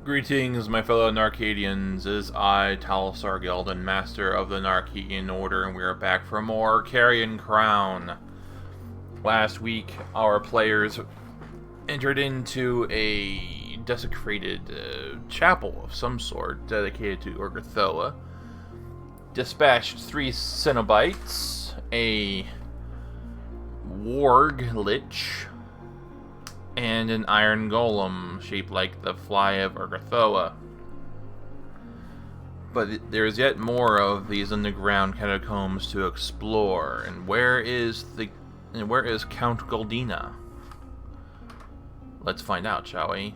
Greetings, my fellow Narcadians. It is I, Tal Sargeldon, Master of the Narcadian Order, and we are back for more Carrion Crown. Last week, our players entered into a desecrated chapel of some sort dedicated to Urgathoa, dispatched 3 Cenobites, a Warg Lich, and an iron golem shaped like the fly of Urgathoa. But there's yet more of these underground catacombs to explore. And where is Count Goldina? Let's find out, shall we?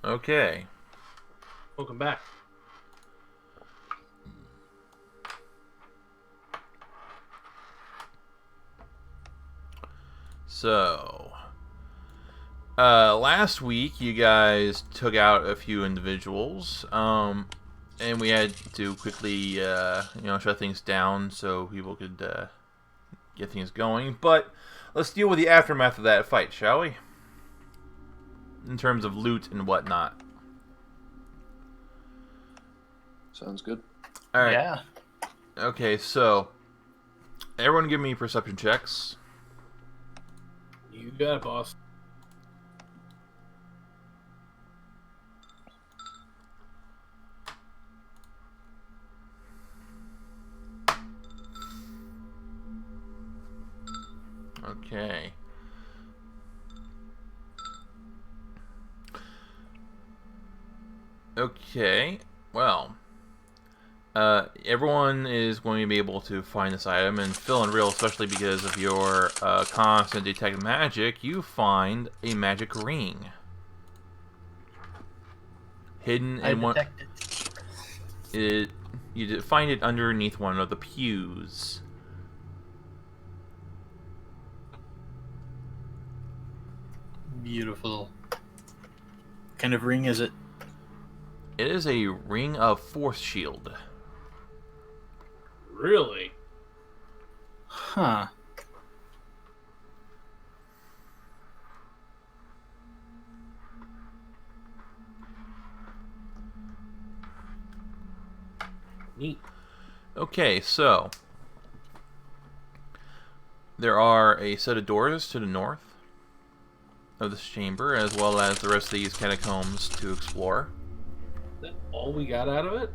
Okay. Welcome back. So, last week you guys took out a few individuals, and we had to quickly, shut things down so people could get things going. But let's deal with the aftermath of that fight, shall we? In terms of loot and whatnot. Sounds good. All right. Yeah. Okay, so everyone give me perception checks. You got it, boss. Okay. Okay, well, everyone is going to be able to find this item, and Phil and Real, especially because of your constant detect magic, you find a magic ring. Hidden in one... You find it underneath one of the pews. Beautiful. What kind of ring is it? It is a ring of force shield. Really? Huh. Neat. Okay, so there are a set of doors to the north of this chamber, as well as the rest of these catacombs to explore. Is that all we got out of it?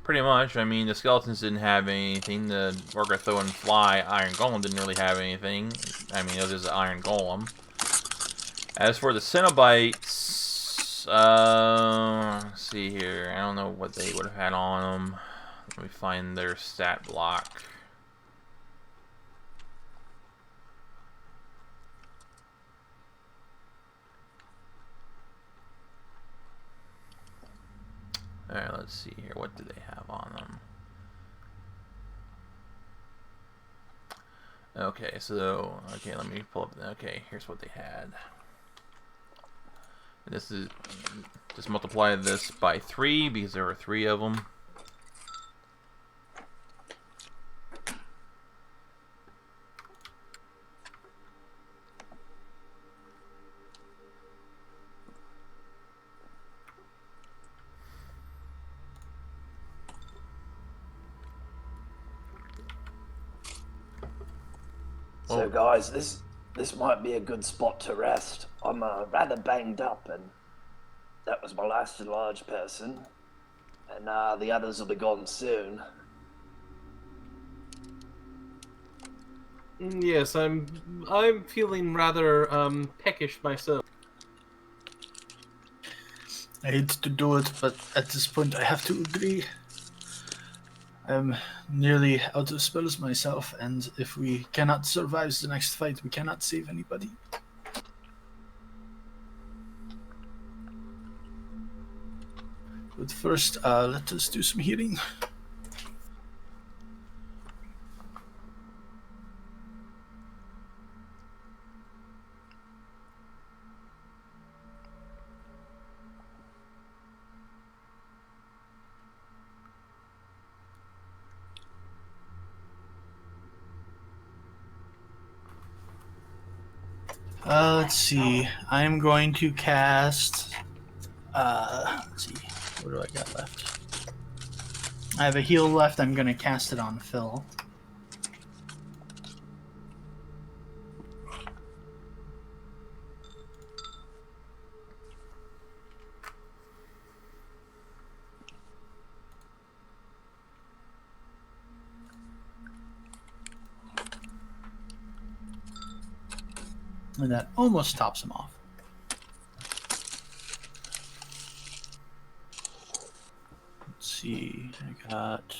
Pretty much. I mean, the skeletons didn't have anything. The Urgathoan fly Iron Golem didn't really have anything. I mean, it was an Iron Golem. As for the Cenobites, let's see here. I don't know what they would have had on them. Let me find their stat block. Alright, let's see here. What do they have on them? Okay, so... Okay, let me pull up... Okay, here's what they had. This is... Just multiply this by 3, because there were 3 of them. So guys, this might be a good spot to rest. I'm rather banged up, and that was my last large person, and the others will be gone soon. Yes, I'm feeling rather peckish myself. I hate to do it, but at this point I have to agree. I'm nearly out of spells myself, and if we cannot survive the next fight, we cannot save anybody. But first, let us do some healing. Let's see. I'm going to cast. Let's see. What do I got left? I have a heal left. I'm going to cast it on Phil. And that almost tops him off. Let's see. I got.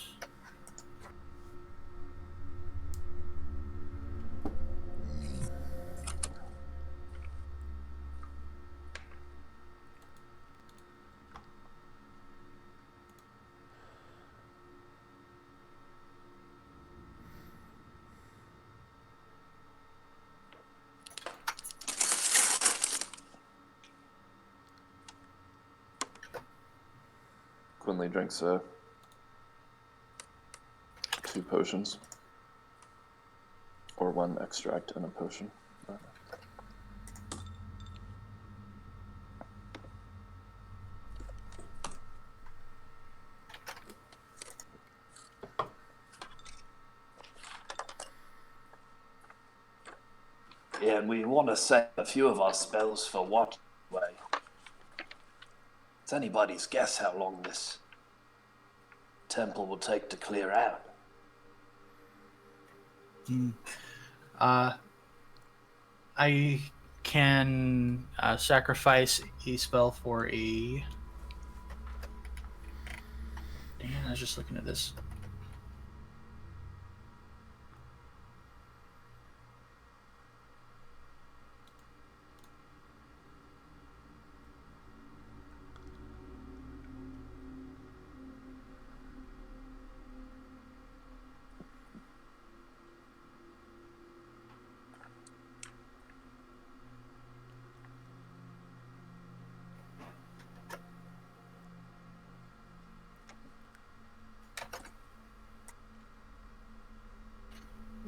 Quinley drinks 2 potions. Or 1 extract and a potion. Yeah, and we want to save a few of our spells for what way. It's anybody's guess how long this temple will take to clear out. I can sacrifice a spell for a. Dang, I was just looking at this.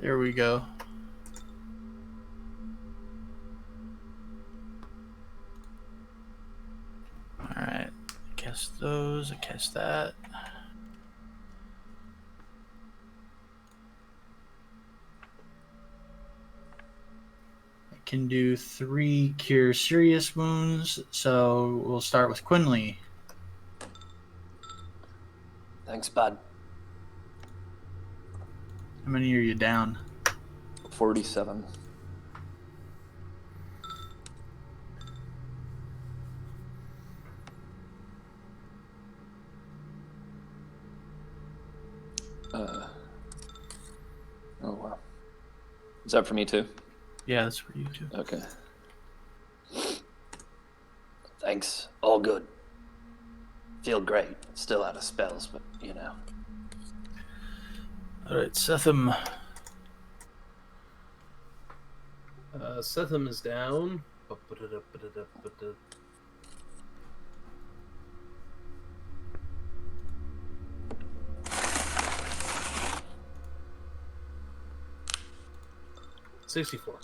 There we go. Alright. Cast those. I cast that. I can do 3 cure serious wounds. So we'll start with Quinley. Thanks, bud. How many are you down? 47. Oh wow. Is that for me too? Yeah, that's for you too. Okay. Thanks. All good. Feel great. Still out of spells, but you know. Alright, Setham. Setham is down. 64.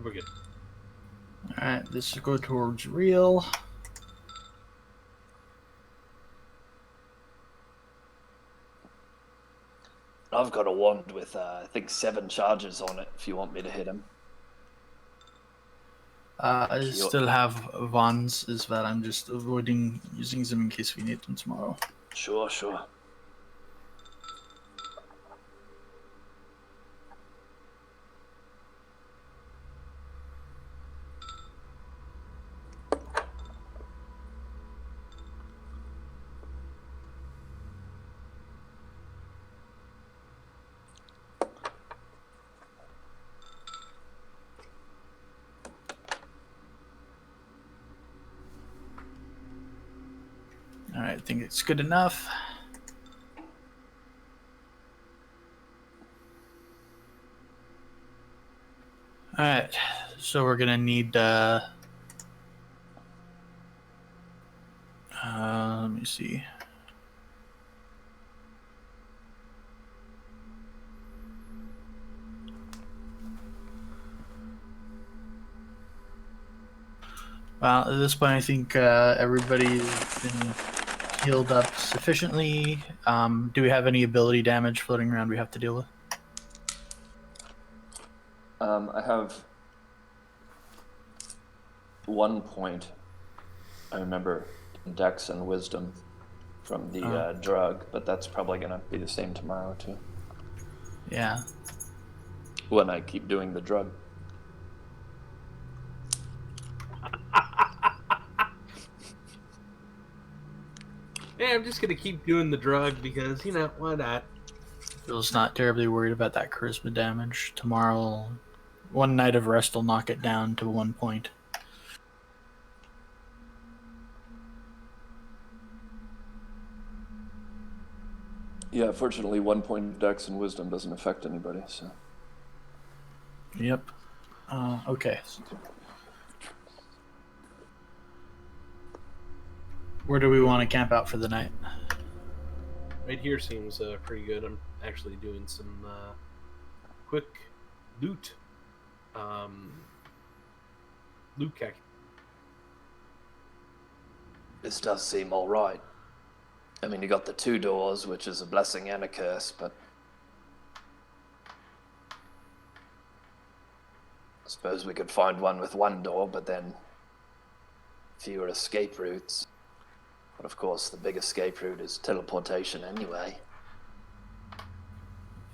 We're good. Alright, this will go towards real. I've got a wand with, I think, 7 charges on it, if you want me to hit him. I still have wands as well. I'm just avoiding using them in case we need them tomorrow. Sure, sure. think it's good enough. Alright, so we're gonna need, let me see. Well, at this point, I think everybody's been healed up sufficiently. Do we have any ability damage floating around we have to deal with? I have 1 point. I remember Dex and Wisdom from the drug, but that's probably gonna be the same tomorrow too. Yeah. When I keep doing the drug. Yeah, I'm just gonna keep doing the drug because, you know, why not? Bill's not terribly worried about that charisma damage. Tomorrow, one night of rest will knock it down to 1 point. Yeah, fortunately 1 point of Dex and Wisdom doesn't affect anybody, so. Yep. Okay. Where do we want to camp out for the night? Right here seems pretty good. I'm actually doing some quick loot. Loot calc. This does seem all right. I mean, you got the 2 doors, which is a blessing and a curse, but I suppose we could find one with 1 door, but then fewer escape routes. But of course, the big escape route is teleportation anyway.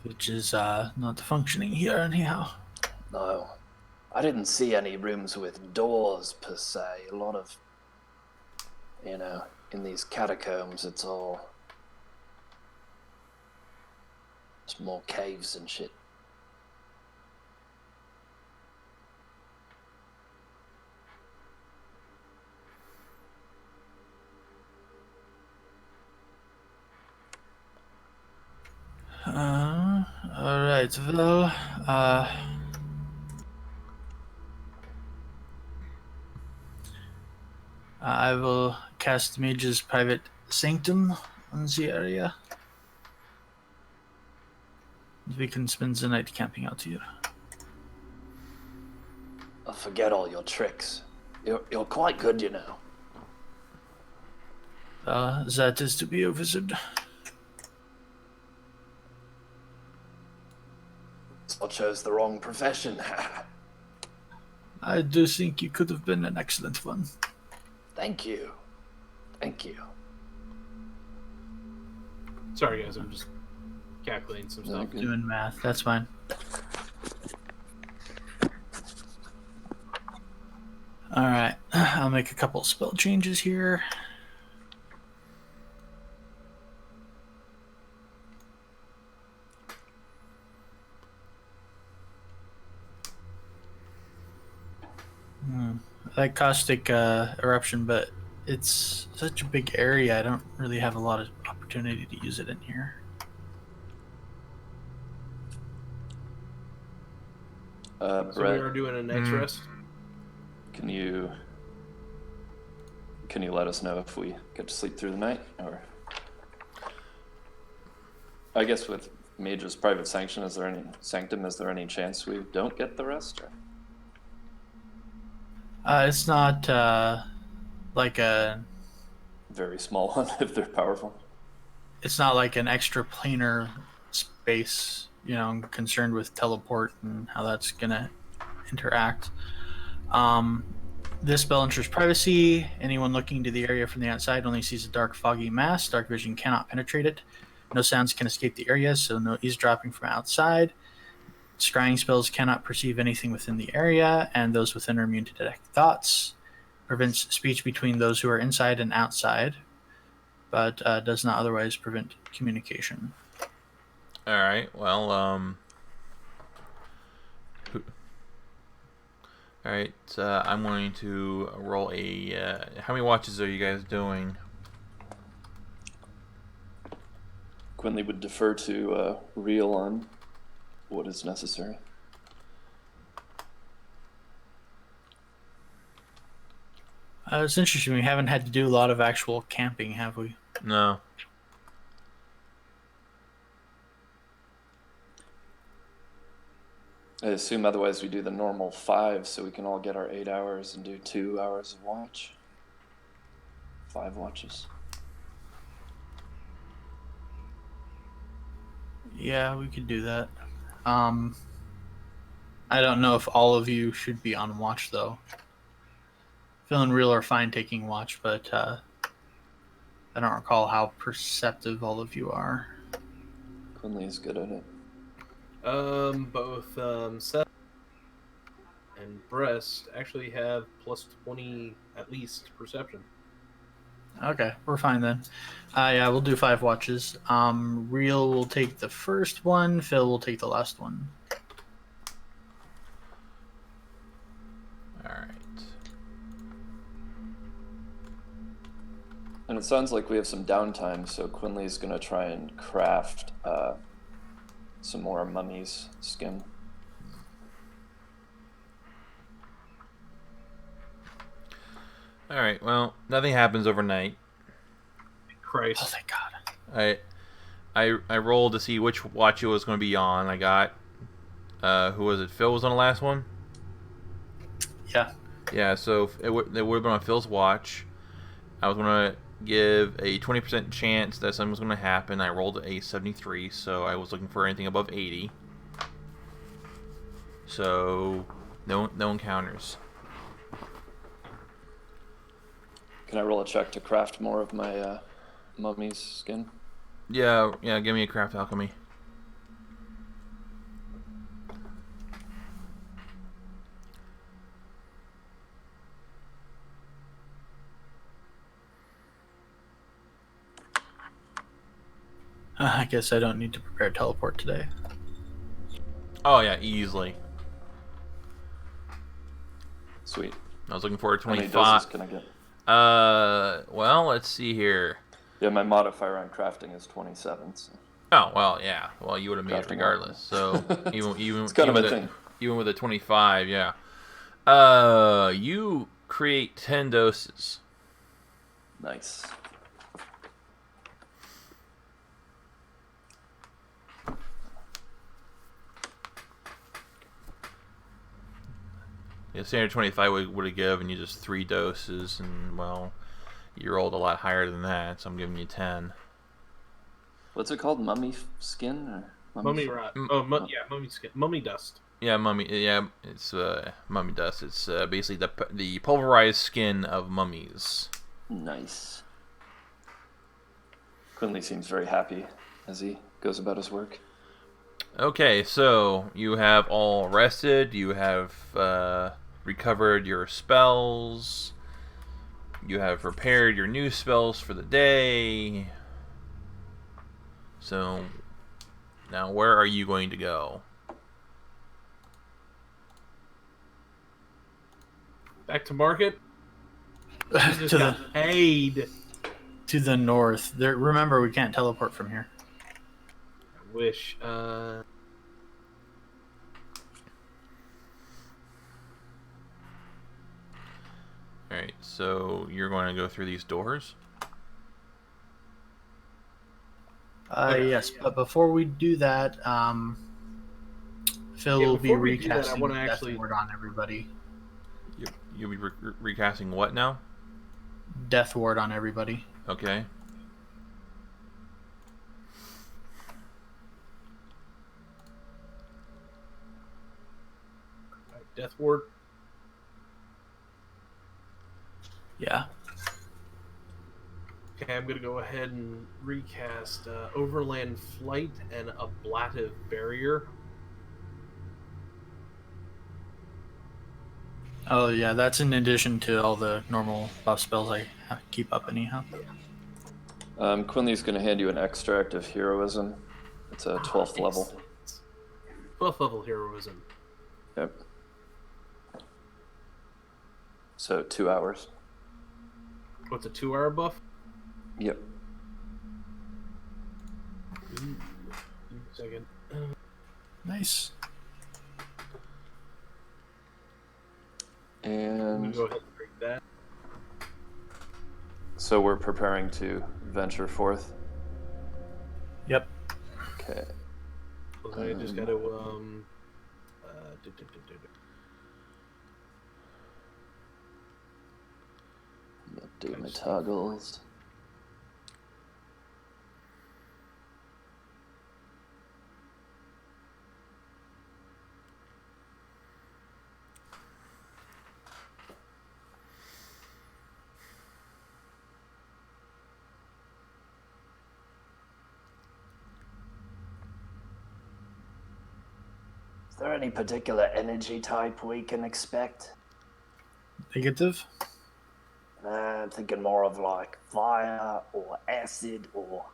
Which is not functioning here anyhow. No, I didn't see any rooms with doors per se. A lot of, you know, in these catacombs, it's more caves and shit. Alright, well, I will cast Mage's Private Sanctum on the area. We can spend the night camping out here. I forget all your tricks. You're quite good, you know. That is to be a wizard. I chose the wrong profession. I do think you could have been an excellent one. Thank you. Thank you. Sorry, guys, I'm just calculating some stuff. Good. Doing math, that's fine. Alright, I'll make a couple spell changes here. I like caustic eruption, but it's such a big area, I don't really have a lot of opportunity to use it in here. So we Brett, are doing a night's rest. can you let us know if we get to sleep through the night, or I guess with Mage's Private Sanctum, is there any chance we don't get the rest? Or? It's not like a. Very small one if they're powerful. It's not like an extra planar space. You know, I'm concerned with teleport and how that's gonna interact. This spell ensures privacy. Anyone looking into the area from the outside only sees a dark, foggy mass. Dark vision cannot penetrate it. No sounds can escape the area, so no eavesdropping from outside. Scrying spells cannot perceive anything within the area, and those within are immune to detect thoughts. Prevents speech between those who are inside and outside, but does not otherwise prevent communication. Alright, well, Alright, I'm going to roll a, how many watches are you guys doing? Quinley would defer to Reel on what is necessary. It's interesting. We haven't had to do a lot of actual camping, have we? No. I assume otherwise we do the normal 5, so we can all get our 8 hours and do 2 hours of watch. 5 watches. Yeah, we could do that. I don't know if all of you should be on watch, though. Phil and Real are fine taking watch, but I don't recall how perceptive all of you are. Quinley is good at it. Both Seth and Breast actually have plus 20 at least perception. Okay, we're fine then. Yeah, we'll do 5 watches. Real will take the first one. Phil will take the last one. All right. And it sounds like we have some downtime, so Quinley's going to try and craft some more mummy's skin. All right. Well, nothing happens overnight. Oh, Christ. thank God. I rolled to see which watch it was going to be on. I got who was it? Phil was on the last one. Yeah. Yeah. So it would have been on Phil's watch. I was going to give a 20% chance that something was going to happen. I rolled a 73, so I was looking for anything above 80. So no encounters. Can I roll a check to craft more of my mummy's skin? Yeah. Give me a craft alchemy. I guess I don't need to prepare teleport today. Oh yeah, easily. Sweet. I was looking for a How many 25. doses can I get? Well, let's see here. Yeah, my modifier on crafting is 27. So. Oh well, yeah. Well, you would have made it Crafting regardless. So even It's kind of even a with thing. even with a 25, yeah. You create 10 doses. Nice. Yeah, standard 25 would have given you just 3 doses, and well, you rolled a lot higher than that, so I'm giving you 10. What's it called? Mummy skin or Mummy rot. Yeah, mummy skin. Mummy dust. Yeah, mummy. Yeah, it's mummy dust. It's basically the pulverized skin of mummies. Nice. Quinley seems very happy as he goes about his work. Okay, so you have all rested. You have recovered your spells. You have prepared your new spells for the day. So now, where are you going to go? Back to market. to the Paid. to the north. There. Remember, we can't teleport from here. I wish. Alright, so you're going to go through these doors? Yes, but before we do that, Phil Yeah, will be before we do that, I recasting wanna Death actually- Ward on everybody. You'll be recasting what now? Death Ward on everybody. Okay. Death Ward. Yeah. Okay, I'm gonna go ahead and recast Overland Flight and Ablative Barrier. Oh yeah, that's in addition to all the normal buff spells I keep up anyhow. Quinley's going to hand you an extract of heroism. It's a 12th level. 12th level heroism. Yep. So 2 hours. What's a 2-hour buff? Yep. Second. Nice. I'm And gonna go ahead and drink that. so we're preparing to venture forth. Yep. Okay. I just gotta Update my toggles. Is there any particular energy type we can expect? Negative. I'm thinking more of like fire or acid or.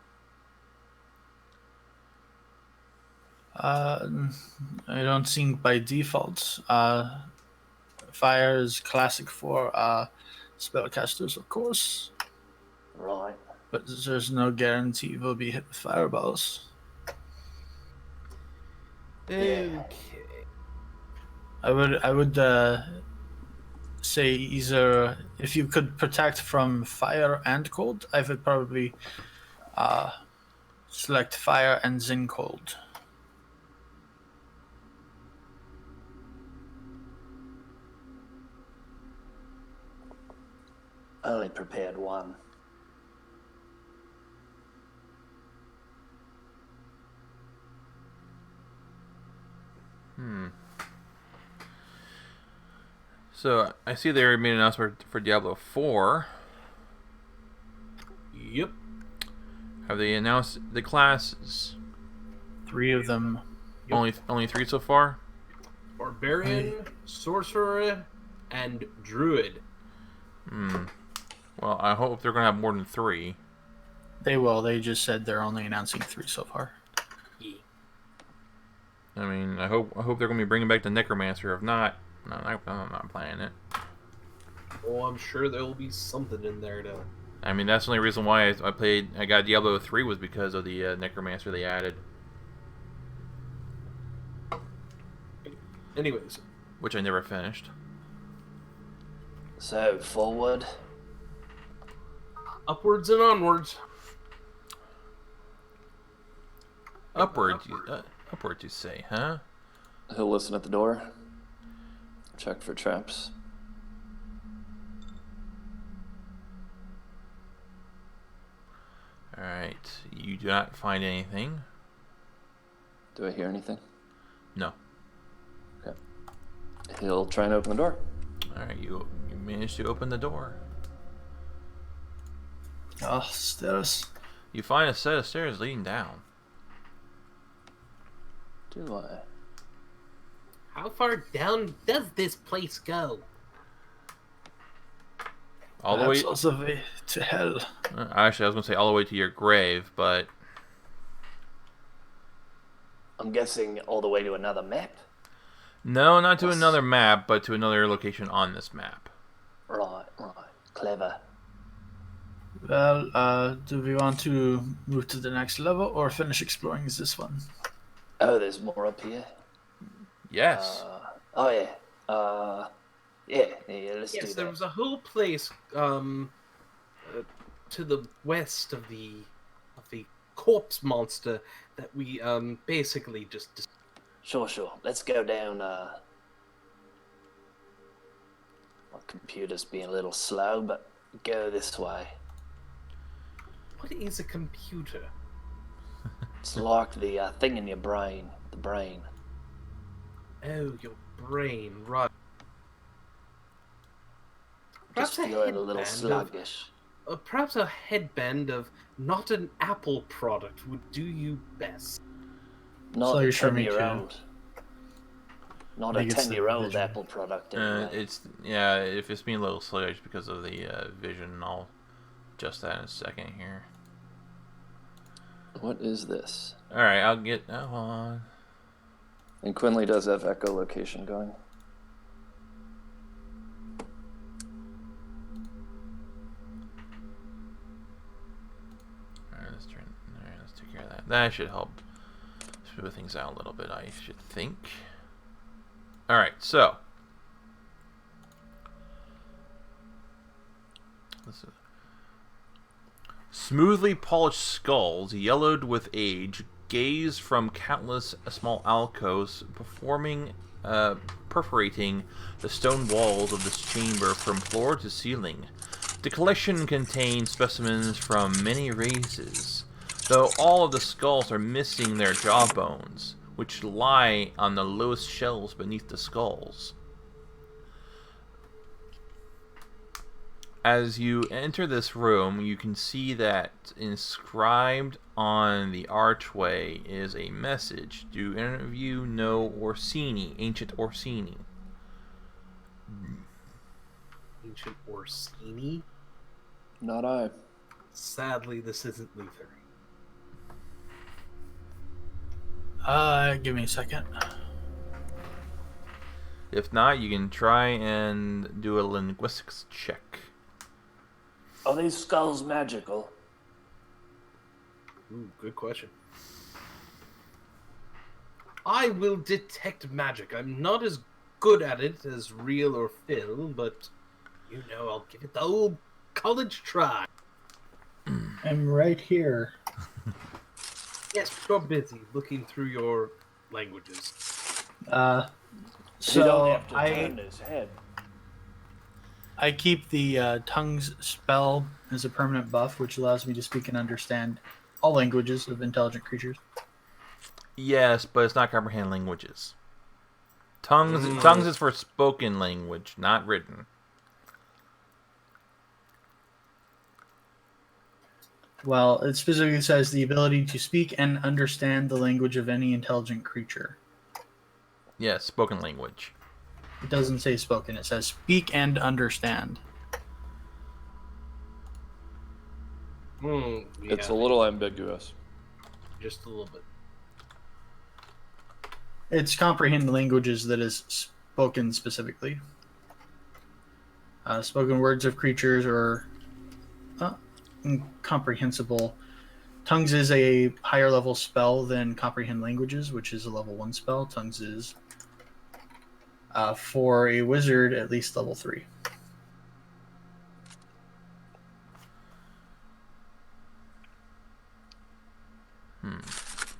I don't think by default. Fire is classic for spellcasters, of course, Right. but there's no guarantee we'll be hit with fireballs. Okay. I would say either if you could protect from fire and cold, I would probably select fire and then cold. I only prepared one. So I see they already made an announcement for Diablo 4. Yep. Have they announced the classes? 3 of them. Yep. Only 3 so far? Barbarian, sorcerer, and druid. Well, I hope they're going to have more than 3. They will. They just said they're only announcing 3 so far. Yeah. I mean, I hope they're going to be bringing back the Necromancer. If not, no, I'm not playing it. Oh, I'm sure there will be something in there to. I mean, that's the only reason why I got Diablo 3 was because of the Necromancer they added. Anyways, Which I never finished. So, forward. upwards and onwards. Upwards, upwards you say, huh? He'll listen at the door. Check for traps. Alright, you do not find anything. Do I hear anything? No. Okay. He'll try and open the door. Alright, you managed to open the door. Oh, stairs. You find a set of stairs leading down. Do I? How far down does this place go? All the way. Perhaps also the way to hell. Actually, I was going to say all the way to your grave, but I'm guessing all the way to another map. no, not to another map, but to another location on this map. Right. Clever. Well, do we want to move to the next level or finish exploring this one? Oh, there's more up here. Yes. Oh yeah. Yeah. Let's do Yes, that. there was a whole place to the west of the corpse monster that we basically just. Sure. Let's go down. My computer's being a little slow, but go this way. What is a computer? It's like the thing in your brain. The brain. Oh, your brain, right. Just Perhaps a feeling a little headband sluggish. Perhaps a headband of not an Apple product would do you best. Not So a you're sure me too. 10-year-old. Not I a think it's the 10-year-old vision. Apple product. Anyway. If it's being a little sluggish because of the vision, I'll adjust that in a second here. What is this? Alright, I'll get. Oh, hold on. And Quinley does have echolocation going. Alright, let's take care of that that should help smooth things out a little bit, I should think. Alright, so. Listen. Smoothly polished skulls, yellowed with age, gaze from countless small alcoves, perforating the stone walls of this chamber from floor to ceiling. The collection contains specimens from many races, though all of the skulls are missing their jawbones, which lie on the lowest shelves beneath the skulls. As you enter this room, you can see that inscribed on the archway is a message. Do any of you know Orsini, ancient Orsini? Ancient Orsini? Not I. Sadly, this isn't Luther. Give me a second. If not, you can try and do a linguistics check. Are these skulls magical? Ooh, good question. I will detect magic. I'm not as good at it as Real or Phil, but you know, I'll give it the old college try. I'm right here. Yes, you're busy looking through your languages. You don't So have to turn his head. I keep the tongues spell as a permanent buff, which allows me to speak and understand all languages of intelligent creatures. Yes, but it's not comprehend languages. Tongues is for spoken language, not written. Well, it specifically says the ability to speak and understand the language of any intelligent creature. Yes, spoken language. It doesn't say spoken, it says speak and understand. It's a little ambiguous. Just a little bit. It's comprehend languages that is spoken specifically. Spoken words of creatures or incomprehensible. Tongues is a higher level spell than comprehend languages, which is a level 1 spell. Tongues is for a wizard at least level 3.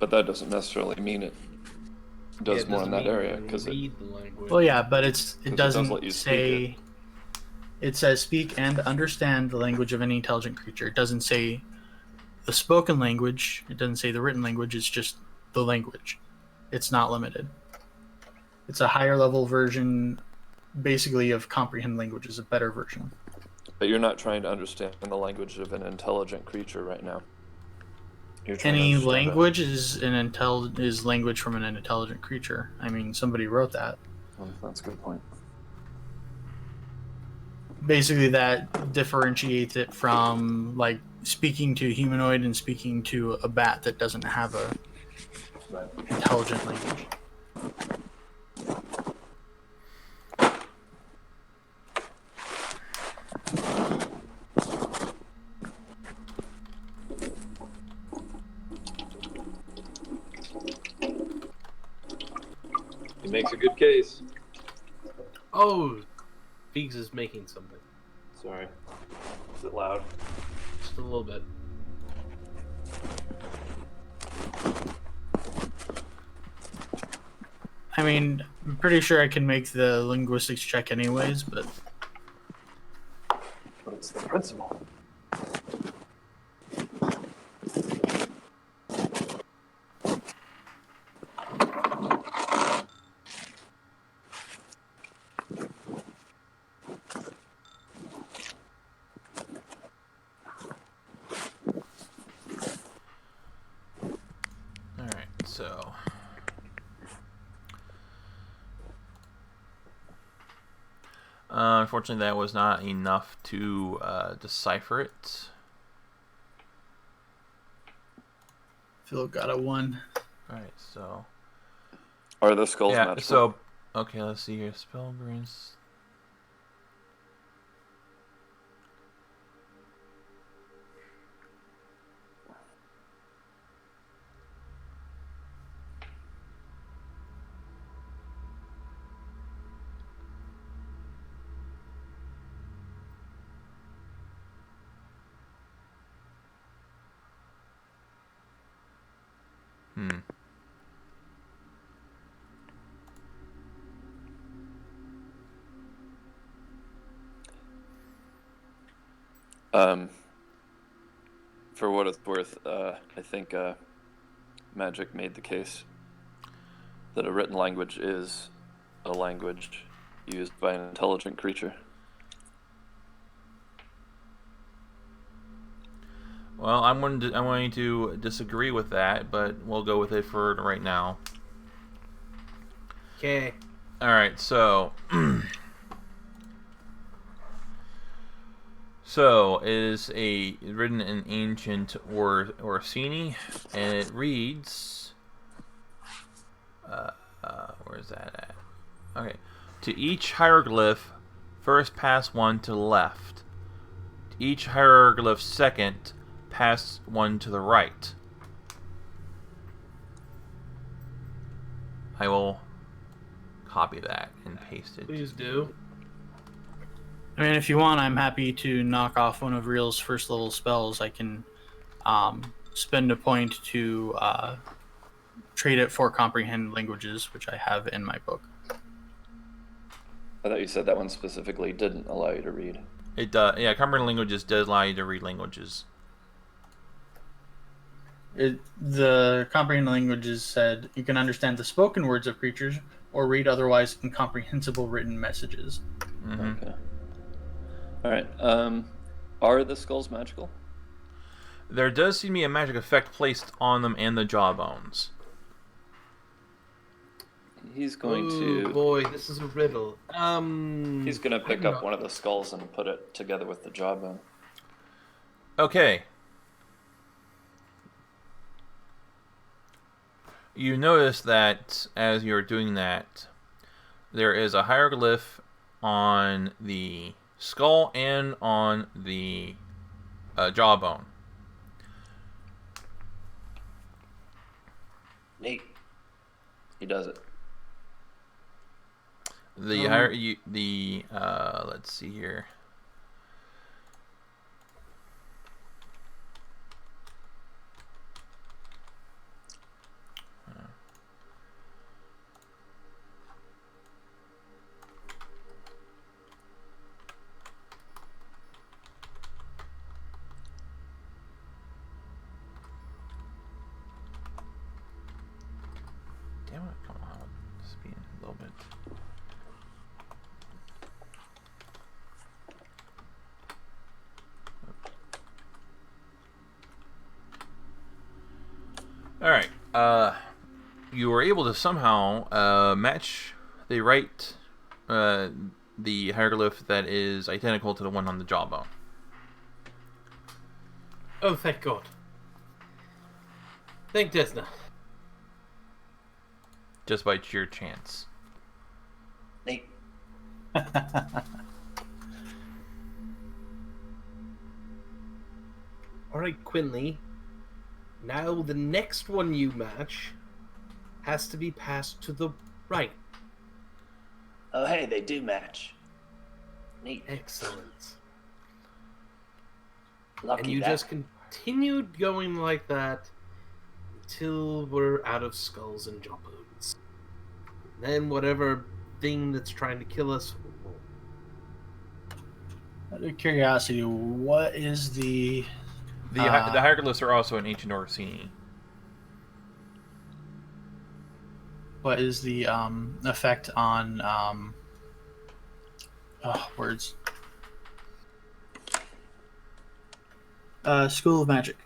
But that doesn't necessarily mean it does more in that area, because Well, yeah, but it does doesn't let you say. speak It says speak and understand the language of any intelligent creature. It doesn't say the spoken language. It doesn't say the written language. It's just the language. It's not limited. It's a higher level version, basically, of comprehend languages, a better version. But you're not trying to understand the language of an intelligent creature right now. You're trying to Any understand language is language from an intelligent creature. I mean, somebody wrote that. That's a good point. Basically, that differentiates it from like speaking to a humanoid and speaking to a bat that doesn't have a intelligent language. He makes a good case. Oh, Feegs is making something. Sorry. Is it loud? Just a little bit. I mean, I'm pretty sure I can make the linguistics check anyways, but But it's the principle. Alright, so. Unfortunately, that was not enough to decipher it. Phil got a 1. Alright, so. Are the skulls Yeah, magical? so. Okay, let's see here. Spell grants. For what it's worth, I think Magic made the case that a written language is a language used by an intelligent creature. Well, I'm going to disagree with that, but we'll go with it for right now. Okay. All right, so so it is written in ancient Orsini, and it reads. Where is that at? Okay, to each hieroglyph, first pass one to the left. To each hieroglyph second, pass one to the right. I will copy that and paste it. Please do. I mean, if you want, I'm happy to knock off one of Real's first level spells. I can spend a point to trade it for comprehend languages, which I have in my book. I thought you said that one specifically didn't allow you to read. It does. Yeah, comprehend languages does allow you to read languages. The comprehend languages said you can understand the spoken words of creatures or read otherwise incomprehensible written messages. Mm-hmm. Okay. All right. Are the skulls magical? There does seem to be a magic effect placed on them and the jawbones. He's going Ooh, to. boy, this is a riddle. He's going to pick up one of the skulls and put it together with the jawbone. Okay. You notice that as you're doing that, there is a hieroglyph on the skull and on the jawbone. Neat. He does it. Let's see here. Damn it, come on. Just being a little bit. Alright, you were able to somehow match the the hieroglyph that is identical to the one on the jawbone. Oh, thank God. Thank Desna. Just by sheer chance. Neat. Alright, Quinley. Now the next one you match has to be passed to the right. Oh, hey, they do match. Neat. Excellent. Lucky And you that. just continued going like that until we're out of skulls and jawbones. Then whatever thing that's trying to kill us will. Out of curiosity, what is the The hieroglyphs are also in ancient Orsini. what is the effect on words? School of Magic.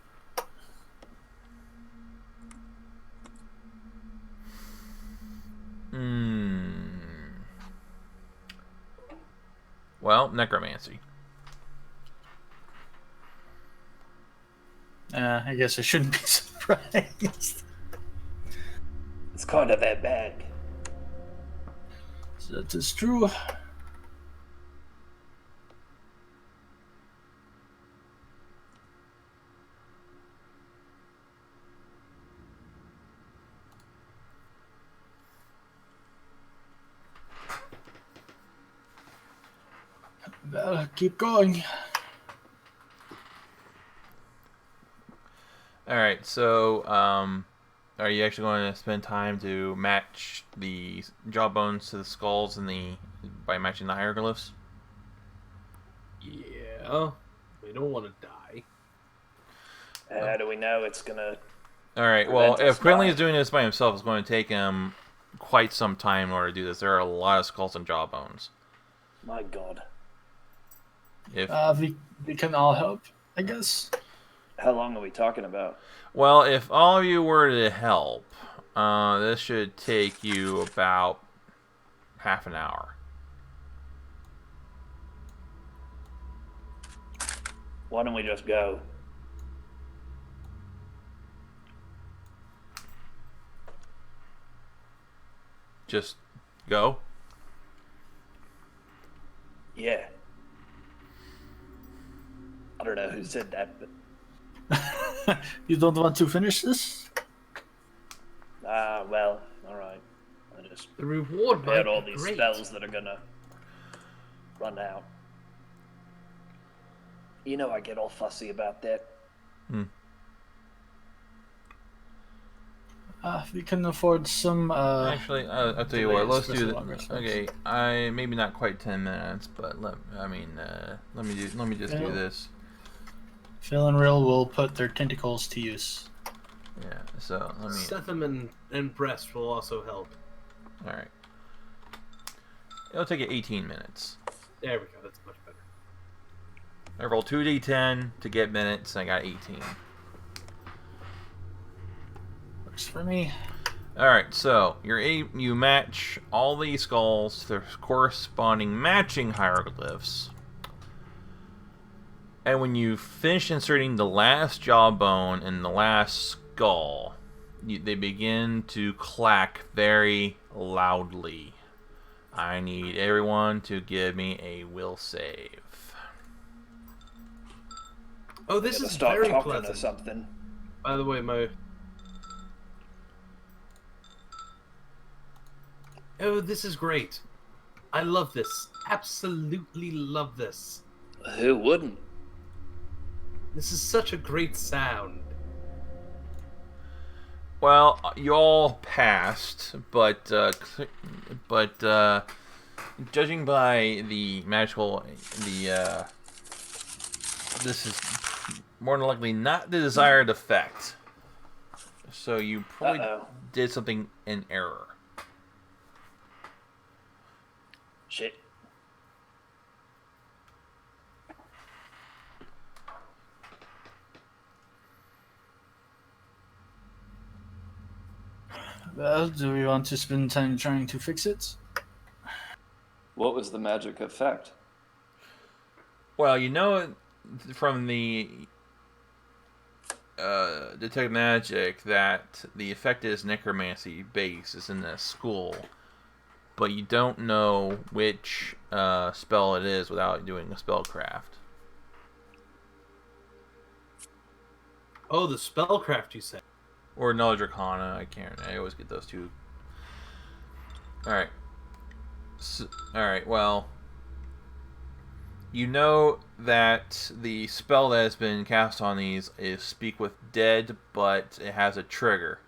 Well, necromancy. I guess I shouldn't be surprised. It's kind of their bag. That is true. Well, keep going. Alright, so, are you actually going to spend time to match the jawbones to the skulls by matching the hieroglyphs? Yeah, we don't want to die. How do we know it's gonna? All right. Well, Prevent us if Quinley is dying. doing this by himself, it's going to take him quite some time in order to do this. There are a lot of skulls and jawbones. My God. If We can all help, I guess. How long are we talking about? Well, if all of you were to help, this should take you about half an hour. Why don't we just go? Just go. Yeah. I don't know who said that, but You don't want to finish this? well, all right. I just The reward might prepared all be these great. spells that are gonna run out. You know I get all fussy about that. We can afford some. Actually, I'll tell you what. delays Let's for do some that. longer slots. Okay, maybe not quite 10 minutes, but let me just do Yeah. this. Phil and Real will put their tentacles to use. Yeah. So let me. Setham and Breast will also help. All right. It'll take you 18 minutes. There we go. That's much better. I rolled 2d10 to get minutes, and I got 18. Works for me. All right, so you match all these skulls to their corresponding matching hieroglyphs, and when you finish inserting the last jawbone and the last skull, they begin to clack very loudly. I need everyone to give me a will save. Oh, this Gotta is start very talking or pleasant. something. By the way, Oh, this is great. I love this. Absolutely love this. Who wouldn't? This is such a great sound. Well, you all passed, but judging by the magical, this is more than likely not the desired effect. So you probably Uh-oh. did something in error. Shit. Well, do we want to spend time trying to fix it? What was the magic effect? Well, you know from the Detect Magic that the effect is necromancy base is in the school, but you don't know which spell it is without doing a spellcraft. Oh, the spellcraft you said. Or Knowledge Arcana, I always get those two. Alright. Alright, well. You know that the spell that has been cast on these is Speak with Dead, but it has a trigger.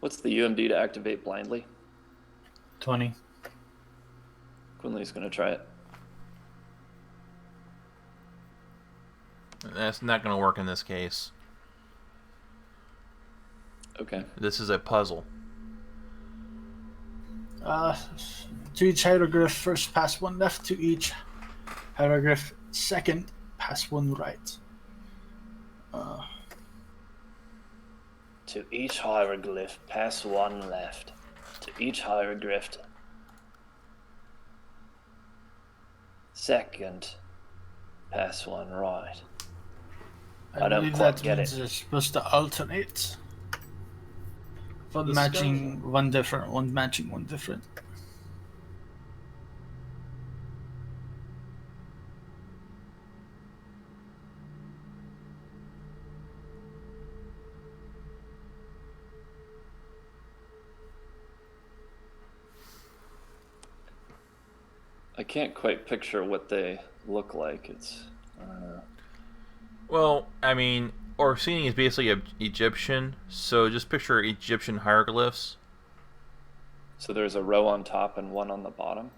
What's the UMD to activate blindly? 20. Quinley's gonna try it. That's not going to work in this case. Okay. This is a puzzle. To each hieroglyph, first pass one left. To each hieroglyph, second pass one right. To each hieroglyph, pass one left. To each hieroglyph, second, pass one right. I don't believe quite that get means it. they're supposed to alternate. One The matching one different, one matching one different. I can't quite picture what they look like. It's Well, I mean, Orsini is basically Egyptian, so just picture Egyptian hieroglyphs. so there's a row on top and one on the bottom.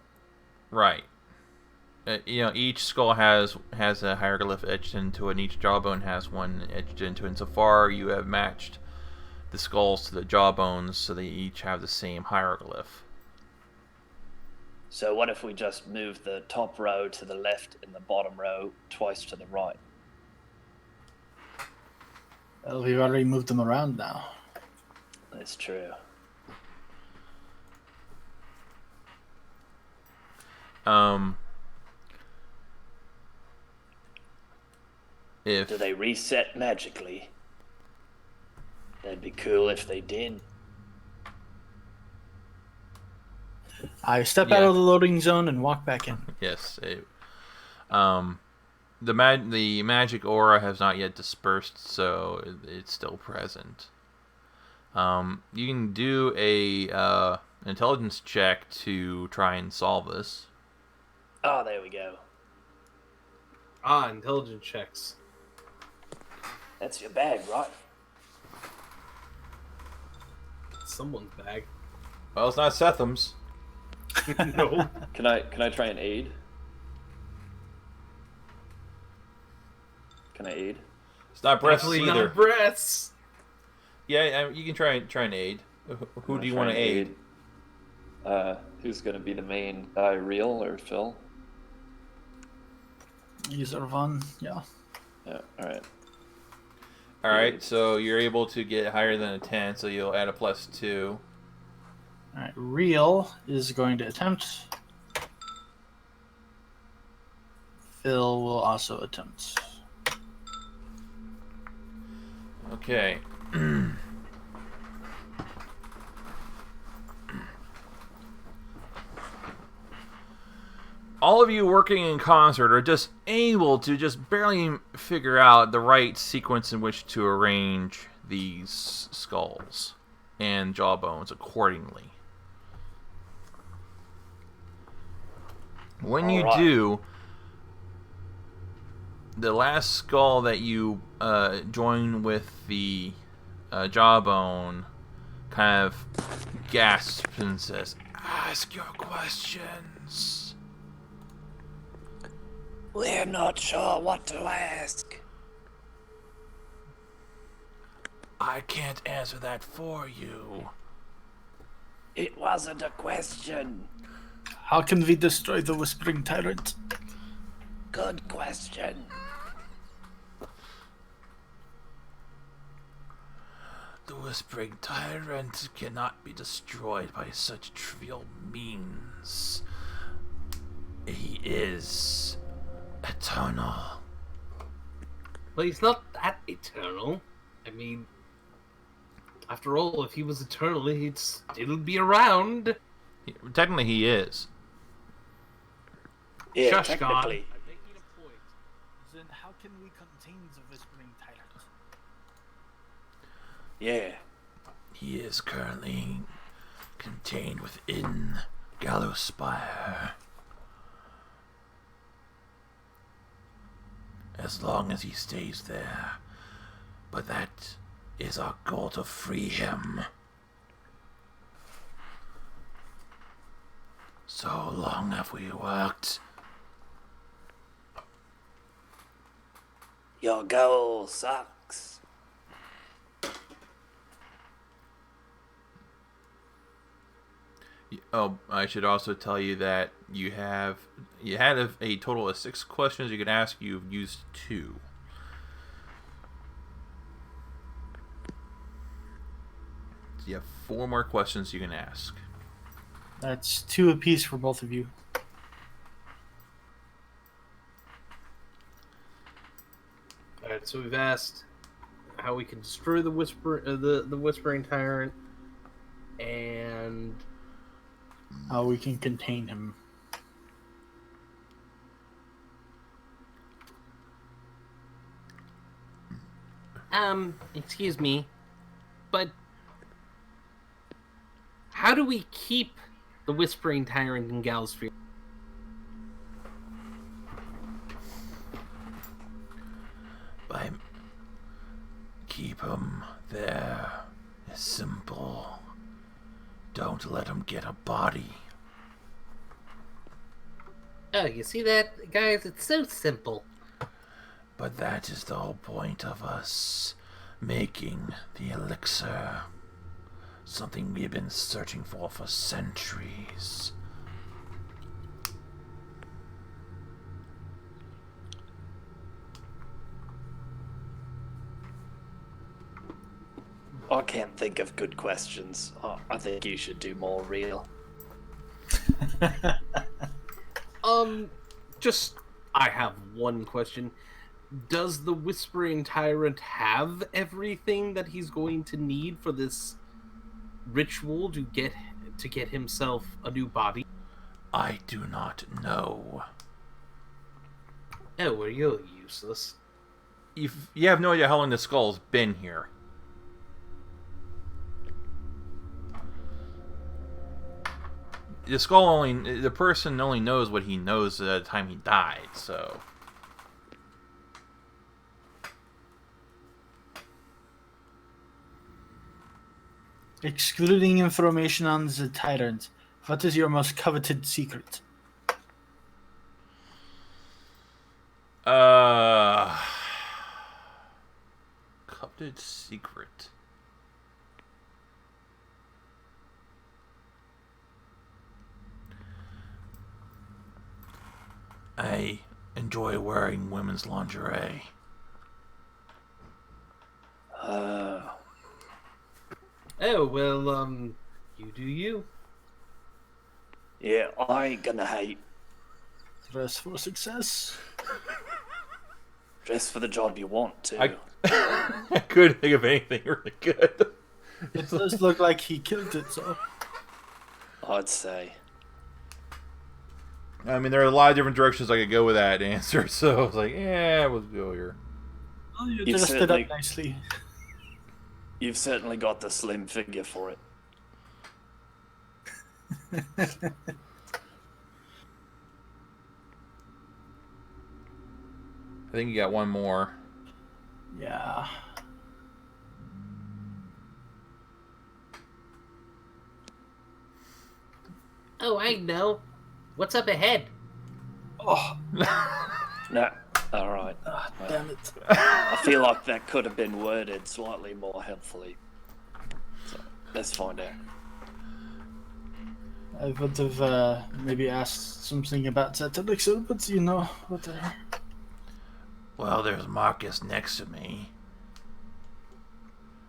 Right. Each skull has a hieroglyph etched into it, and each jawbone has one etched into it. And so far, you have matched the skulls to the jawbones, so they each have the same hieroglyph. So what if we just move the top row to the left and the bottom row twice to the right? Well, we've already moved them around now. That's true. If Do they reset magically? That'd be cool if they did. I step out of the loading zone and walk back in. Yes, the magic aura has not yet dispersed, so it's still present. You can do a intelligence check to try and solve this. Oh, there we go. Intelligence checks. That's your bag, right? Someone's bag. Well, it's not Setham's. No. Can I try and aid? Can I aid? It's not Breath's Definitely either. not breaths. Yeah, you can try and aid. Who do you want to aid? Who's going to be the main guy, Real or Phil? Either one, yeah. Yeah, alright. Alright, so you're able to get higher than a 10, so you'll add a +2. Alright, Real is going to attempt. Phil will also attempt. Okay. All of you working in concert are just able to just barely figure out the right sequence in which to arrange these skulls and jawbones accordingly. When you do, the last skull that you join with the jawbone kind of gasps and says, "Ask your questions." We're not sure what to ask. I can't answer that for you. It wasn't a question. How can we destroy the Whispering Tyrant? Good question. The Whispering Tyrant cannot be destroyed by such trivial means. He is eternal. Well, he's not that eternal. I mean, after all, if he was eternal, he'd still be around. Technically, he is. Yeah, Shush, technically. God. I'm making a point. Then how can we contain the Whispering Tyrant? Yeah. He is currently contained within Gallowspire. As long as he stays there. But that is our goal, to free him. So long have we worked. Your goal sucks. Oh, I should also tell you that you had a total of 6 questions you could ask. You've used 2. So you have 4 more questions you can ask. That's 2 apiece for both of you. Alright, so we've asked how we can destroy the the Whispering Tyrant, and How we can contain him. excuse me, but how do we keep the Whispering Tyrant in Gallowspire? Keep him there. It's simple. Don't let him get a body. Oh, you see that, guys? It's so simple. But that is the whole point of us making the elixir. Something we've been searching for centuries. I can't think of good questions. I think you should do more real. I have one question. Does the Whispering Tyrant have everything that he's going to need for this ritual to get himself a new body? I do not know. Oh, well, you're useless. You have no idea how long the skull's been here. The person only knows what he knows at the time he died, so. Excluding information on the tyrant, what is your most coveted secret? Coveted secret. I enjoy wearing women's lingerie. Oh, well, you do you. Yeah, I ain't gonna hate. Dress for success. Dress for the job you want to. I couldn't think of anything really good. It does look like he killed it, so. I'd say. I mean, there are a lot of different directions I could go with that answer, so I was like, yeah, let's go here. Oh, you You've dressed it certainly- up nicely. You've certainly got the slim figure for it. I think you got one more. Yeah. Oh, I know. What's up ahead? Oh, No, alright. damn it. I feel like that could have been worded slightly more helpfully. So, let's find out. I would have maybe asked something about that elixir, but you know, whatever. Well, there's Marcus next to me.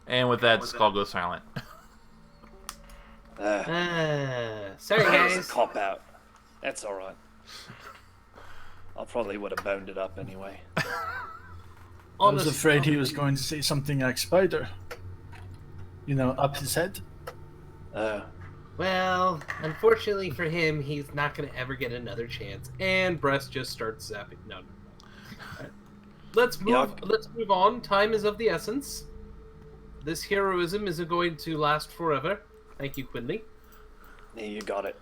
And with that, the skull goes silent. Sorry, That was a guys. cop out. That's alright. I probably would have boned it up anyway. I was afraid he was going to say something like spider. You know, up his head. Well, unfortunately for him, he's not going to ever get another chance. And Breast just starts zapping. No. Let's move on. Time is of the essence. This heroism isn't going to last forever. Thank you, Quinley. Yeah, you got it.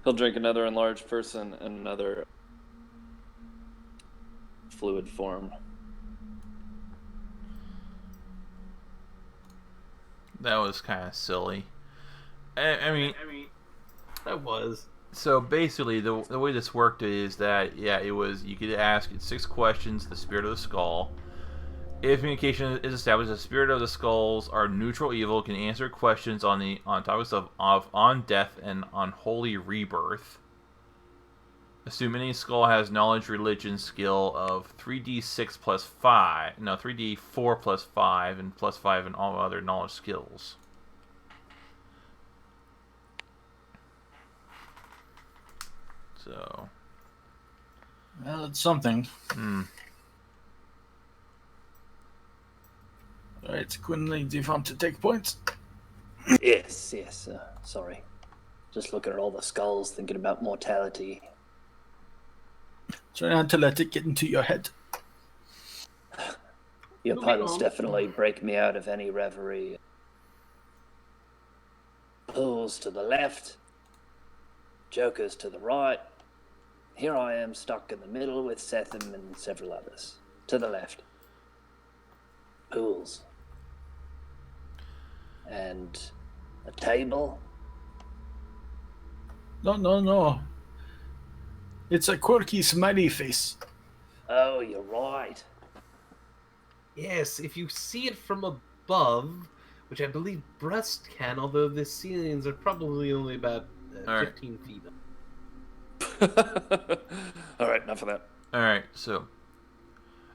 He'll drink another enlarged person and another fluid form. That was kind of silly. I mean, That was. so basically, the way this worked is that, yeah, it was, you could ask 6 questions, the spirit of the skull. If communication is established, the spirit of the skulls are neutral evil, can answer questions on topics of on death and on holy rebirth. Assume any skull has knowledge, religion, skill of 3d6 plus 5, no, 3d4 plus 5, and plus 5 in all other knowledge skills. So. Well, it's something. Alright, Quinley, do you want to take points? Yes. Sorry. Just looking at all the skulls, thinking about mortality. Try not to let it get into your head. Your Moving puns on. definitely break me out of any reverie. Pools to the left, jokers to the right. Here I am stuck in the middle with Setham and several others. To the left. Pools. And a table. No. It's a quirky smiley face. Oh, you're right. Yes, if you see it from above, which I believe Breast can, although the ceilings are probably only about All right. 15 feet up. All right, enough of that. Alright, so.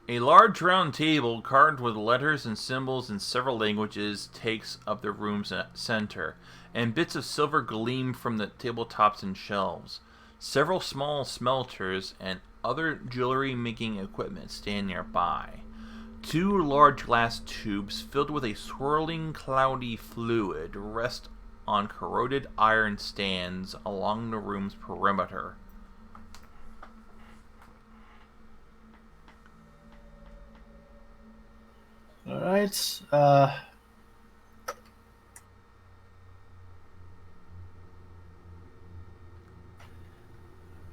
A large round table carved with letters and symbols in several languages takes up the room's center, and bits of silver gleam from the tabletops and shelves. Several small smelters and other jewelry-making equipment stand nearby. 2 large glass tubes filled with a swirling, cloudy fluid rest on corroded iron stands along the room's perimeter. All right.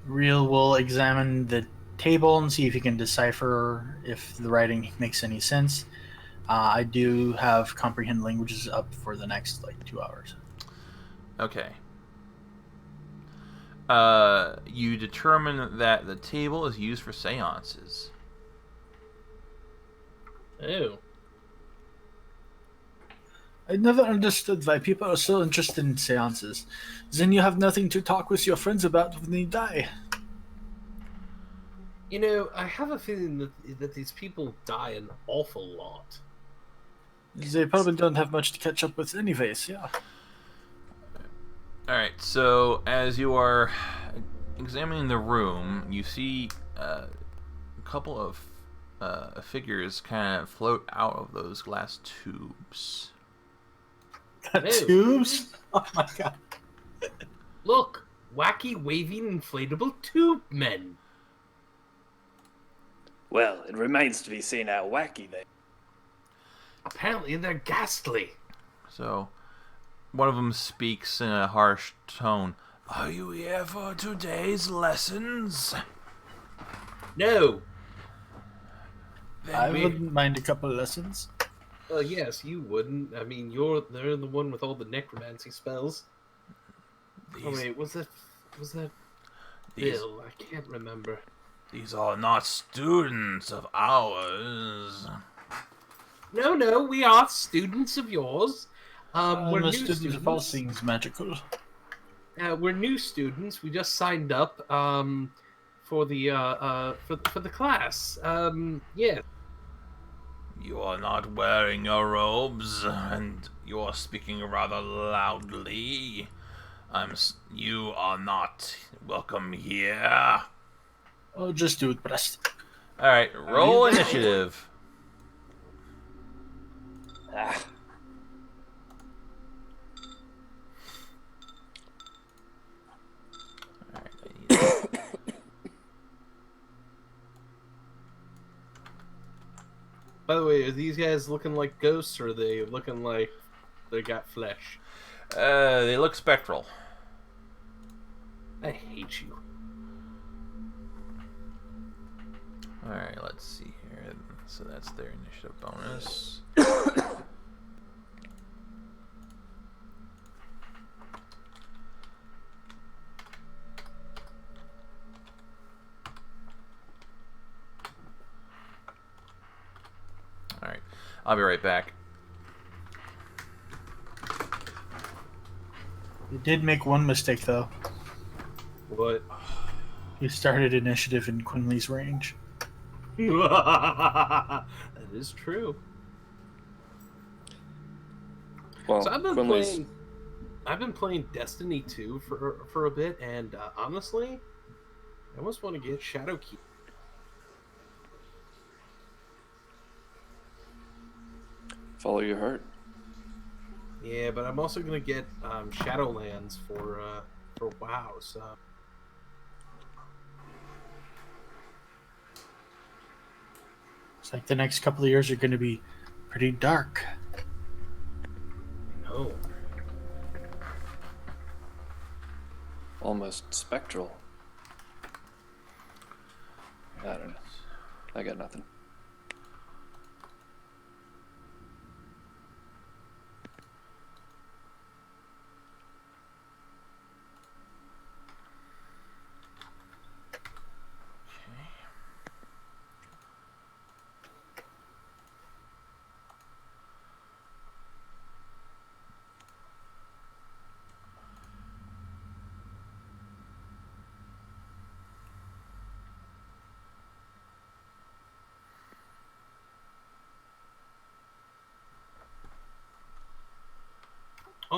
Real will examine the table and see if he can decipher if the writing makes any sense. I do have comprehend languages up for the next 2 hours. Okay. You determine that the table is used for seances. Oh. I never understood why people are so interested in seances. Then you have nothing to talk with your friends about when you die. You know, I have a feeling that these people die an awful lot. They probably don't have much to catch up with anyways, yeah. Alright, so as you are examining the room, you see a couple of figures kind of float out of those glass tubes. Tubes? Oh my god. Look, wacky, waving, inflatable tube men. Well, it remains to be seen how wacky they. Apparently, they're ghastly. So, one of them speaks in a harsh tone. Are you here for today's lessons? No. I wouldn't mind a couple of lessons. Yes, you wouldn't. I mean, they're the one with all the necromancy spells. Oh wait, was that Bill? I can't remember. These are not students of ours. No, we are students of yours. We're I'm new a student of all students. things magical. We're new students. We just signed up for the class. Yeah. You are not wearing your robes, and you are speaking rather loudly. You are not welcome here. Oh, just do it, Breast. Alright, roll initiative. Ah, By the way, are these guys looking like ghosts, or are they looking like they got flesh? They look spectral. I hate you. Alright, let's see here. So that's their initiative bonus. Alright, I'll be right back. You did make one mistake, though. What? You started initiative in Quinley's range. That is true. Well, So Quinley's I've been playing Destiny 2 for a bit, and honestly, I almost want to get Shadowkeep. follow your heart. Yeah, but I'm also gonna get Shadowlands for WoW. So It's like the next couple of years are going to be pretty dark. no. Almost spectral. I don't know. I got nothing.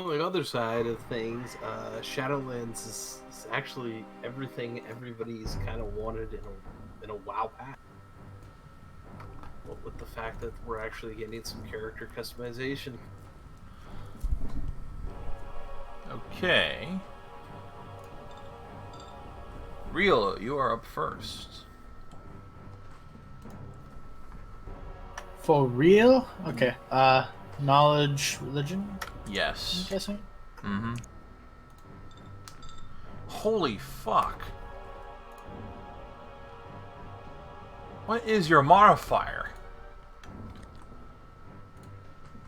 the other side of things, Shadowlands is actually everything everybody's kind of wanted in a WoW pack. But with the fact that we're actually getting some character customization. Okay. Real, you are up first. For real? Okay. Knowledge, religion, I'm Yes. guessing? Mm-hmm. Holy fuck. What is your modifier?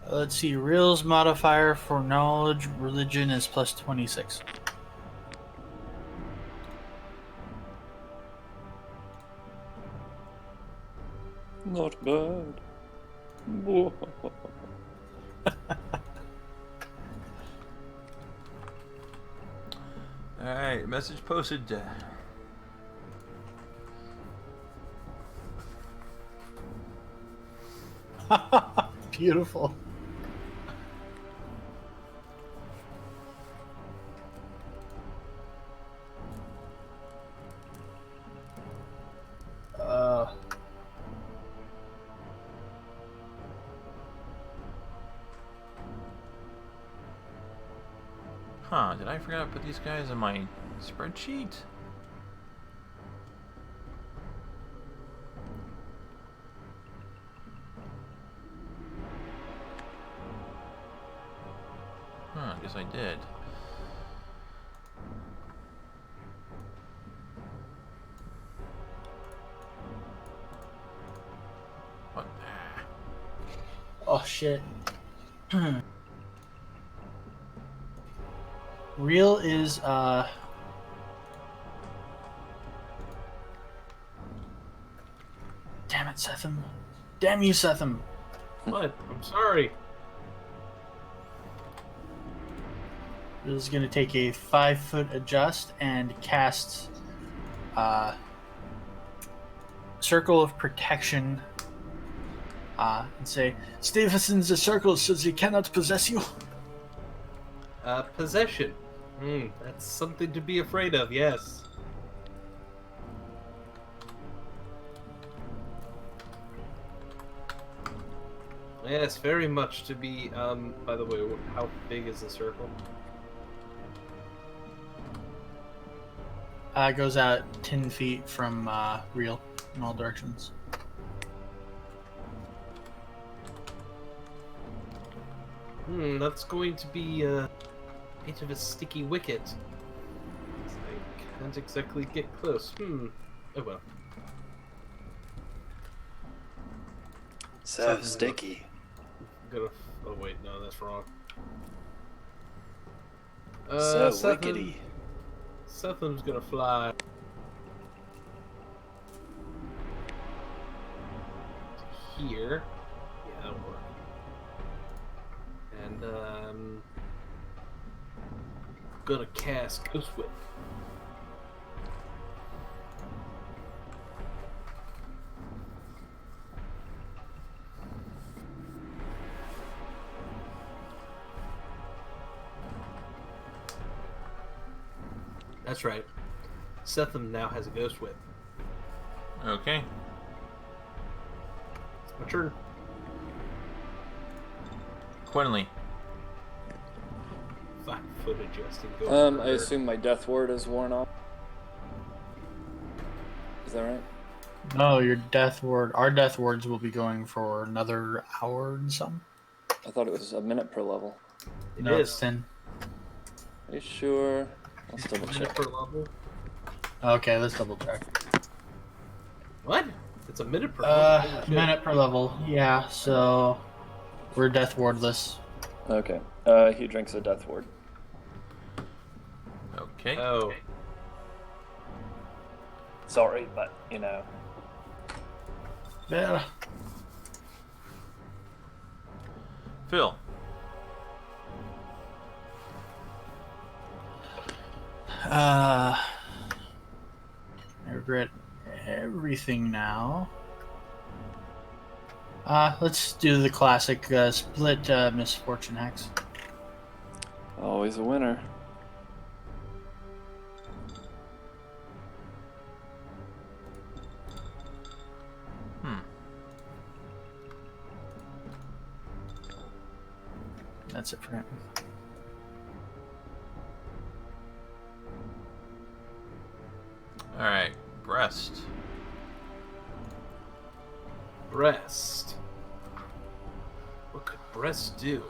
Let's see. Real's modifier for knowledge, religion is plus 26. Not bad. Alright, message posted. Beautiful. Huh, did I forget to put these guys in my spreadsheet? Huh, I guess I did. What? Oh shit. Real is damn it, Setham. Damn you, Setham. What? I'm sorry. Real is gonna take a 5-foot adjust and cast Circle of Protection and say, stay within the circle so they cannot possess you. Possession. That's something to be afraid of, yes. Yes, very much to be, by the way, how big is the circle? Goes out 10 feet from Real in all directions. That's going to be a bit of a sticky wicket. I can't exactly get close. Oh well. So sticky. Oh wait, no, that's wrong. So Setham- wickety. Setham's gonna fly here. Yeah, that'll work. And gonna cast Ghost Whip. That's right. Setham now has a Ghost Whip. Okay. It's my turn. Quinley. 5-foot adjusting. Go I over. assume my death ward is worn off. Is that right? No, your death ward. Our death wards will be going for another hour and some. I thought it was a minute per level. It No, is. it's 10. Are you sure? Let's double Minute check. per level. Okay, let's double check. What? It's a minute per level. Holy shit. Minute per level. Yeah, so we're death wardless. Okay. He drinks a death ward. Okay. Oh. Sorry, but you know. Yeah. Phil. I regret everything now. Let's do the classic split misfortune hex. Always a winner. That's it for him. Alright, breast. Breast. What could breast do?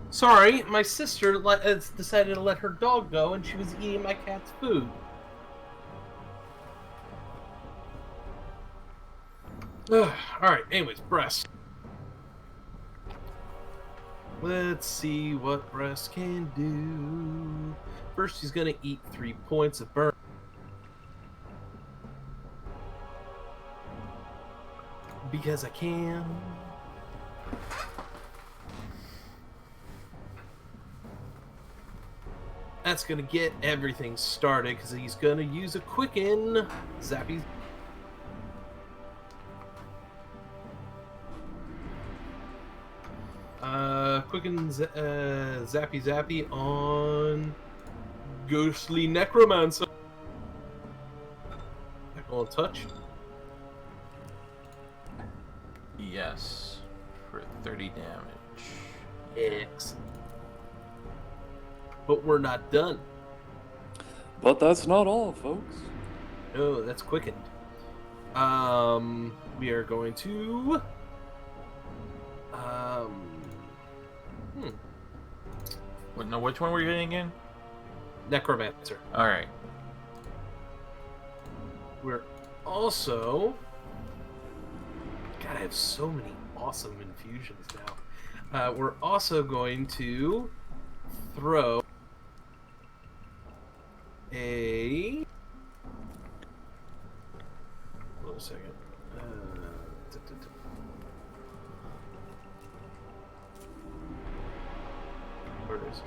Sorry, my sister decided to let her dog go, and she was eating my cat's food. Alright, anyways, breast. Let's see what breast can do. First, he's gonna eat 3 points of burn. Because I can. That's gonna get everything started because he's gonna use a quicken. Zappy. Quicken Zappy Zappy on Ghostly Necromancer. Not gonna touch. Yes. For 30 damage. X. But we're not done. But that's not all, folks. No, that's quickened. We are going to What, no, which one were you hitting again? Necromancer. Alright. We're also God, I have so many awesome infusions now. We're also going to throw a. Hold on a second. Where is it?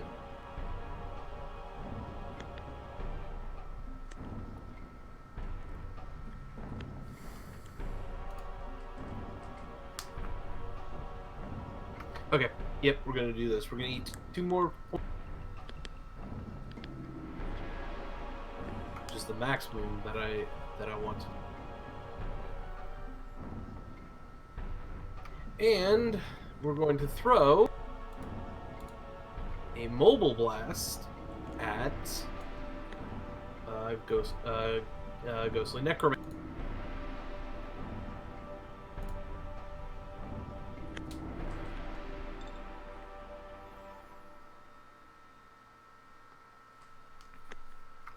Okay. Yep, we're gonna do this. We're gonna eat 2 more. Which is the maximum that I want. And we're going to throw a mobile blast at Ghostly Necromancer.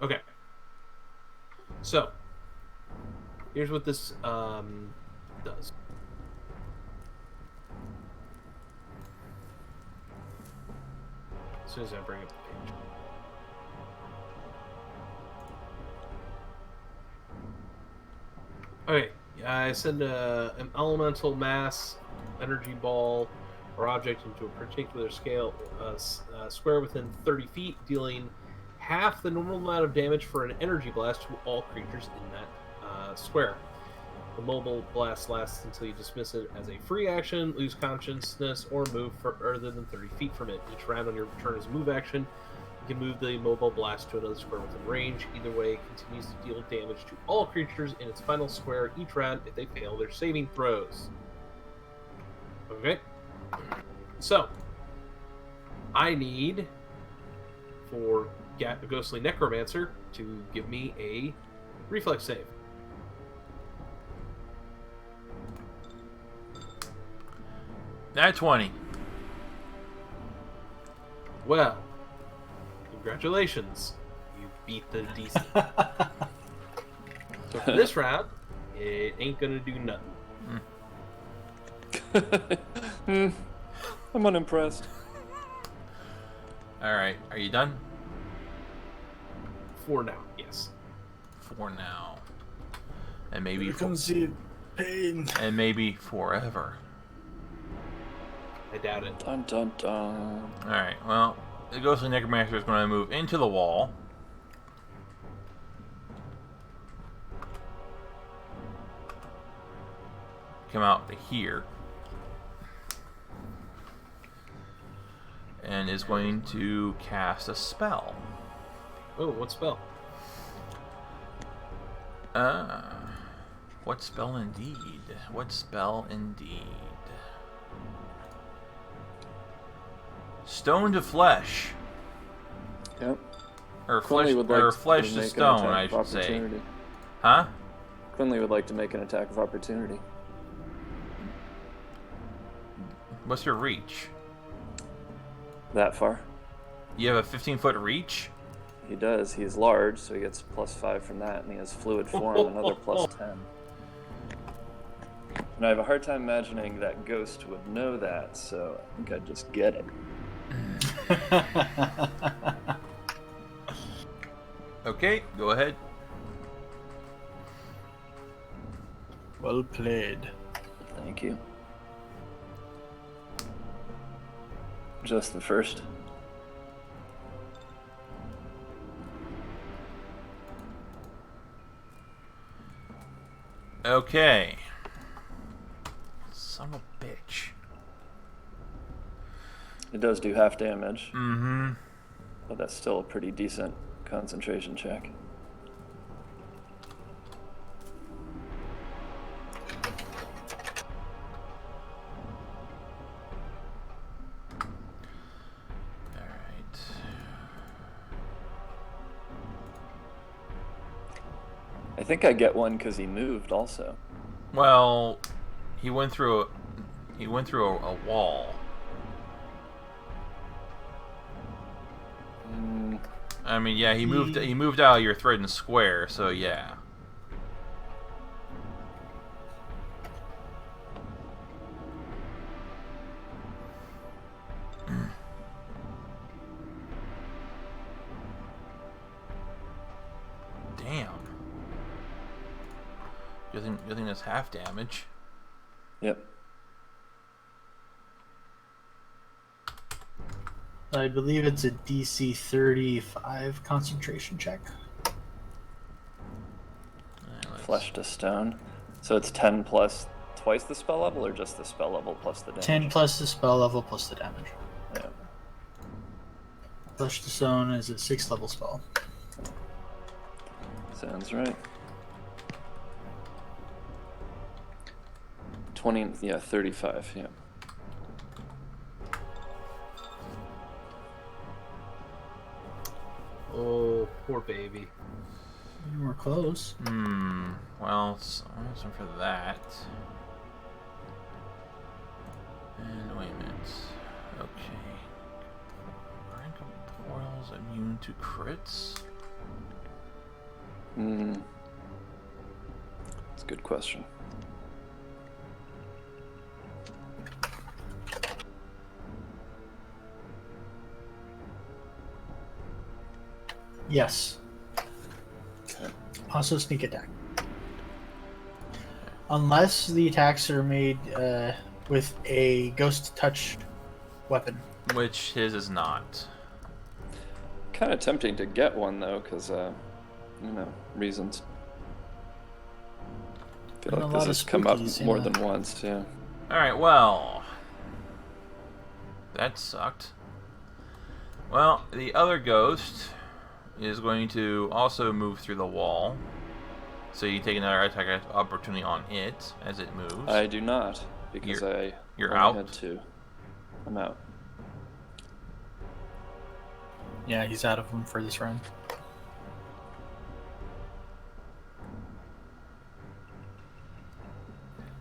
Okay. So, here's what this does. As soon as I bring up the page. Okay, I send an elemental mass energy ball or object into a particular scale square within 30 feet, dealing half the normal amount of damage for an energy blast to all creatures in that square. The mobile blast lasts until you dismiss it as a free action, lose consciousness, or move further than 30 feet from it. Each round on your turn is a move action. You can move the mobile blast to another square within range. Either way, it continues to deal damage to all creatures in its final square each round if they fail their saving throws. Okay. So, I need for Ghostly Necromancer to give me a reflex save. Nat 20. Well, congratulations. You beat the DC. So for this round, it ain't gonna do nothing. I'm unimpressed. Alright, are you done? For now, yes. For now. And maybe You can see pain. and maybe forever. I doubt it. Dun dun dun. Alright, well, the Ghostly Necromancer is going to move into the wall. Come out to here. And is going to cast a spell. Oh, what spell? What spell indeed? What spell indeed? Stone to flesh. Yep. Or Quinley flesh, would like or to flesh to make an stone, attack I of should say. opportunity. Huh? Quinley would like to make an attack of opportunity. What's your reach? That far. You have a 15-foot reach? He does. He's large, so he gets +5 from that, and he has fluid form, another +10. And I have a hard time imagining that Ghost would know that, so I think I'd just get it. Okay, go ahead. Well played. Thank you. Just the first. Okay. Son of a bitch. It does do half damage, Mm-hmm. but that's still a pretty decent concentration check. Alright. I think I get one because he moved also. Well, he went through a wall. I mean, yeah, he moved out of your threatened square, so yeah. Damn. Good thing that's half damage. Yep. I believe it's a DC 35 concentration check. Alright, let's- Flesh to stone. So it's 10 plus twice the spell level, or just the spell level plus the damage? 10 plus the spell level plus the damage. Yeah. Flesh to Stone is a 6th level spell. Sounds right. 20, yeah, 35, yeah. Oh, poor baby. You were close. Well, so for that. And wait a minute. Okay. Rank of portals immune to crits? That's a good question. Yes. Okay. Also sneak attack. Unless the attacks are made with a ghost touch weapon. Which his is not. Kind of tempting to get one though, because reasons. I feel And a like lot this of has come up spookies, more yeah. than once, yeah. Alright, well. That sucked. Well, the other ghost is going to also move through the wall. So you take another attack opportunity on it as it moves. I do not, because You're only out? had 2. I'm out. Yeah, he's out of them for this round.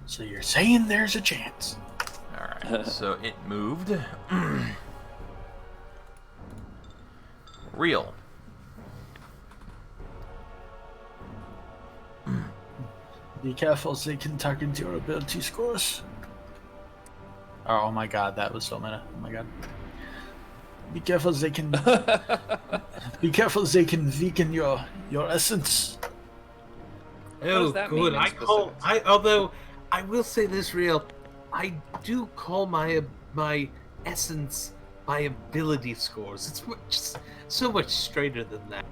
So you're saying there's a chance. Alright, so it moved. Real. Be careful, they can tuck into your ability scores. Oh my god, that was so meta. Oh my god. Be careful, they can. Be careful, they can weaken your essence. Oh, does that mean good. in Although I will say this, real, I do call my my essence, my ability scores. It's just so much straighter than that.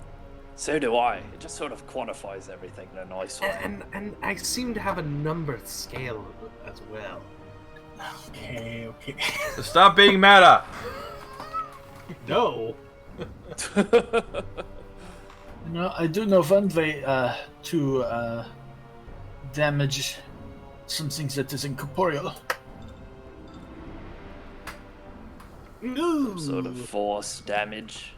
So do I. It just sort of quantifies everything in a nice way. And I seem to have a number scale as well. Okay. So stop being meta. No. I do know one way to damage something that is incorporeal. Ooh. Sort of force damage.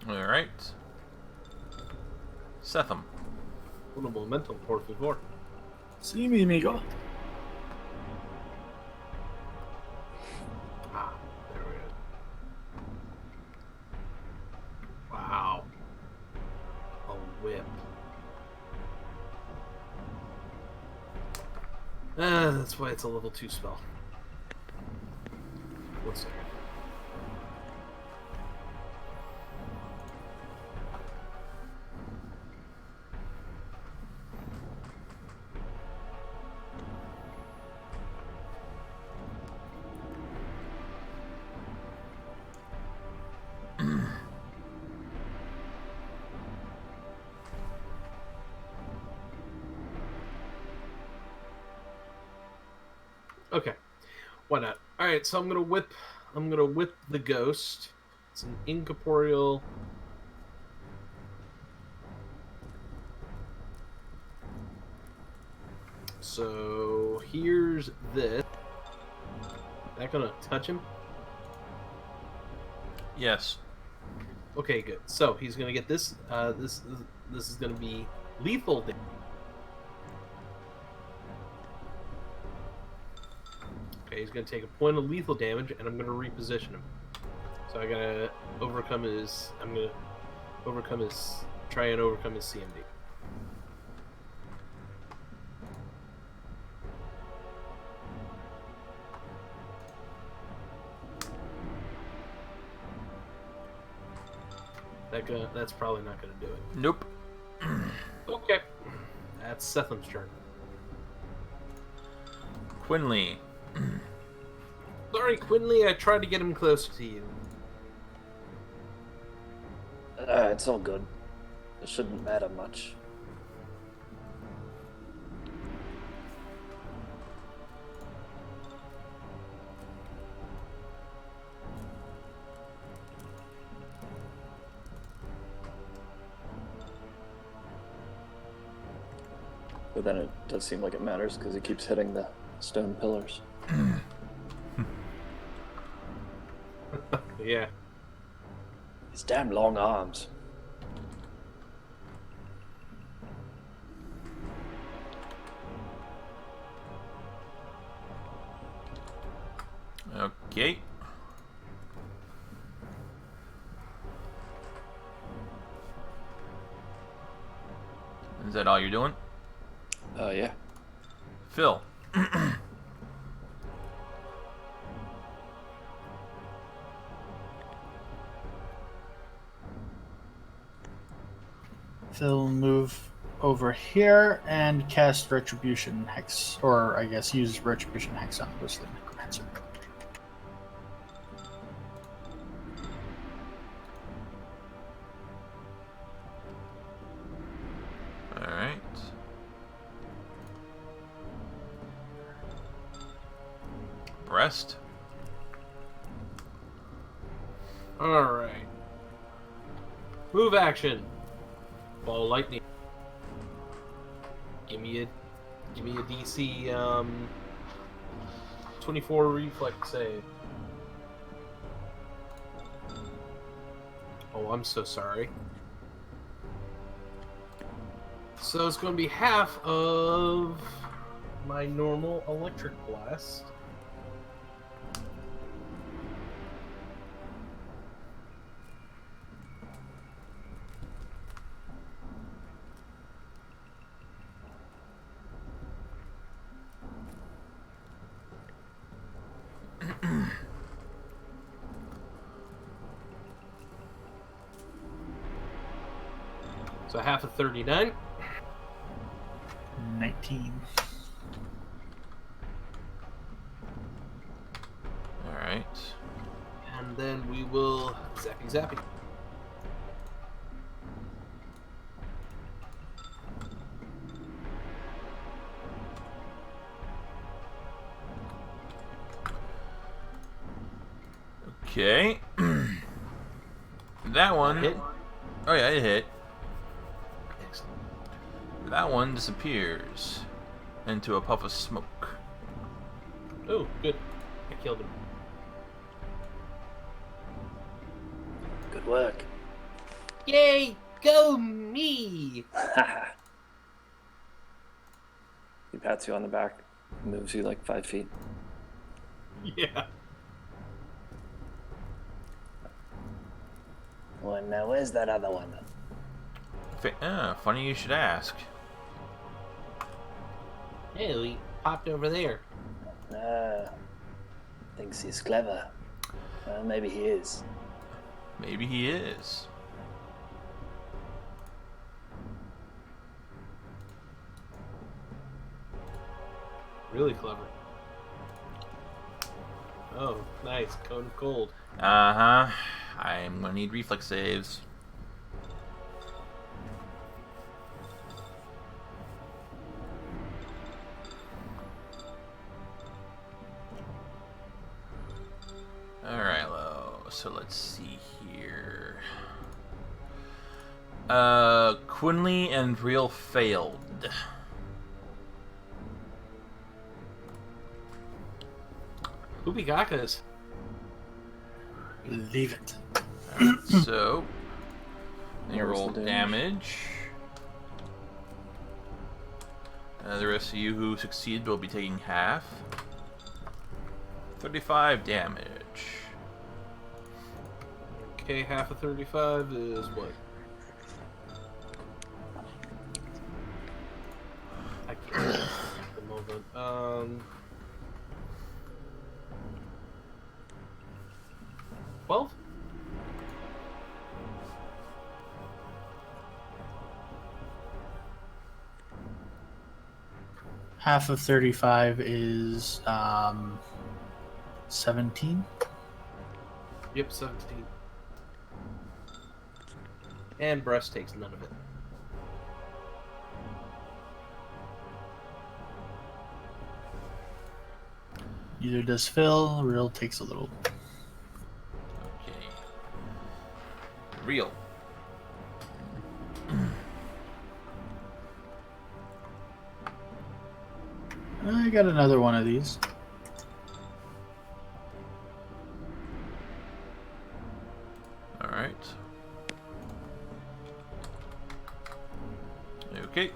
Alright. Setham. Uno momento, por favor. See me, amigo. Ah, there we go. Wow. A whip. That's why it's a level 2 spell. One second. Okay, why not? All right, so I'm gonna whip the ghost. It's an incorporeal. So here's this. That gonna touch him? Yes. Okay, good. So he's gonna get this. This is gonna be lethal. Okay, he's gonna take a point of lethal damage, and I'm gonna reposition him. So I gotta overcome his. I'm gonna overcome his. Try and overcome his CMD. That's probably not gonna do it. Nope. Okay, that's Setham's turn. Quinley. Sorry, Quinley. I tried to get him closer to you. It's all good. It shouldn't matter much. But then it does seem like it matters because he keeps hitting the stone pillars. Yeah. His damn long arms. Okay. Is that all you're doing? Yeah. Phil. Phil move over here and cast Retribution Hex, or I guess use Retribution Hex on Whistling Necromancer. Alright. Breast. All right. Move action. Ball lightning. Give me a DC 24 reflex save. Oh, I'm so sorry. So it's going to be half of my normal electric blast. So half of 39. 19. Alright. And then we will zappy zappy. Okay. That one. Hit. Oh yeah, it hit. Excellent. That one disappears into a puff of smoke. Oh, good. I killed him. Good work. Yay! Go me! He pats you on the back, moves you like 5 feet. Yeah. Well, now where's that other one? Funny you should ask. Hey, he popped over there. Thinks he's clever. Well, maybe he is. Maybe he is. Really clever. Oh, nice. Cone of cold. Uh-huh. I'm gonna need reflex saves. Alright, so let's see here. Quinley and Real failed. Hoopy-gakas. Leave it. Alright, so you Where's roll the damage. The rest of you who succeed will be taking half. 35 damage. Okay, half of 35 is what? I can't at the moment. 12? Half of 35 is 17. Yep, 17. And Breast takes none of it. Neither does Phil. Real takes a little. Okay. Real. I got another one of these. Alright. Okay.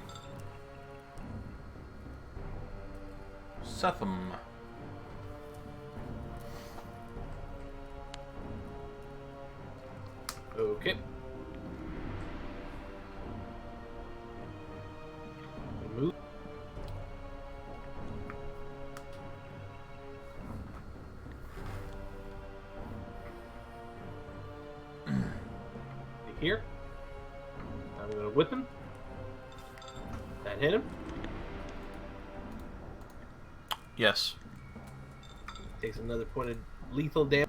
Setham. Okay. Move. Here. I'm gonna whip him. That hit him. Yes. Takes another point of lethal damage.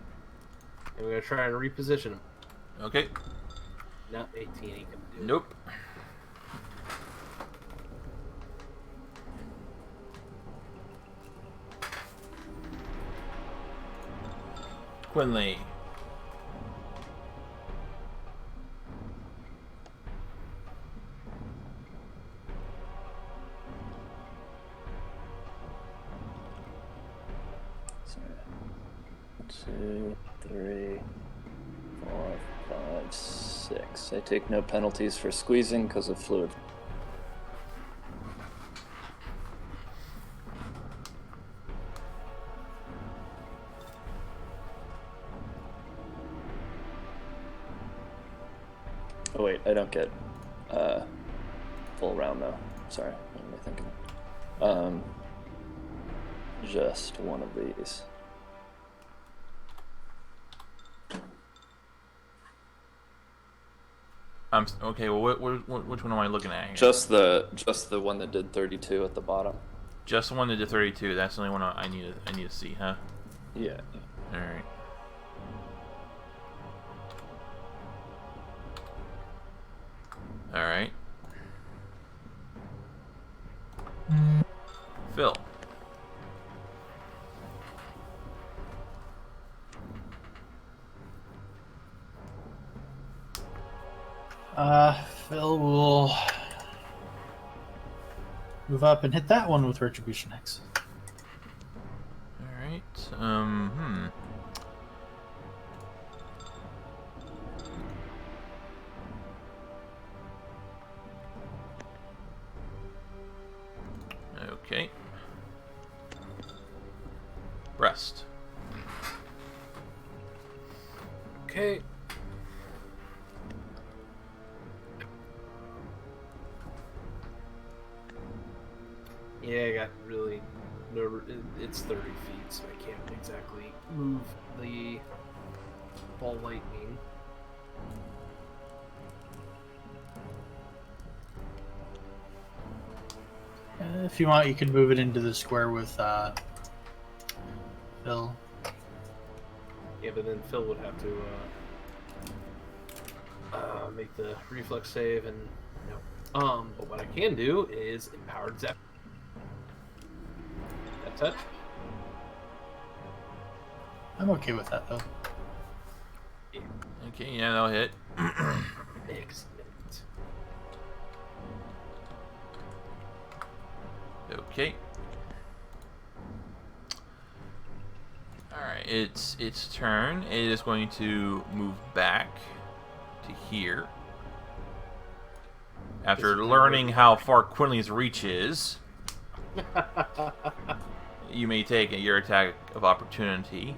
And we're gonna try and reposition him. Okay. Not 18, he can do. Nope. Quinley. Sorry. 2, 3, 4, 5, 6. I take no penalties for squeezing because of fluid. Oh wait, I don't get full round though. Sorry, what am I thinking? Just one of these. Okay. Well, which one am I looking at here? Just the one that did 32 at the bottom. Just the one that did 32. That's the only one I need to see, huh? Yeah. All right. All right. Phil. Phil will move up and hit that one with Retribution X. All right. Okay. Rest. Okay. Yeah, I got really no. It's 30 feet, so I can't exactly move the ball lightning. If you want, you can move it into the square with Phil. Yeah, but then Phil would have to make the reflex save, and no. But what I can do is empowered zap. That touch. I'm okay with that, though. Okay. Yeah, that'll hit. Excellent. Okay. Alright, it's turn. It is going to move back to here. After learning how far Quinley's reach is, you may take your attack of opportunity.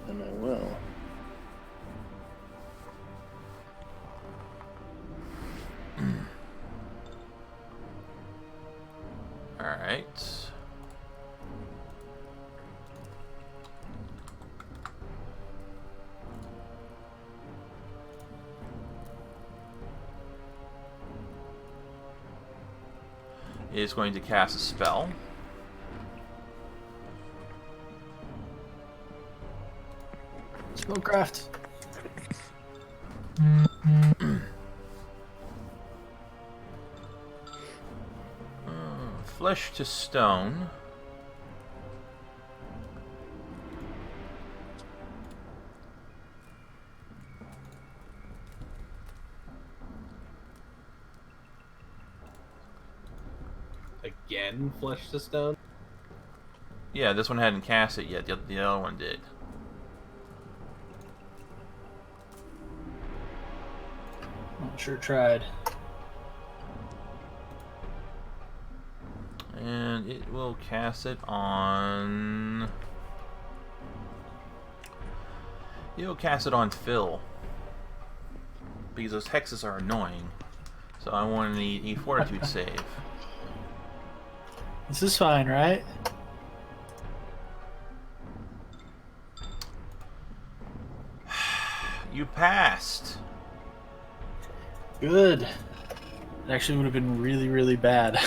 And I will. Alright. It is going to cast a spell. Spellcraft. Flesh to stone. Again, flesh to stone. Yeah, this one hadn't cast it yet. The other one did. Not sure tried. And it will cast it on... It will cast it on Phil. Because those hexes are annoying. So I want to need a fortitude save. This is fine, right? You passed. Good. It actually would have been really, really bad.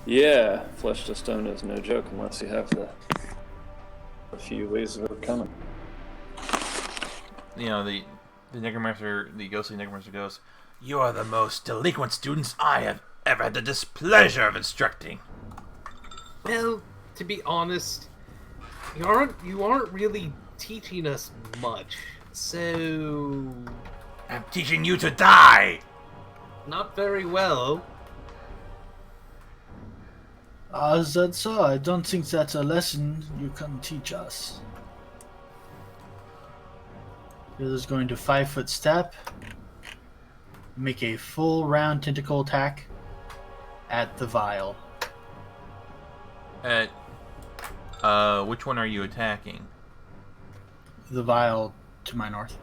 Yeah, flesh to stone is no joke unless you have a few ways of overcoming. You know, the necromancer, the ghostly necromancer goes, "You are the most delinquent students I have ever had the displeasure of instructing." Well, to be honest, you aren't really teaching us much. So, I'm teaching you to die! not very well. Is that so? I don't think that's a lesson you can teach us. Phil is going to 5-foot step, make a full round tentacle attack at the vial. At, which one are you attacking? The vial to my north.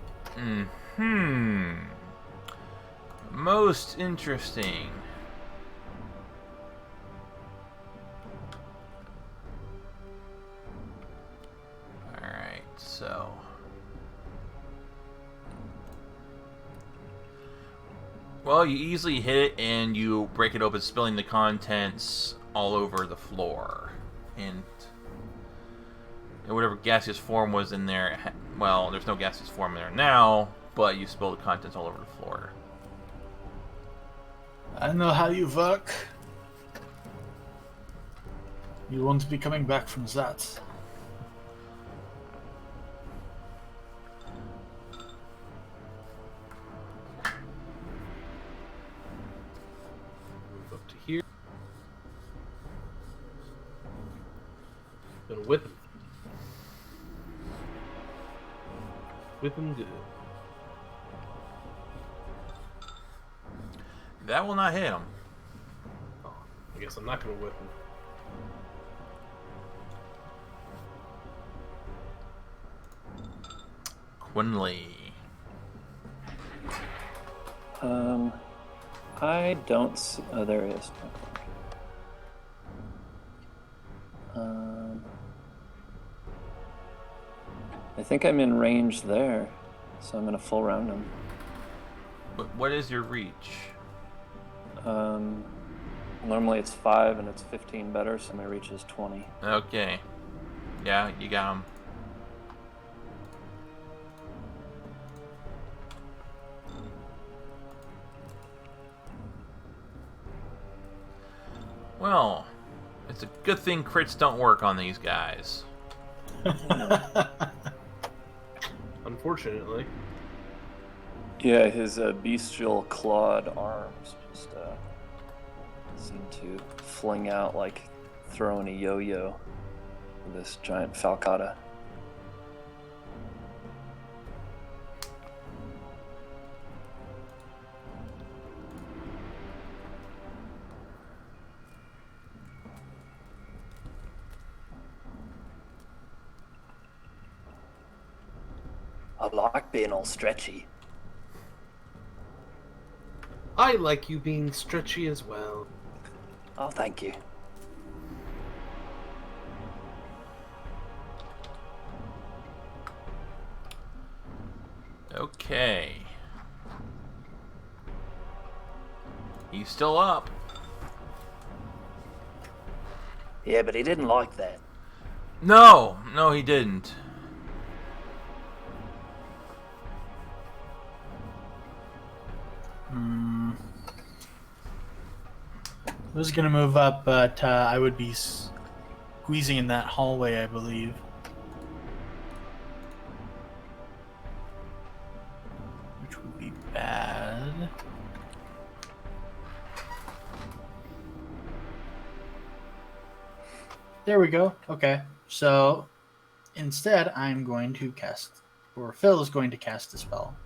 Most interesting. Alright. So. Well, you easily hit it and you break it open, spilling the contents all over the floor. And whatever gaseous form was in there, well, there's no gaseous form in there now, but you spilled the contents all over the floor. I know how you work. You won't be coming back from that. Move up to here. Gonna whip him. Whip him good. That will not hit him. Oh, I guess I'm not gonna whip him. Quinley. I don't see. Oh, there he is. I think I'm in range there, so I'm gonna full round him. What is your reach? Normally it's 5 and it's 15 better, so my reach is 20. Okay. Yeah, you got him. Well, it's a good thing crits don't work on these guys. Unfortunately. Yeah, his bestial clawed arms just seem to fling out like throwing a yo-yo with this giant falcata. I like being all stretchy. I like you being stretchy as well. Oh, thank you. Okay. He's still up. Yeah, but he didn't like that. No, he didn't. I was gonna move up, but I would be squeezing in that hallway, I believe. Which would be bad. There we go. Okay. So instead, I'm going to cast, or Phil is going to cast a spell.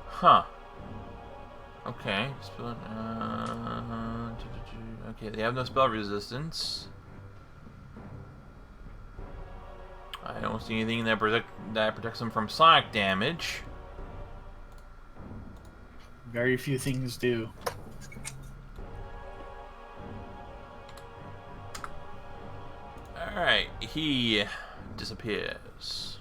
Huh. Okay. Okay, they have no spell resistance. I don't see anything that protects them from sonic damage. Very few things do. Alright, he disappears.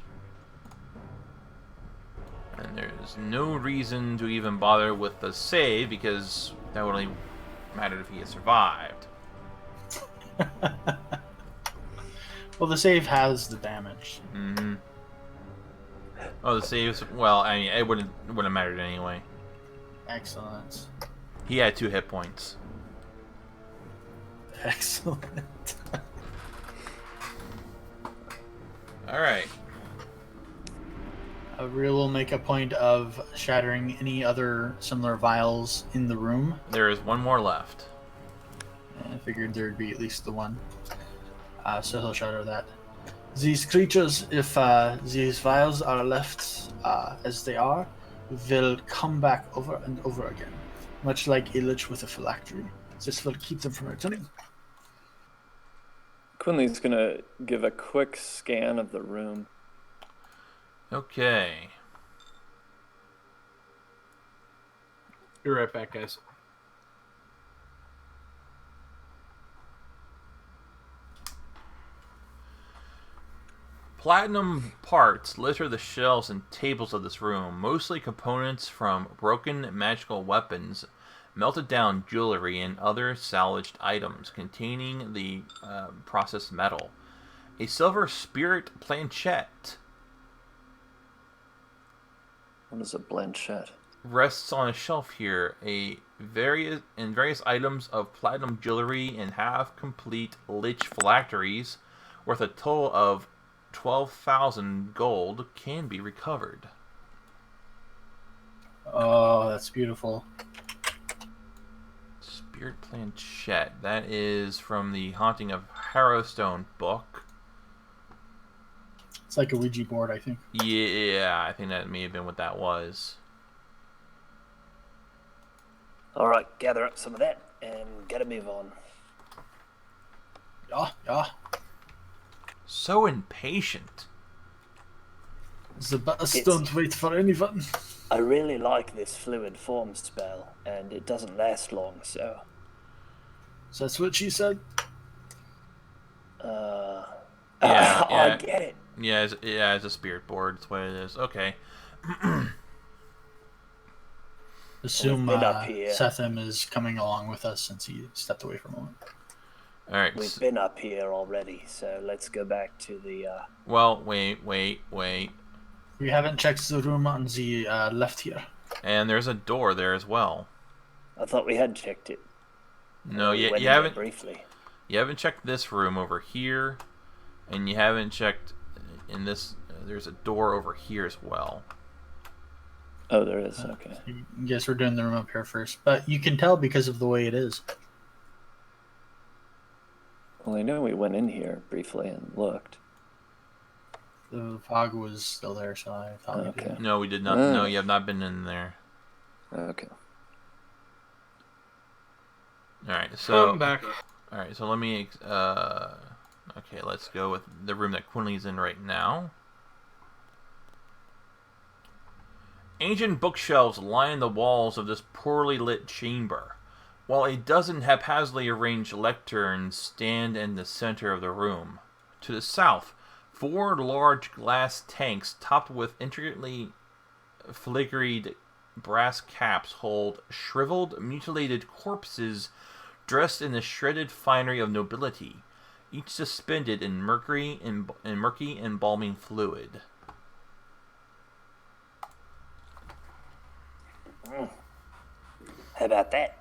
And there's no reason to even bother with the save, because that would only matter if he had survived. Well, the save has the damage. Mm-hmm. Oh, the saves... Well, I mean, it wouldn't have mattered anyway. Excellent. He had 2 hit points. Excellent. Alright. We will make a point of shattering any other similar vials in the room. There is one more left. I figured there'd be at least the one. So he'll shatter that. These creatures, if these vials are left as they are, will come back over and over again, much like a lich with a phylactery. This will keep them from returning. Quinley's gonna give a quick scan of the room. Okay. Be right back, guys. Platinum parts litter the shelves and tables of this room, mostly components from broken magical weapons, melted down jewelry, and other salvaged items containing the processed metal. A silver spirit planchette What is a planchette? rests on a shelf here. Various items of platinum jewelry and half-complete lich phylacteries, worth a total of 12,000 gold, can be recovered. Oh, that's beautiful. Spirit planchette. That is from the Haunting of Harrowstone book. It's like a Ouija board, I think. Yeah, I think that may have been what that was. All right, gather up some of that and get a move on. Yeah, yeah. So impatient. The best It's- don't wait for anyone. I really like this fluid form spell, and it doesn't last long, so... That's what she said. Yeah, I yeah. get it. Yeah, it's a spirit board. That's what it is. Okay. Assume We've been up here. Setham is coming along with us since he stepped away for a moment. All right. We've been up here already, so let's go back to the... Well, wait. We haven't checked the room on the left here. And there's a door there as well. I thought we had checked it. No, We you went in there haven't. briefly. You haven't checked this room over here, and you haven't checked in this. There's a door over here as well. Oh, there is. Okay. I guess we're doing the room up here first. But you can tell because of the way it is. Well, I know we went in here briefly and looked. The fog was still there, so I thought we Okay. did. No, we did not. No, you have not been in there. Okay. All right, so Come back. all right, so let me. Okay, let's go with the room that Quinley's in right now. Ancient bookshelves line the walls of this poorly lit chamber, while a dozen haphazardly arranged lecterns stand in the center of the room. To the south, 4 large glass tanks topped with intricately filigreed brass caps hold shriveled, mutilated corpses dressed in the shredded finery of nobility, each suspended in murky embalming fluid. How about that?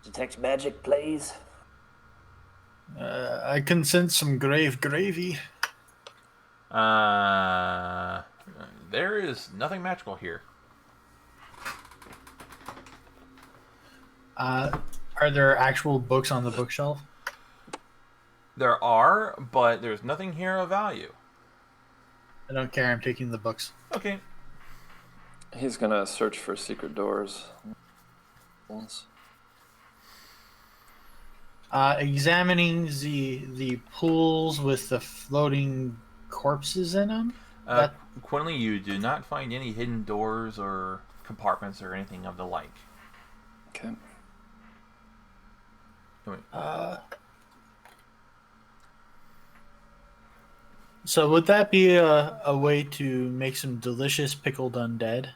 Detect magic, please. I can sense some grave gravy. There is nothing magical here. Are there actual books on the bookshelf? There are, but there's nothing here of value. I don't care. I'm taking the books. Okay. He's gonna search for secret doors. Examining the pools with the floating corpses in them. Quinley, you do not find any hidden doors or compartments or anything of the like. Okay. Wait. So would that be a way to make some delicious pickled undead?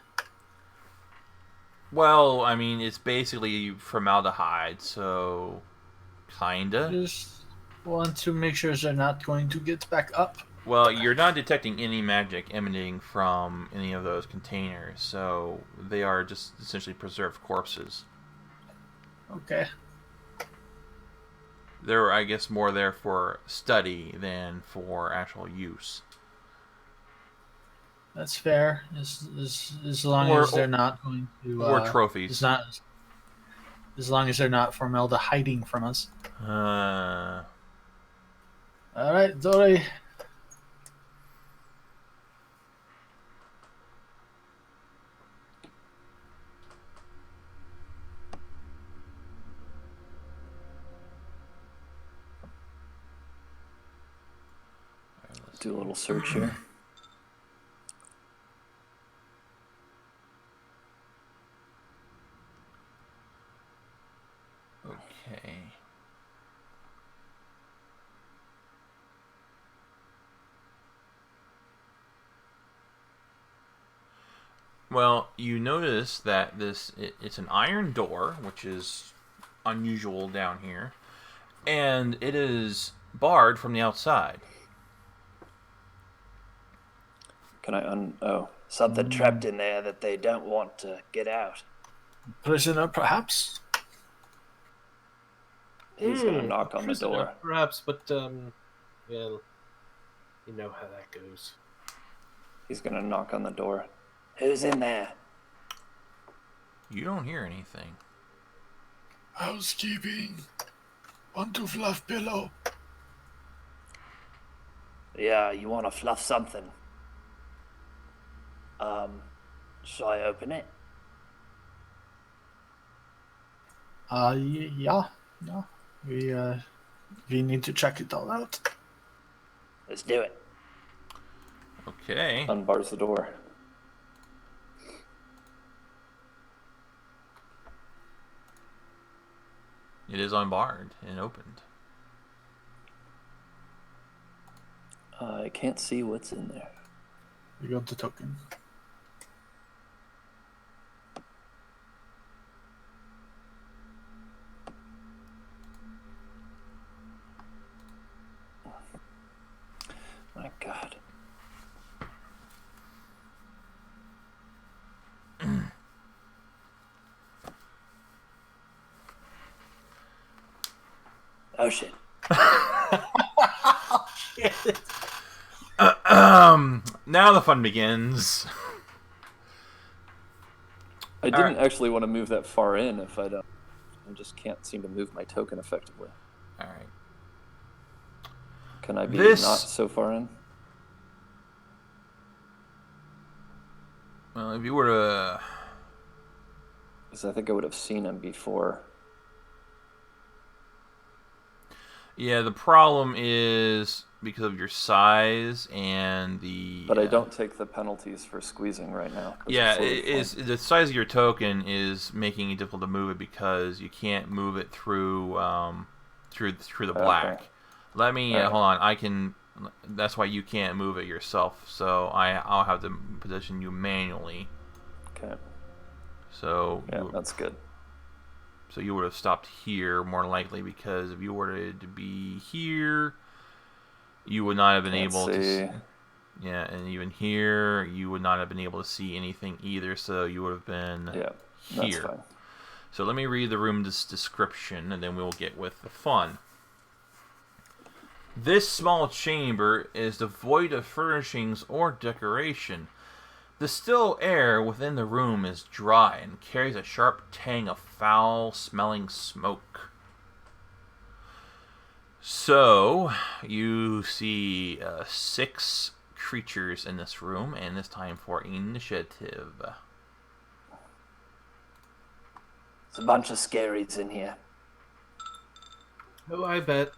Well, I mean, it's basically formaldehyde, so kinda. Just want to make sure they're not going to get back up. Well, you're not detecting any magic emanating from any of those containers, so they are just essentially preserved corpses. Okay. They're, I guess, more there for study than for actual use. That's fair. As long Or- as they're not going to or trophies. It's not. As long as they're not formaldehyde hiding from us. Uh, All right, Dory. Do a little search here. okay. Well, you notice that it's an iron door, which is unusual down here, and it is barred from the outside. Can I Oh, Something trapped in there that they don't want to get out. Prisoner, perhaps? he's gonna knock on the Prisoner, door. perhaps, but well, you know how that goes. He's gonna knock on the door. Who's in there? You don't hear anything. Housekeeping. Want to fluff pillow? Yeah, you want to fluff something. Shall I open it? Yeah. We need to check it all out. Let's do it. Okay. Unbars the door. It is unbarred and opened. I can't see what's in there. We got the token. My God. Oh shit. Now the fun begins. I didn't actually want to move that far in if I just can't seem to move my token effectively. All right. Can I be This- not so far in? Well, if you were to... Because I think I would have seen him before. Yeah, the problem is because of your size and the... But I don't take the penalties for squeezing right now. 'cause Yeah, it's loaded it is, form. the size of your token is making it difficult to move it because you can't move it through through the black. Okay. Let me Alright. hold on. I can. That's why you can't move it yourself. So I'll have to position you manually. Okay. So Yeah, you, that's good. so you would have stopped here more than likely, because if you were to be here, you would not have been Can't able to. see. Yeah, and even here, you would not have been able to see anything either. So you would have been Yeah, here. that's fine. So let me read the room description, and then we'll get with the fun. This small chamber is devoid of furnishings or decoration. The still air within the room is dry and carries a sharp tang of foul-smelling smoke. So, you see 6 creatures in this room, and it's time for initiative. There's a bunch of scaries in here. Oh, I bet.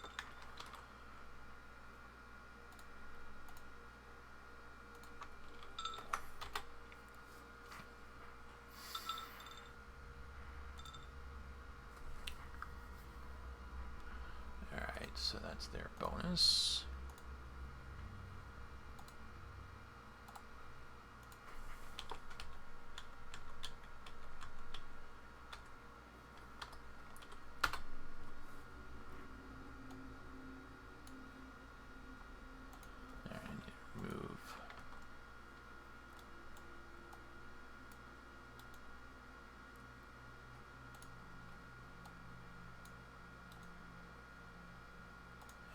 Alright, so that's their bonus. Alright, move.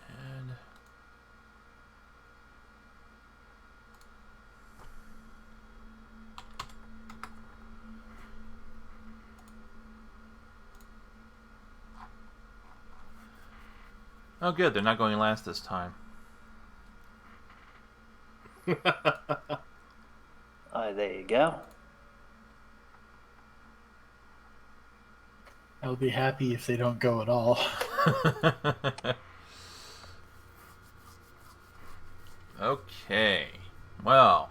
And oh, good. They're not going last this time. Oh, there you go. I'll be happy if they don't go at all. Okay. Well.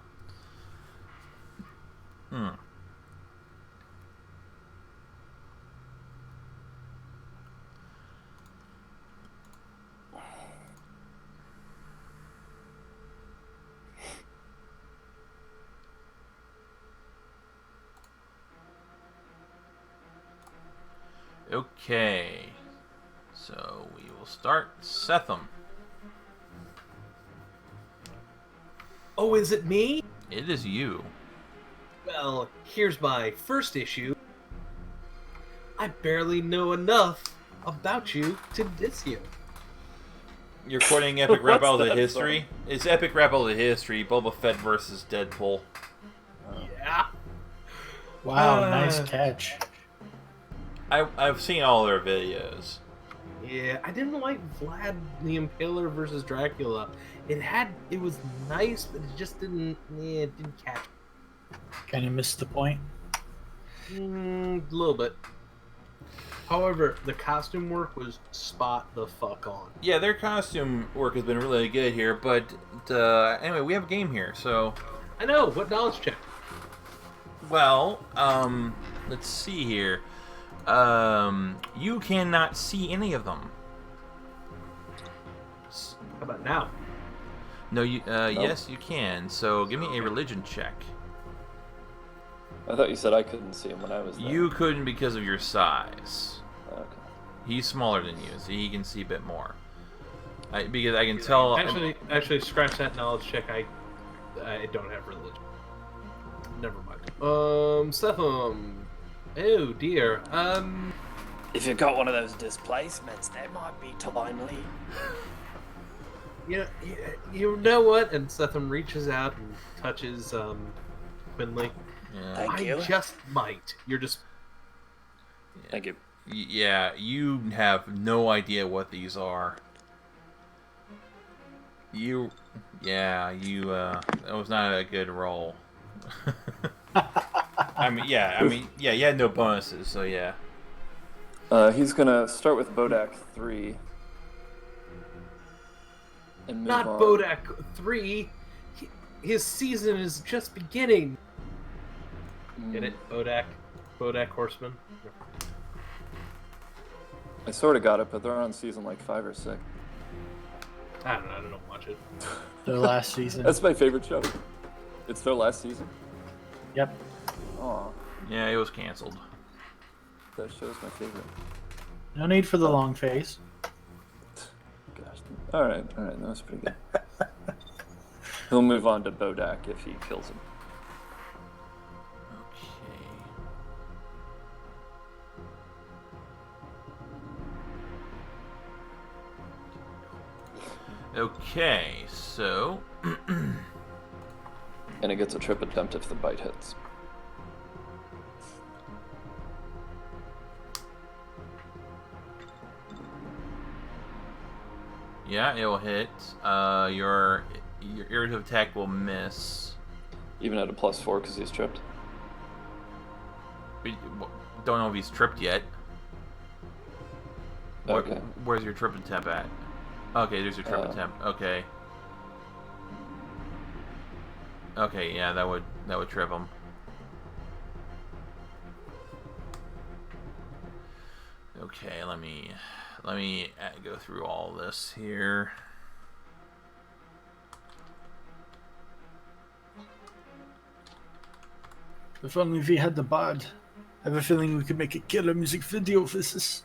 Okay. So we will start Setham. Oh, is it me? It is you. Well, here's my first issue. I barely know enough about you to diss you. You're quoting Epic Rap What's Battle of that History? song? It's Epic Rap Battle of History, Boba Fett versus Deadpool. Yeah. Wow, nice catch. I've seen all their videos. Yeah, I didn't like Vlad the Impaler versus Dracula. It was nice, but it just didn't. It didn't catch. Kind of missed the point. A little bit. However, the costume work was spot the fuck on. Yeah, their costume work has been really good here, but anyway, we have a game here, so... I know. What knowledge check? Well, let's see here. You cannot see any of them. How about now? No, you, yes, you can. So give me a religion check. I thought you said I couldn't see him when I was there. You couldn't because of your size. Okay. He's smaller than you, so he can see a bit more. Because I can tell... Actually, scratch that knowledge check. I don't have religion. Never mind. Stefan. Oh dear. If you've got one of those displacements, that might be timely. You know what? And Stefan reaches out and touches Quinley. Yeah. Thank you. I just might. You're just. Thank you. Yeah, you have no idea what these are. That was not a good roll. I mean, you had no bonuses, so yeah. He's gonna start with Bodak 3. And move Not on. Bodak 3. His season is just beginning. Get it? Bodak Horseman. I sort of got it, but they're on season like 5 or 6. I don't know. I don't watch it. Their last season. That's my favorite show. It's their last season. Yep. Aw, Yeah, it was canceled. that show's my favorite. No need for the long face. Gosh. Alright, that was pretty good. He'll move on to Bodak if he kills him. Okay, so... And it gets a trip attempt if the bite hits. Yeah, it will hit. Your irritative attack will miss. Even at a +4 because he's tripped. We don't know if he's tripped yet. Okay. Where's your trip attempt at? Okay, there's your trip attempt. Okay. Okay, yeah, that would trip him. Okay, let me go through all this here. If only we had the bard. I have a feeling we could make a killer music video for this.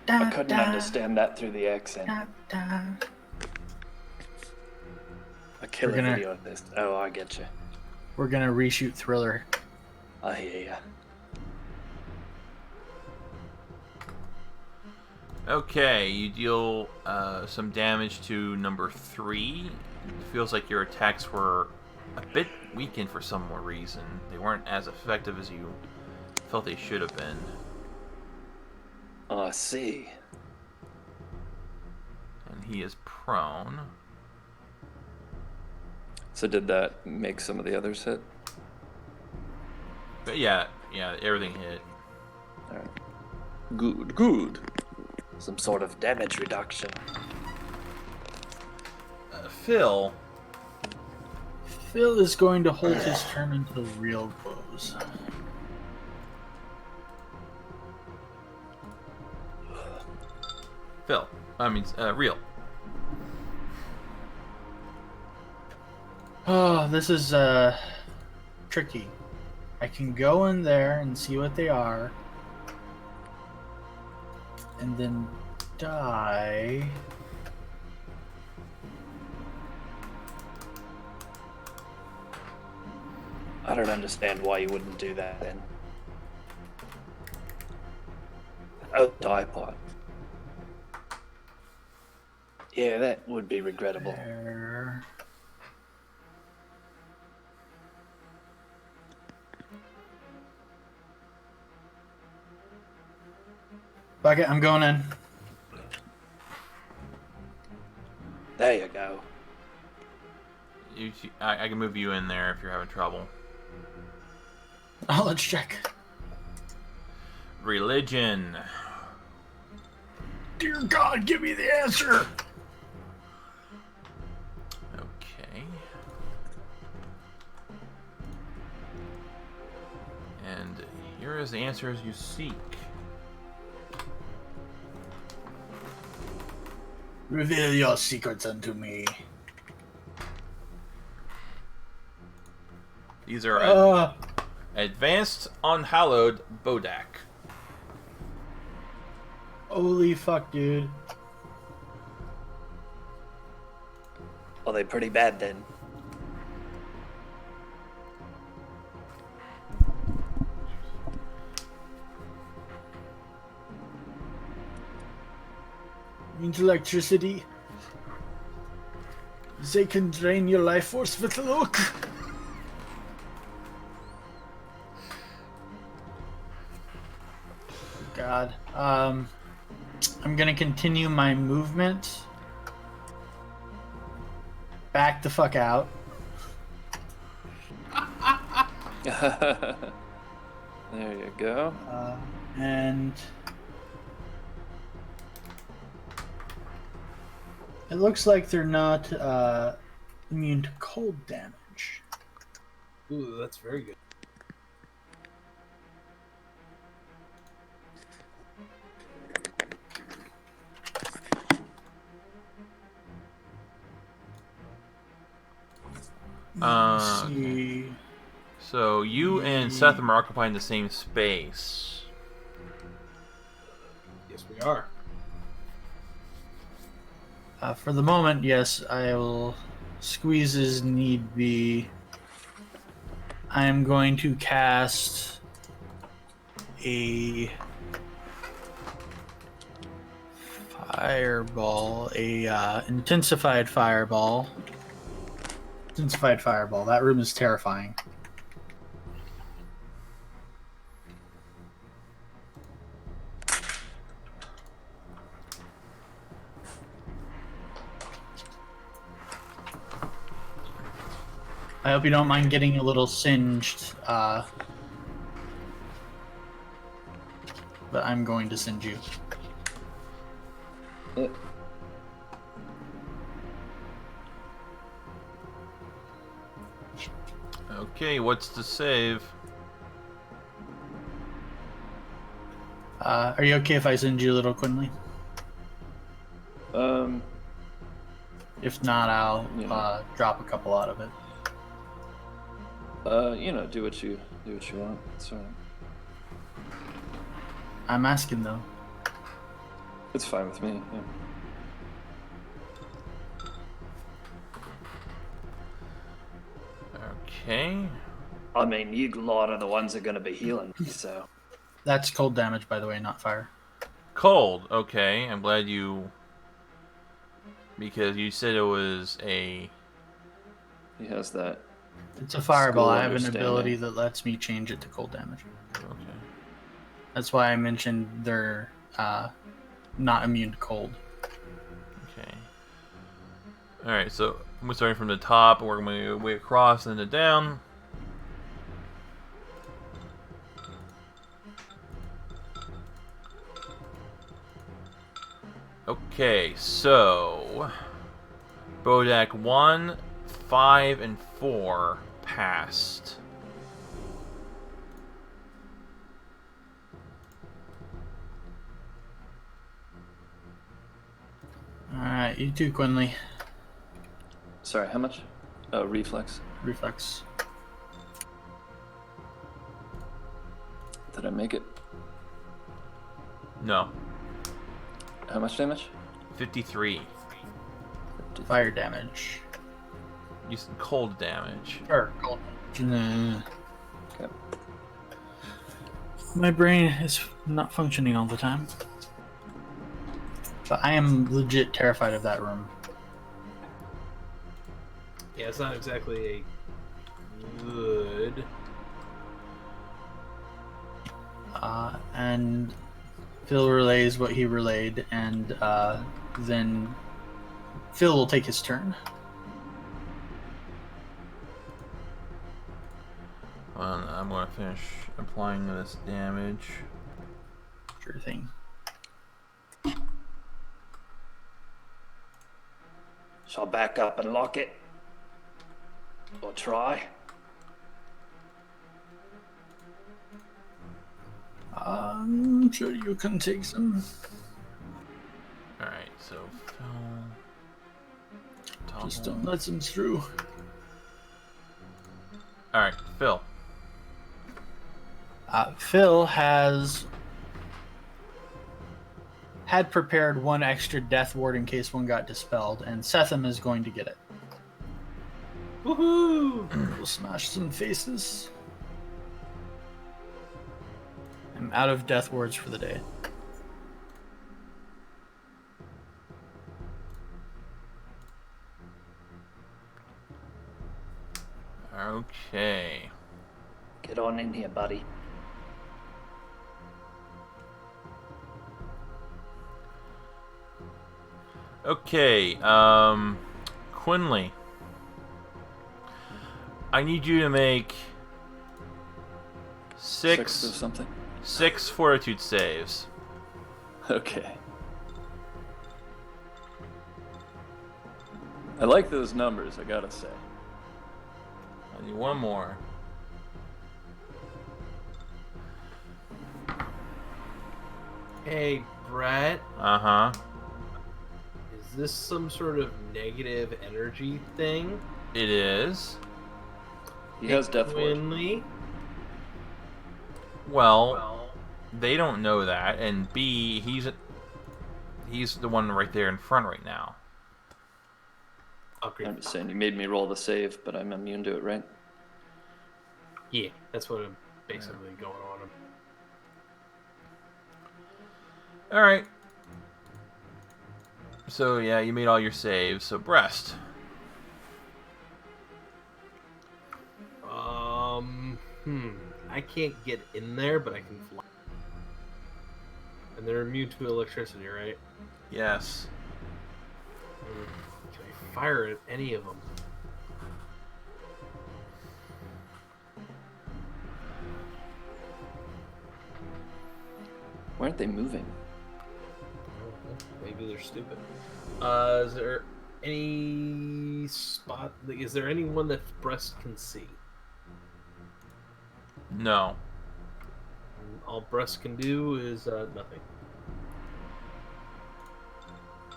I couldn't understand that through the accent. A killer gonna- video of this. Oh, I get you. We're gonna reshoot Thriller. I hear ya. Okay, you deal some damage to number 3. It feels like your attacks were a bit weakened for some reason. They weren't as effective as you felt they should have been. Oh, I see. And he is prone. So did that make some of the others hit? But yeah, everything hit. Alright. Good. Some sort of damage reduction. Phil, Phil is going to hold his turn until real close. Real. Oh, this is tricky. I can go in there and see what they are, and then die. I don't understand why you wouldn't do that then. Oh, die pot. Yeah, that would be regrettable. There. Fuck it, I'm going in. There you go. I can move you in there if you're having trouble. Oh, let's check. Religion. Dear God, give me the answer. Okay. And here is the answers you seek. Reveal your secrets unto me. These are Advanced Unhallowed Bodak. Holy fuck, dude. Are they pretty bad then? Means electricity. They can drain your life force with a look. God. I'm gonna continue my movement. Back the fuck out. There you go. And it looks like they're not immune to cold damage. Ooh, that's very good. Let's see. So you and Seth are occupying the same space. Yes, we are. For the moment, yes, I will squeeze as need be. I am going to cast a fireball, intensified fireball. Intensified fireball. That room is terrifying. I hope you don't mind getting a little singed, but I'm going to singe you. Okay, what's the save? Are you okay if I send you a little Quinley? If not, I'll drop a couple out of it. Do what you want. It's alright. I'm asking though. It's fine with me. Yeah. Okay. I mean, you lot are the ones that are going to be healing me, so. That's cold damage, by the way, not fire. Cold. Okay, I'm glad you... Because you said it was a... He has that. It's a fireball. School I have an understanding. ability that lets me change it to cold damage. Okay. That's why I mentioned they're not immune to cold. Okay. Alright, so we're starting from the top, and we're going to way across and then down. Okay, so... Bodak 1, 5, and 4 passed. Alright, you too, Quinley. Sorry, how much? Oh, reflex. Reflex. Did I make it? No. How much damage? 53. Fire damage. You said cold damage. Or cold. Nah. Okay. My brain is not functioning all the time. But I am legit terrified of that room. Yeah, it's not exactly a good. And Phil relays what he relayed, and then Phil will take his turn. Well, I'm going to finish applying this damage. Sure thing. Shall I back up and lock it? Or try? I'm sure you can take some. Alright, so Phil. Just don't let them through. Alright, Phil. Phil had prepared one extra death ward in case one got dispelled, and Setham is going to get it. Woohoo! We'll smash some faces. I'm out of death wards for the day. Okay. Get on in here, buddy. Okay, Quinley. I need you to make Six of something. 6 fortitude saves. Okay. I like those numbers, I gotta say. I need one more. Hey, Brett, Uh-huh. is this some sort of negative energy thing? It is. He has death ward. Quinley? Well, they don't know that, and B, he's the one right there in front right now. Okay. I'm just saying, you made me roll the save, but I'm immune to it, right? Yeah, that's what I'm basically going on. Alright. So, yeah, you made all your saves. So, breast. I can't get in there, but I can fly. And they're immune to electricity, right? Yes. Can I fire at any of them? Why aren't they moving? Maybe they're stupid. Is there any spot? Is there anyone that Breast can see? No. All Breast can do is nothing.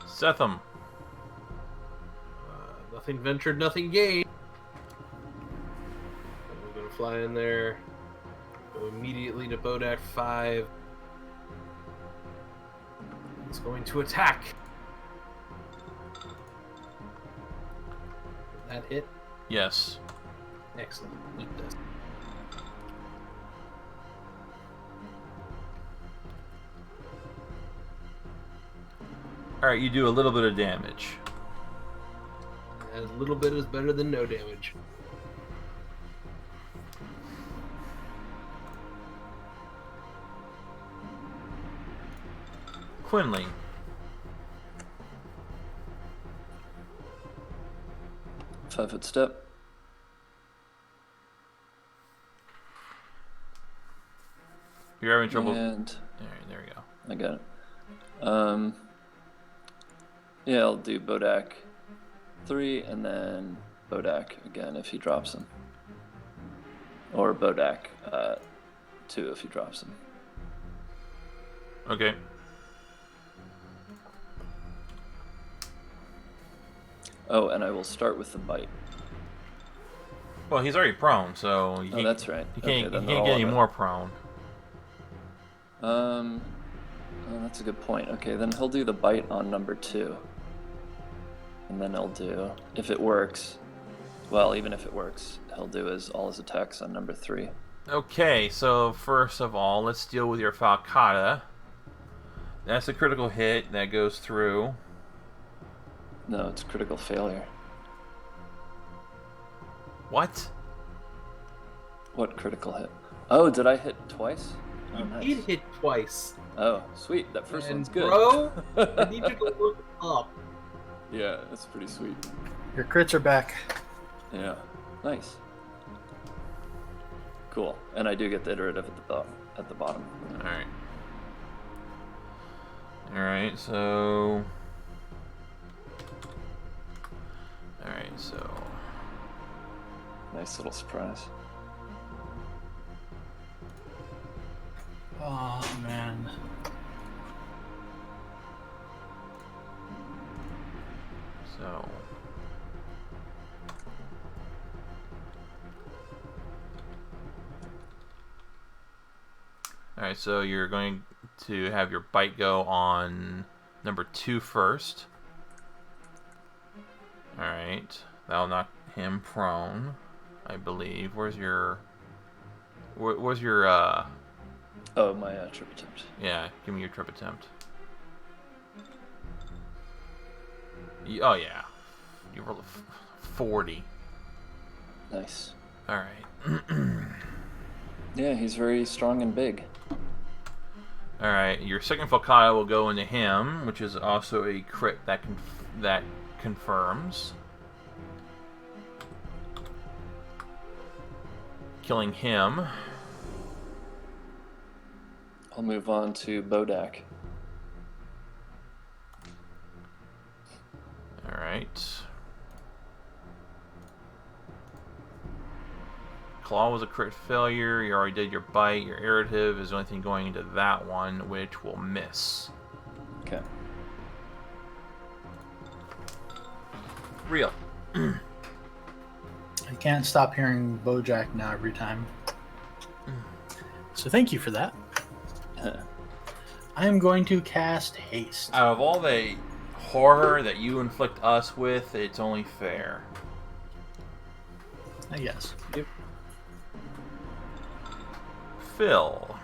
Setham. Nothing ventured, nothing gained. We're gonna fly in there. Go immediately to Bodak 5. It's going to attack. That hit? Yes. Excellent. Eat this. Alright, you do a little bit of damage. And a little bit is better than no damage. Quinley. Five-foot step. You're having trouble. And Alright, there we go. I got it. Yeah, I'll do Bodak 3 and then Bodak again if he drops him. Or Bodak 2 if he drops him. Okay. Oh, and I will start with the bite. Well, he's already prone, so you Oh, can't, that's right. you Okay, can't, then you they're can't get all any of it. more prone. Oh, that's a good point. Okay, then he'll do the bite on number 2. And then he'll do, if it works, well, even if it works, he'll do all his attacks on number 3. Okay, so first of all, let's deal with your Falcata. That's a critical hit that goes through. No, it's critical failure. What? What critical hit? Oh, did I hit twice? Oh, You nice. did hit twice. Oh, sweet. That first And one's good. bro, I need you to look up. Yeah, that's pretty sweet. Your crits are back. Yeah, nice. Cool. And I do get the iterative at the bottom. Alright. Alright, so... Alright, so... Nice little surprise. Oh, man. So... Alright, so you're going to have your bite go on number 2 first. Alright, that'll knock him prone, I believe. Where's your... Where's your, Oh, my trip attempt. Yeah, give me your trip attempt. Oh, yeah. You rolled a 40. Nice. Alright. Yeah, he's very strong and big. Alright, your second Falcata will go into him, which is also a crit that confirms. Killing him. I'll move on to Bodak. Alright. Claw was a crit failure. You already did your bite. Your irritive is the only thing going into that one, which will miss. Okay. Real. I can't stop hearing Bojack now every time. So thank you for that. I am going to cast Haste. Out of all the horror that you inflict us with, it's only fair. I guess. Yep. Phil.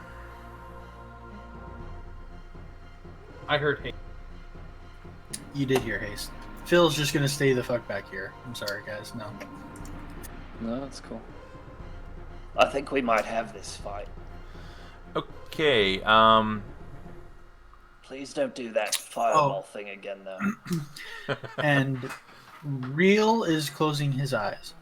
I heard hey. You did hear Haste. Phil's just going to stay the fuck back here. I'm sorry, guys. No. No, that's cool. I think we might have this fight. Okay, Please don't do that fireball thing again, though. And Real is closing his eyes.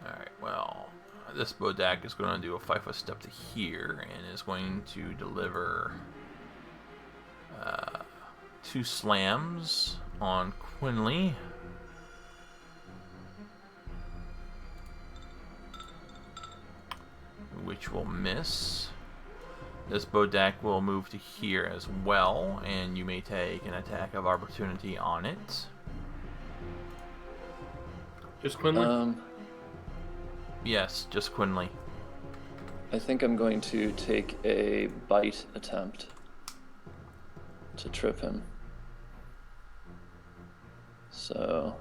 Alright, well, this Bodak is going to do a 5-foot step to here and is going to deliver 2 slams on Quinley. Which will miss. This Bodak will move to here as well, and you may take an attack of opportunity on it. Just Quinlan? Yes, just Quinley. I think I'm going to take a bite attempt to trip him. So,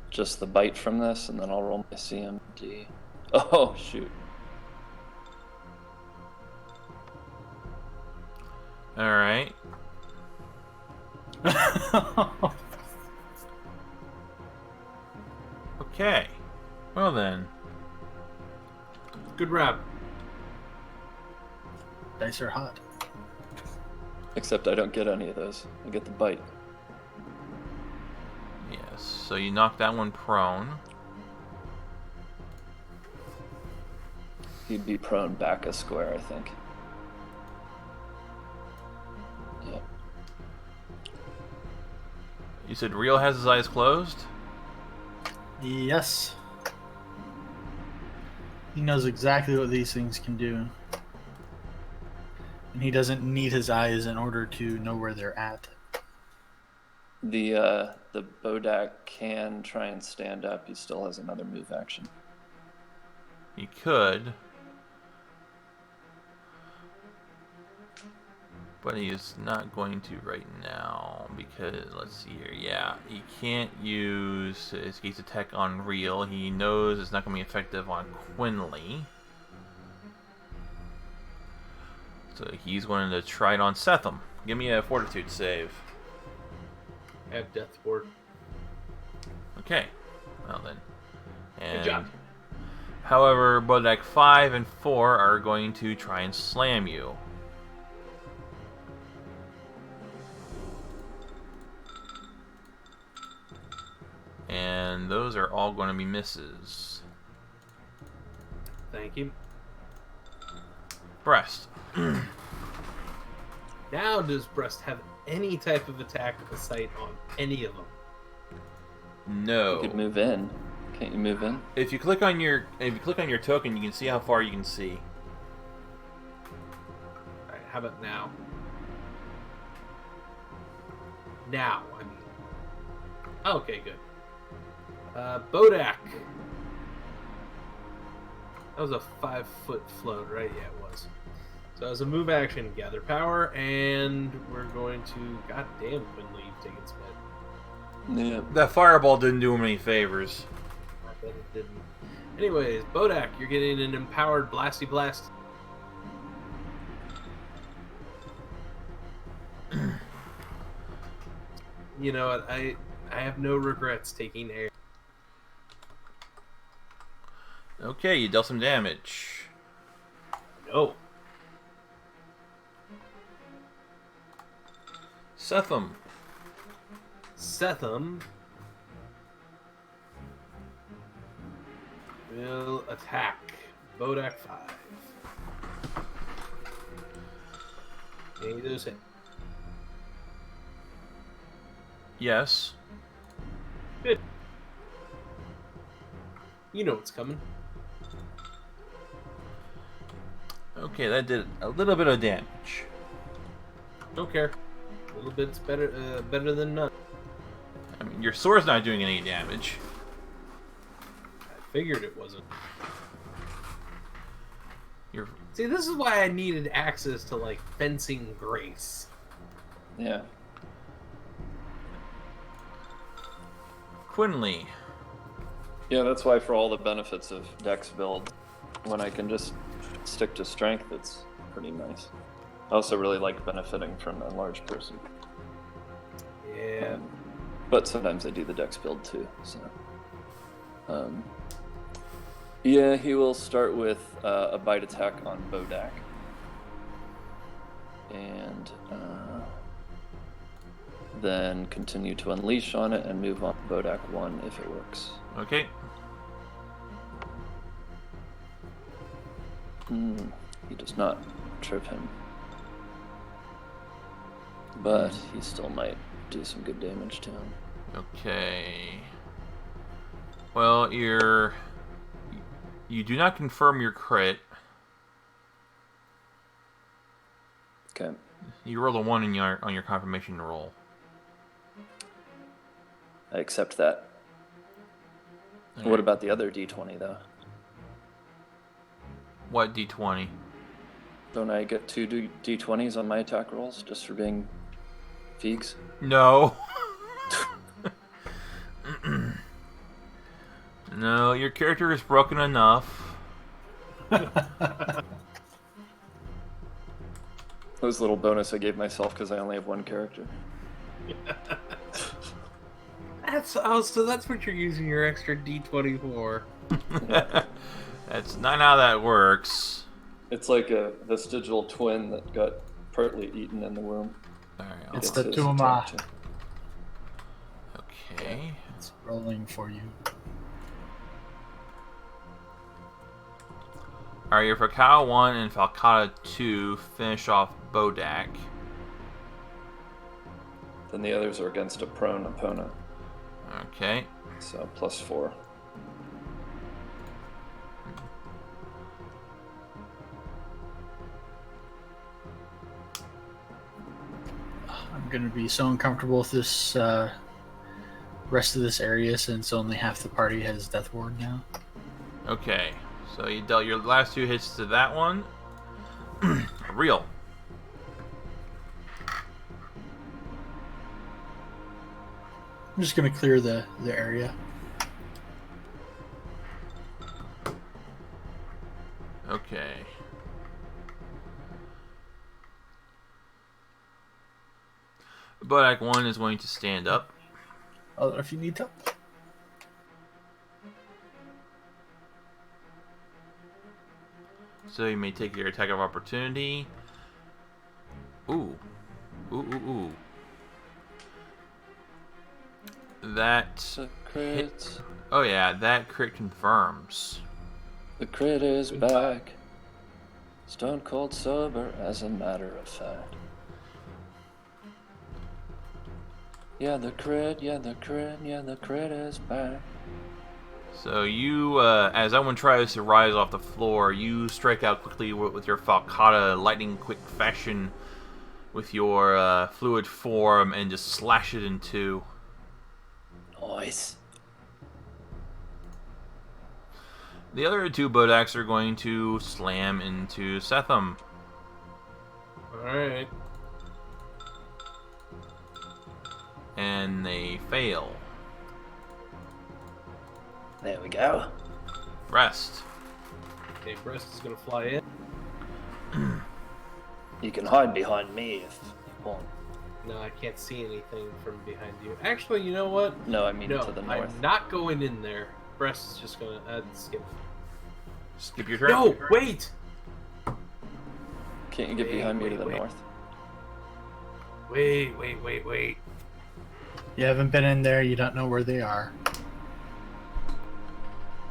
just the bite from this, and then I'll roll my CMD. Oh, shoot. Alright. Okay. Well then. Good rap. Dice are hot. Except I don't get any of those. I get the bite. Yes. So you knock that one prone. He'd be prone back a square, I think. Yep. You said Real has his eyes closed? Yes. He knows exactly what these things can do. And he doesn't need his eyes in order to know where they're at. The Bodak can try and stand up. He still has another move action. He could. But he is not going to right now because, let's see here, yeah, he can't use his gaze attack on Real. He knows it's not going to be effective on Quinley. So he's going to try it on Setham. Give me a Fortitude save. I have Death Ward. Okay, well then. And, Good job. however, Bodak 5 and 4 are going to try and slam you. And those are all going to be misses. Thank you. Breast. Now does Breast have any type of attack sight on any of them? No. You could move in. Can't you move in? If you click on your token, you can see how far you can see. Alright, how about now? Now, I mean. Okay, good. Bodak. That was a 5-foot float, right? Yeah, it was. So as a move action, gather power, and we're going to. God damn, Quinley, you've taken some hit. Yeah. That fireball didn't do him any favors. I bet it didn't. Anyways, Bodak, you're getting an empowered Blasty Blast. You know what? I have no regrets taking air. Okay, you dealt some damage. No. Setham. Setham will attack Bodak 5. Any of those hit? Yes. Good. You know what's coming. Okay, that did a little bit of damage. Don't care. A little bit's better, better than none. I mean, your sword's not doing any damage. I figured it wasn't. Your See, this is why I needed access to like fencing grace. Yeah. Quinley. Yeah, that's why for all the benefits of Dex build, when I can just stick to strength, it's pretty nice. I also really like benefiting from a large person. Yeah. But sometimes I do the Dex build too, so. Yeah, he will start with a bite attack on Bodak. And then continue to unleash on it and move on to Bodak 1 if it works. Okay. He does not trip him. But he still might do some good damage to him. Okay. Well, you do not confirm your crit. Okay. You roll a 1 on your confirmation roll. I accept that. Okay. What about the other d20 though? What d20? Don't I get 2 d20s on my attack rolls just for being Feegs? No. No, your character is broken enough. That was a little bonus I gave myself because I only have one character. So that's what you're using your extra D20 for. That's not how that works. It's like a vestigial twin that got partly eaten in the womb. Alright, It's Gets the his Tuma. attack too. okay. It's rolling for you. Alright, your Falcata 1 and Falcata 2 finish off Bodak. Then the others are against a prone opponent, Okay. so +4. I'm gonna be so uncomfortable with this rest of this area since only half the party has Death Ward now. Okay. So you dealt your last 2 hits to that one. Real. I'm just gonna clear the area. Okay. Bodak 1 is going to stand up. If you need help. So you may take your attack of opportunity. Ooh. Ooh. That It's a crit. Oh yeah, that crit confirms. The crit is back. Stone cold sober, as a matter of fact. Yeah, the crit is back. So you, as that one tries to rise off the floor, you strike out quickly with your falcata, lightning quick fashion, with your fluid form, and just slash it in two. Nice. The other two Bodaks are going to slam into Setham. Alright. And they fail. There we go. Rest. Okay, Breast is gonna fly in. You can hide behind me if you want. No, I can't see anything from behind you. Actually, you know what? No, I mean No, to the north. I'm not going in there. Breast is just gonna skip. Skip your turn. No, wait! Can't you get behind me to the north? Wait. You haven't been in there. You don't know where they are.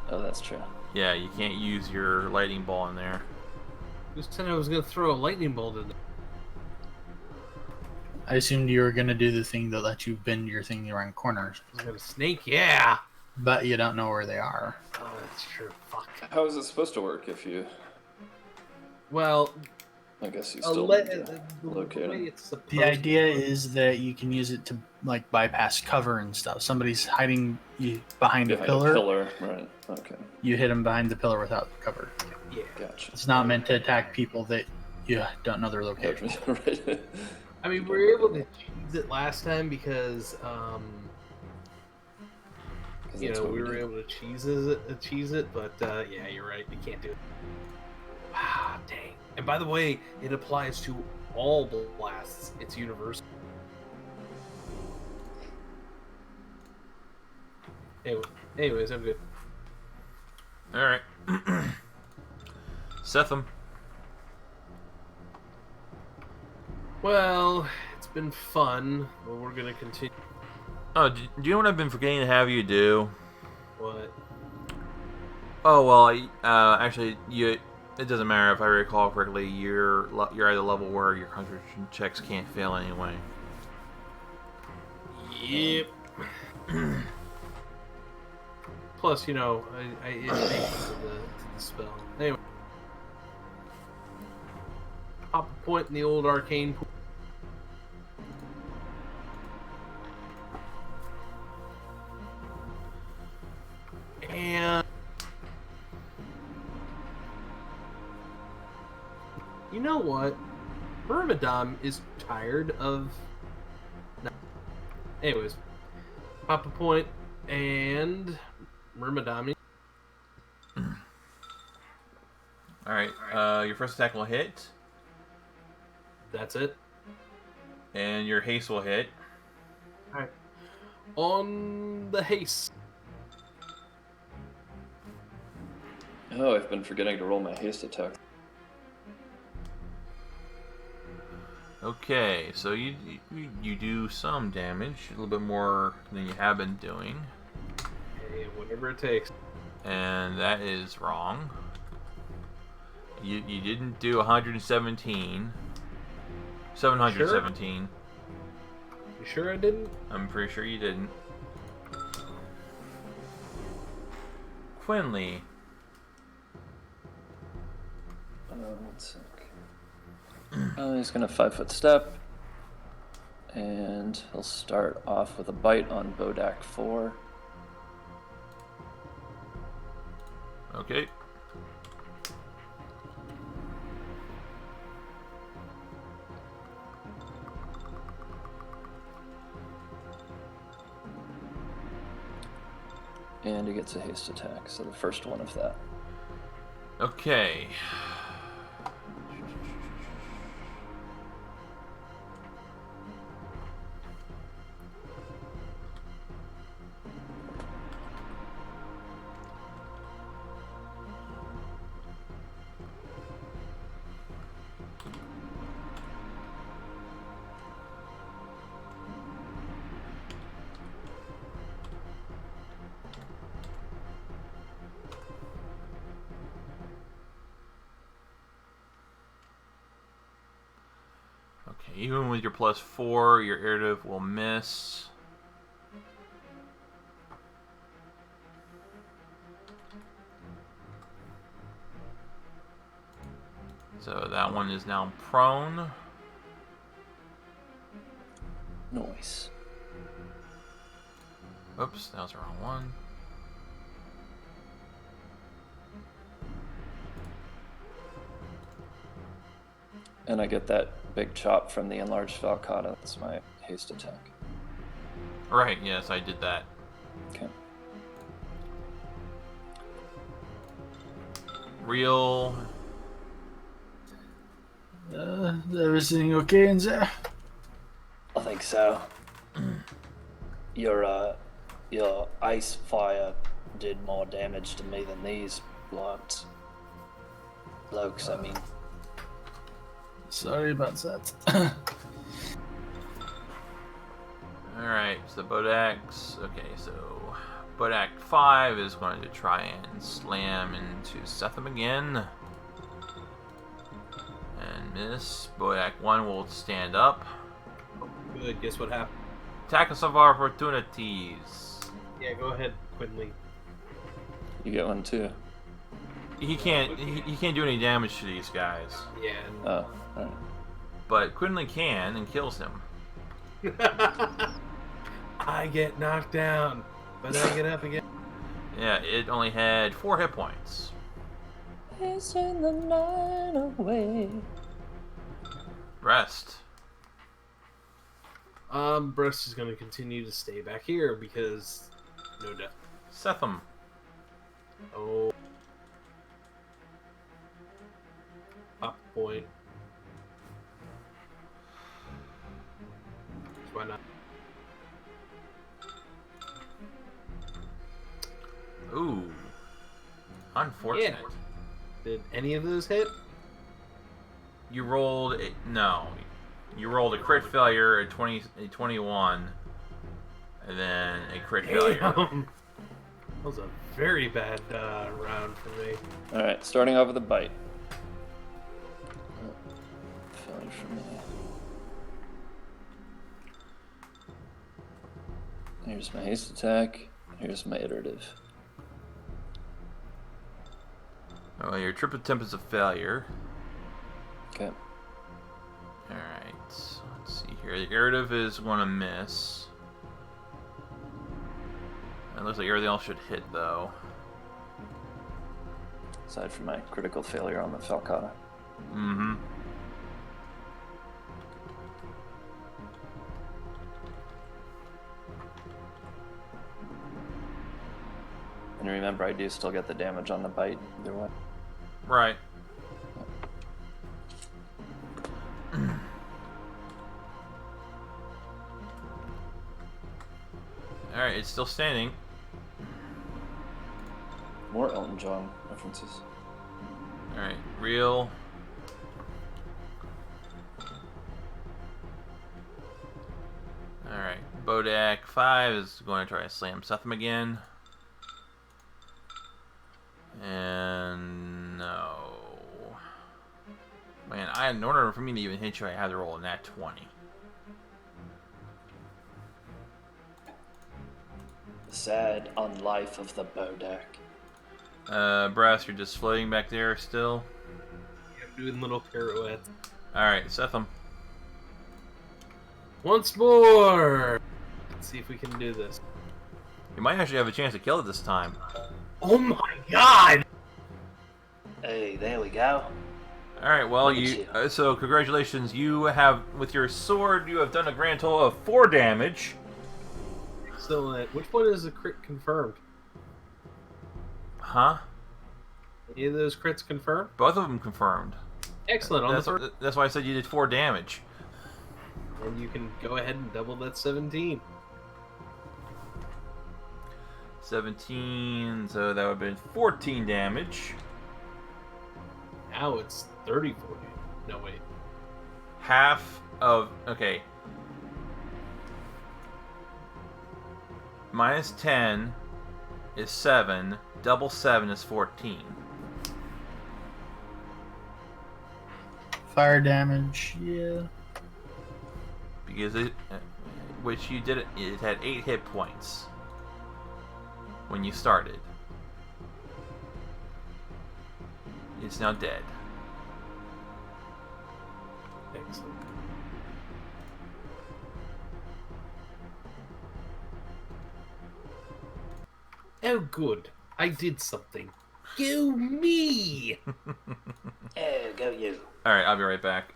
Oh, that's true. Yeah, you can't use your lightning ball in there. Who said I was gonna throw a lightning bolt in there? I assumed you were gonna do the thing that lets you bend your thing around corners, I was gonna snake, yeah! but you don't know where they are. Oh, that's true. Fuck. How is it supposed to work if you... Well, I guess you still need to the locate way them. it's supposed The idea is that you can use it to like bypass cover and stuff. Somebody's hiding you behind a pillar. A pillar, right. Okay. You hit them behind the pillar without cover. Yeah. Gotcha. It's not meant to attack people that you don't know their location. Right. I mean, we were able to cheese it last time because, you know, we were able to cheese it, but yeah, you're right. You can't do it. Wow, dang. And by the way, it applies to all blasts. It's universal. Anyways, I'm good. Alright. Setham. Well, it's been fun, but we're gonna continue. Oh, do you know what I've been forgetting to have you do? What? Oh, well, actually, it doesn't matter if I recall correctly. You're at a level where your concentration checks can't fail anyway. Yep. Plus, you know, it makes to the spell. Anyway, pop a point in the old arcane pool. And you know what? Myrmidon is tired of. Anyways, pop a point and Myrmidon. Alright, your first attack will hit, That's it. and your haste will hit. Alright. On the haste. Oh, I've been forgetting to roll my haste attack. Okay, so you do some damage, a little bit more than you have been doing, Hey, whatever it takes. and that is wrong. You didn't do 117. 717. You sure I didn't? I'm pretty sure you didn't. Quinley. One sec. He's gonna 5-foot step, and he'll start off with a bite on Bodak 4. Okay. And he gets a haste attack, so the first one of that. Okay. Okay, even with your +4, your irritive will miss. So that one is now prone. Nice. Oops, that was the wrong one. And I get that big chop from the enlarged Falcata. That's my haste attack. Right, yes, I did that. Okay. Real. Everything okay in there? I think so. Your ice fire did more damage to me than these blokes. I mean. Sorry about that. Alright, so Bodax. Okay, so Bodak 5 is going to try and slam into Setham again. And miss. Bodak 1 will stand up. Good. Guess what happened? Attack us of opportunities. Yeah, go ahead, Quinley. You get one too. He can't do any damage to these guys. Yeah. Oh, alright. But Quinley can and kills him. I get knocked down, but I get up again. Yeah, it only had 4 hit points. Chasing the night away. Rest. Brest is going to continue to stay back here because no death. Setham. Oh. Pop point. Why not? Ooh. Unfortunate. Yeah. Did any of those hit? You rolled a, no. You rolled a crit failure, a 21, and then a crit failure. Damn. That was a very bad round for me. Alright, starting off with a bite. Failure for me. Here's my haste attack. Here's my iterative. Oh, your trip attempt is a failure. Okay. Alright, so let's see here. The irritive is going to miss. It looks like everything else should hit, though. Aside from my critical failure on the Falcata. Mm-hmm. And remember, I do still get the damage on the bite, either way. Right. Alright, it's still standing. More Elton John references. Alright, real. Alright, Bodak 5 is going to try to slam Setham again. And no. Man, in order for me to even hit you, I have to roll a nat 20. Sad on life of the Bodak. Brass, you're just floating back there still. I'm doing little pirouettes. Alright, Setham. Once more! Let's see if we can do this. You might actually have a chance to kill it this time. Oh my god! Hey, there we go. Alright, well, Look at you. you. So, congratulations. You have, with your sword, you have done a grand total of 4 damage. Excellent. Which one is the crit confirmed? Huh? Any of those crits confirmed? Both of them confirmed. Excellent. On the third, That's why I said you did 4 damage. and you can go ahead and double that 17. 17, so that would have been 14 damage. Now it's 34. No, wait. Half of... Okay. Minus 10 is 7. Double 7 is 14. Fire damage, yeah. Because it... Which you did... It had 8 hit points. When you started. It's now dead. Excellent. Oh, good. I did something. Go me! Oh, go you. Alright, I'll be right back.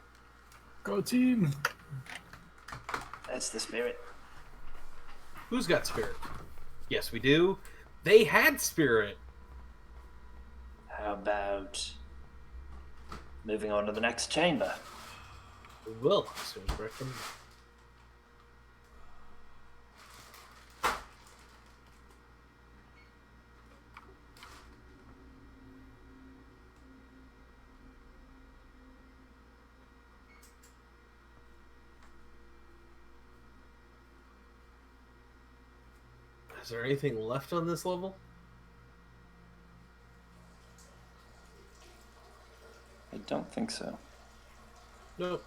Go team. That's the spirit. Who's got spirit? Yes, we do. They had spirit. How about moving on to the next chamber? We will. As soon as we're from... Is there anything left on this level? I don't think so. Nope.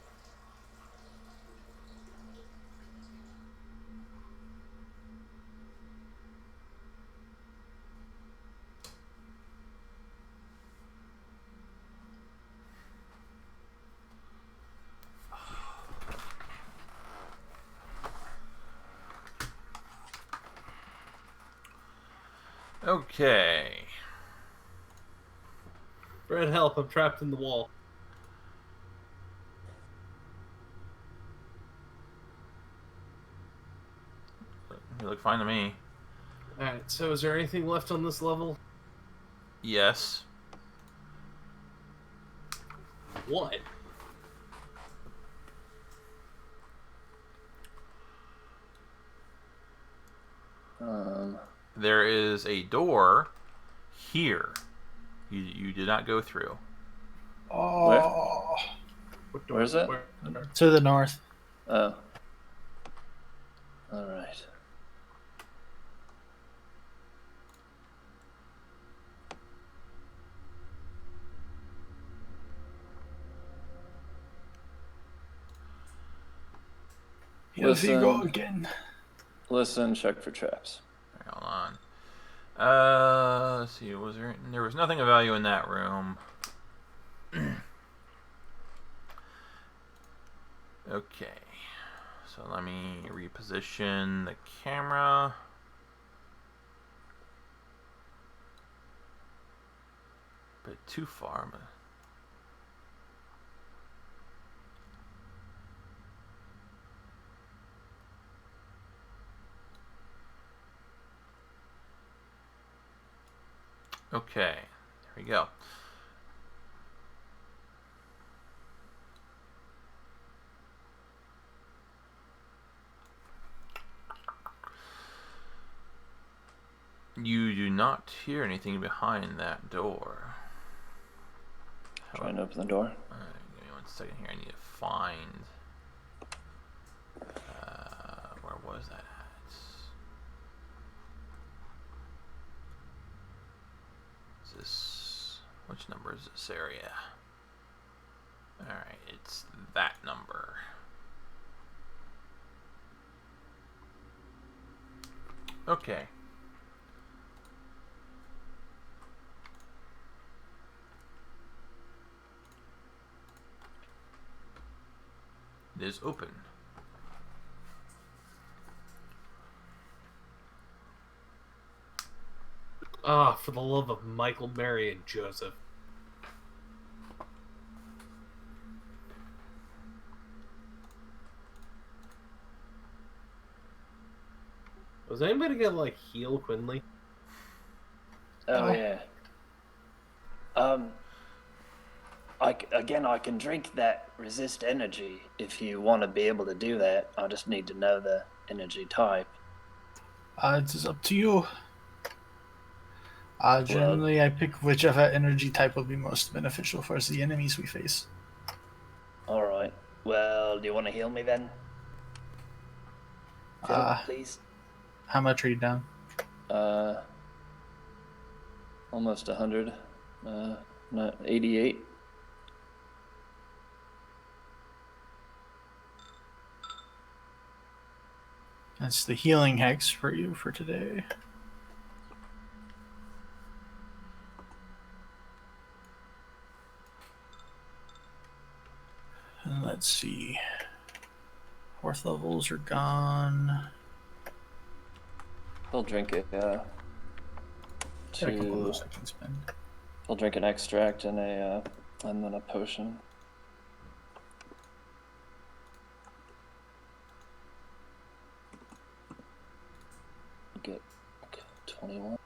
Okay. Fred, help. I'm trapped in the wall. You look fine to me. Alright, so is there anything left on this level? Yes. What? There is a door here. You did not go through. Oh. What door? Where's it? Where? To the north. Oh. Alright. Here we go Listen. again. Listen, check for traps. Hold on. Let's see. There was nothing of value in that room. Okay. So let me reposition the camera. But too far. Okay, there we go. You do not hear anything behind that door. Trying to open the door. Give me 1 second here. I need to find. Where was that at? Is this? Which number is this area? Alright, it's that number. Okay. It is open. Ah, for the love of Michael, Mary, and Joseph. Was anybody gonna, like, heal Quinley? Oh, yeah. I can drink that resist energy if you want to be able to do that. I just need to know the energy type. It is up to you. Well, Generally, I pick whichever energy type will be most beneficial for the enemies we face. all right. Well, do you want to heal me then? Phil, please. How much are you down? Almost 100. Not 88. That's the healing hex for you for today. And let's see. Fourth levels are gone. He'll drink it. Got a couple of those I can spend. He'll drink an extract and then a potion. Get 21.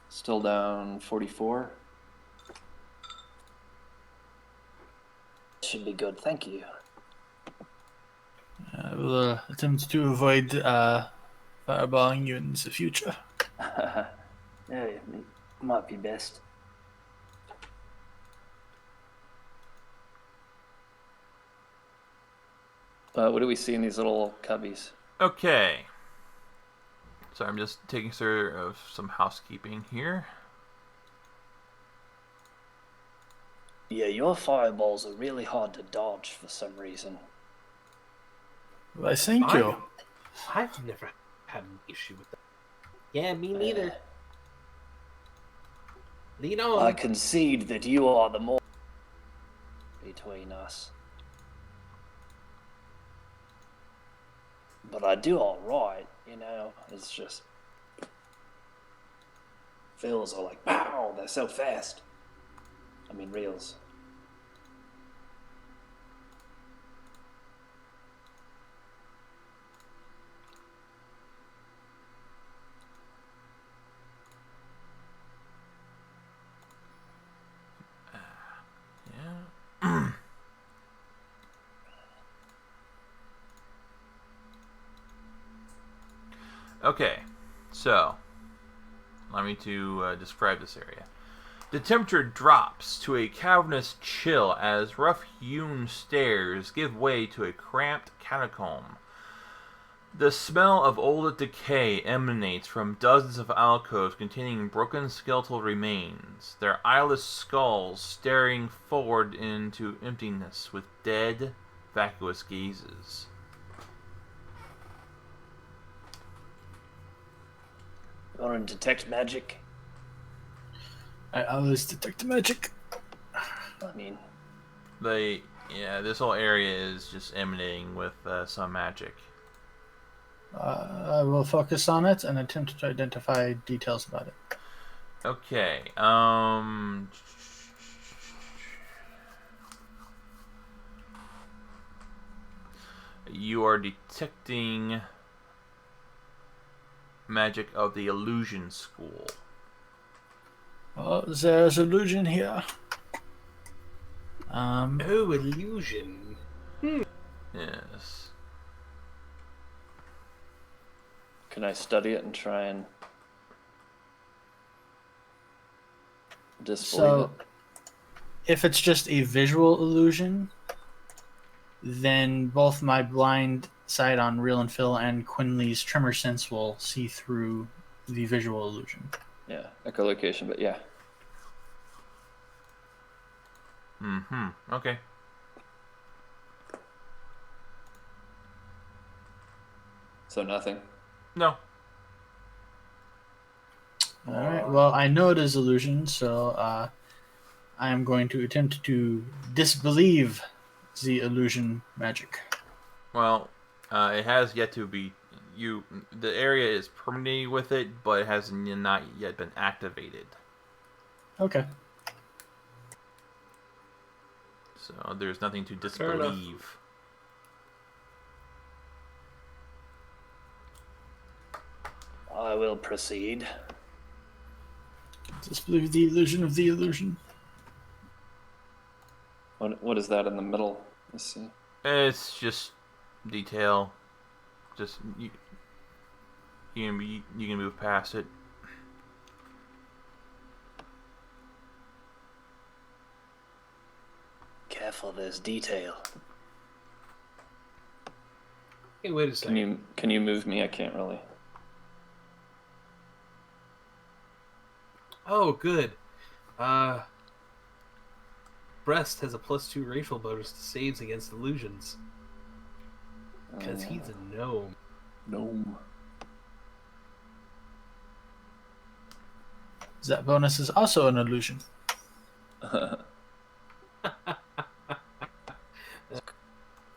Still down 44. Should be good, thank you. We'll attempt to avoid fireballing you in the future. Yeah, it might be best. What do we see in these little cubbies? Okay. So I'm just taking care of some housekeeping here. Yeah, your fireballs are really hard to dodge for some reason. Why, thank you. I've never had an issue with that. Yeah, me neither. Lead on. I concede that you are the more between us. But I do alright, you know, it's just... Fills are like, wow, they're so fast. I mean, reels. Yeah. Okay, so allow me to describe this area. The temperature drops to a cavernous chill as rough-hewn stairs give way to a cramped catacomb. The smell of old decay emanates from dozens of alcoves containing broken skeletal remains, their eyeless skulls staring forward into emptiness with dead, vacuous gazes. You want to detect magic? I always detect magic. I mean... this whole area is just emanating with some magic. I will focus on it and attempt to identify details about it. Okay, you are detecting magic of the illusion school. Oh, there's illusion here. Oh, illusion. Yes. Can I study it and try and disbelieve So, it? if it's just a visual illusion, then both my blind sight on Real and Phil and Quinley's tremor sense will see through the visual illusion. Yeah, echolocation, but yeah. Okay. So nothing. No. Alright, well, I know it is illusion, so I am going to attempt to disbelieve the illusion magic. Well, it has yet to be... The area is permeated with it, but it has not yet been activated. Okay. So there's nothing to Fair enough. disbelieve. I will proceed. Disbelieve the illusion of the illusion. What is that in the middle? Let's see. It's just detail. Just you can move past it. Careful, there's detail. Hey, wait a second. Can you move me? I can't really. Oh, good. Breast has a +2 racial bonus to saves against illusions. Because he's a gnome. Gnome. That bonus is also an illusion.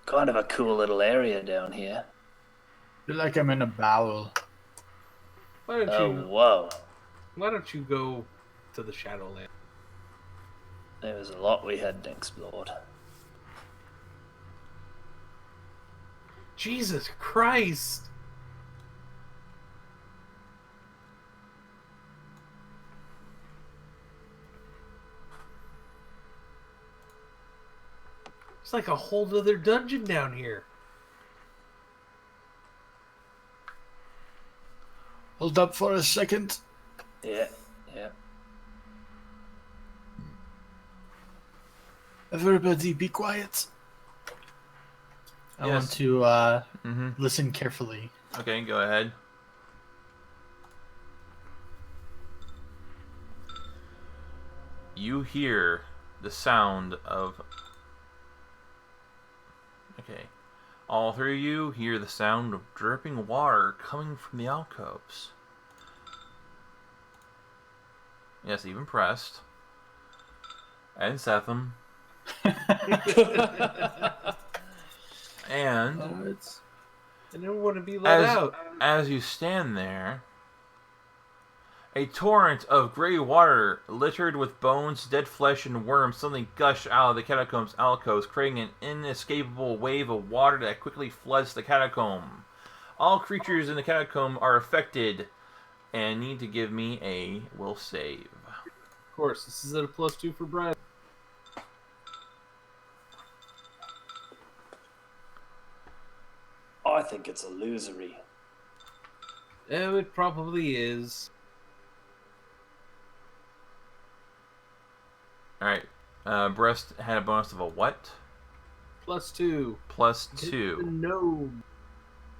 Kind of a cool little area down here. I feel like I'm in a bowel. Why don't Oh, you whoa. Why don't you go to the Shadowland? There was a lot we hadn't explored. Jesus Christ! It's like a whole other dungeon down here. Hold up for a second. Yeah. Everybody be quiet. I want to listen carefully. Okay, go ahead. You hear the sound of... Okay. All three of you hear the sound of dripping water coming from the alcoves. Yes, even Pressed. And Setham. And I don't want to be let out. as you stand there, a torrent of gray water, littered with bones, dead flesh, and worms, suddenly gush out of the catacombs alcoves, creating an inescapable wave of water that quickly floods the catacomb. All creatures in the catacomb are affected and need to give me a will save. Of course, this is at a +2 for Brian. I think it's illusory. Oh, it probably is. Alright. Breast had a bonus of a what? +2. +2. Gnome.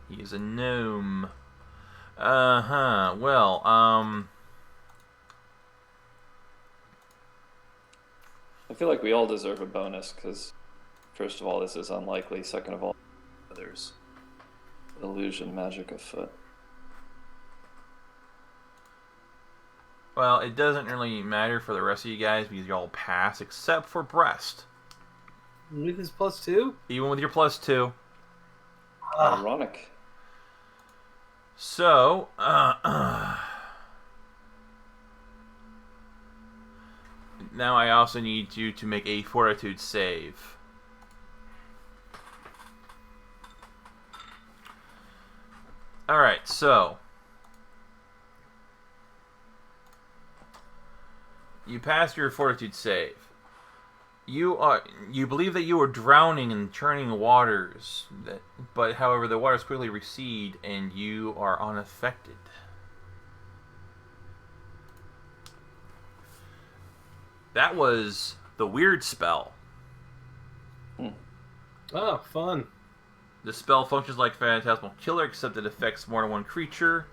He is a gnome. Well, I feel like we all deserve a bonus because, first of all, this is unlikely. Second of all, there's illusion magic afoot. well, it doesn't really matter for the rest of you guys because you all pass, except for Breast. With his +2? Even with your +2. Ironic. So, now I also need you to make a fortitude save. Alright, so you passed your fortitude save. You believe that you are drowning in churning waters, but however the waters quickly recede and you are unaffected. That was the weird spell. Oh, fun. The spell functions like Phantasmal Killer, except it affects more than one creature.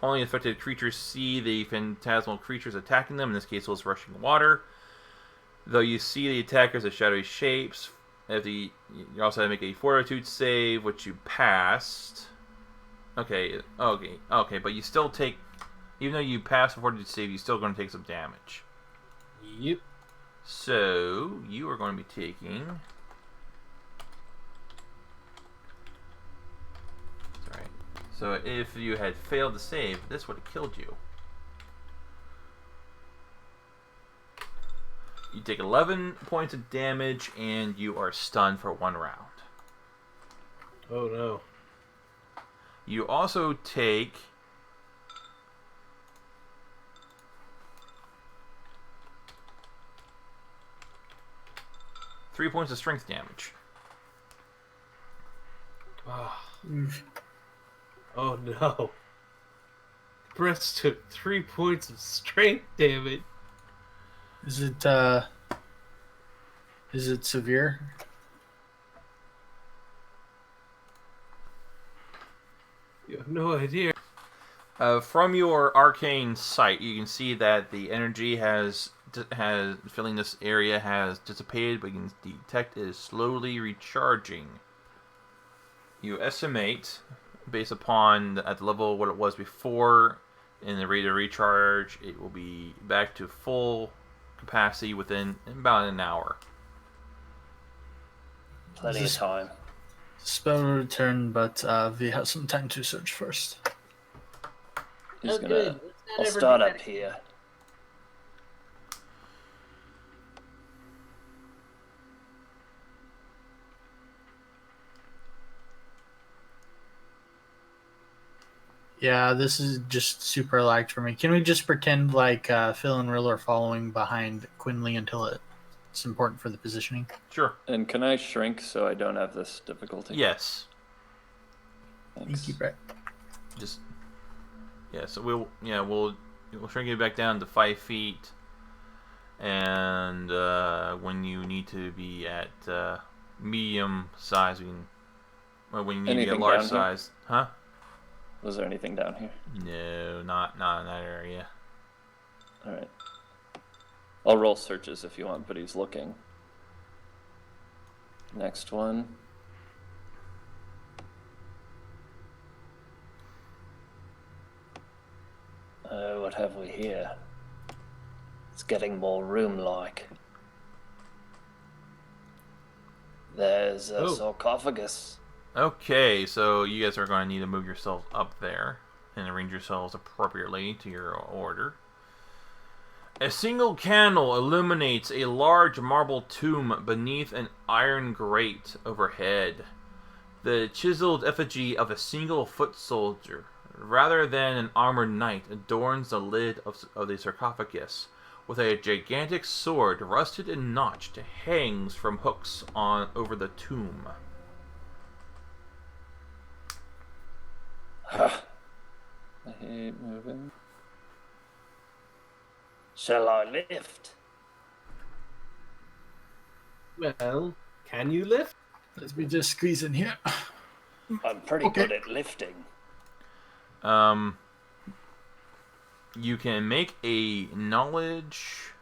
Only affected creatures see the phantasmal creatures attacking them. In this case, it was rushing water. Though you see the attackers as shadowy shapes, you also have to make a fortitude save, which you passed. Okay, but you still take, even though you pass the fortitude save, you're still going to take some damage. Yep. So, you are going to be taking... Sorry. So, if you had failed to save, this would have killed you. You take 11 points of damage, and you are stunned for 1 round. Oh, no. You also take 3 points of strength damage. Oh no. Brest took 3 points of strength damage. Is it severe? You have no idea. From your arcane sight, you can see that the energy has filling this area has dissipated, but you can detect it is slowly recharging. You estimate, based upon at the level what it was before, in the rate of recharge, it will be back to full capacity within about an hour. Plenty of time. Spell will return, but we have some time to search first. He's Good. gonna. Let's not I'll ever start do up that. here. Yeah, this is just super lagged for me. Can we just pretend like Phil and Rill are following behind Quinley until it's important for the positioning? Sure. And can I shrink so I don't have this difficulty? Yes. Thanks. You keep it. Just so we'll shrink it back down to 5 feet, and when you need to be at medium size, when you need to be at Anything large down here? size, huh? Was there anything down here? No, not in that area. All right. I'll roll searches if you want, but he's looking. Next one. What have we here? It's getting more room-like. There's a Oh. sarcophagus. Okay, so you guys are going to need to move yourselves up there and arrange yourselves appropriately to your order. A single candle illuminates a large marble tomb beneath an iron grate overhead. The chiseled effigy of a single foot soldier, rather than an armored knight, adorns the lid of the sarcophagus, with a gigantic sword, rusted and notched, hangs from hooks over the tomb. I hate moving. Shall I lift? Well, can you lift? Let me just squeeze in here. I'm pretty Okay. good at lifting. You can make a knowledge,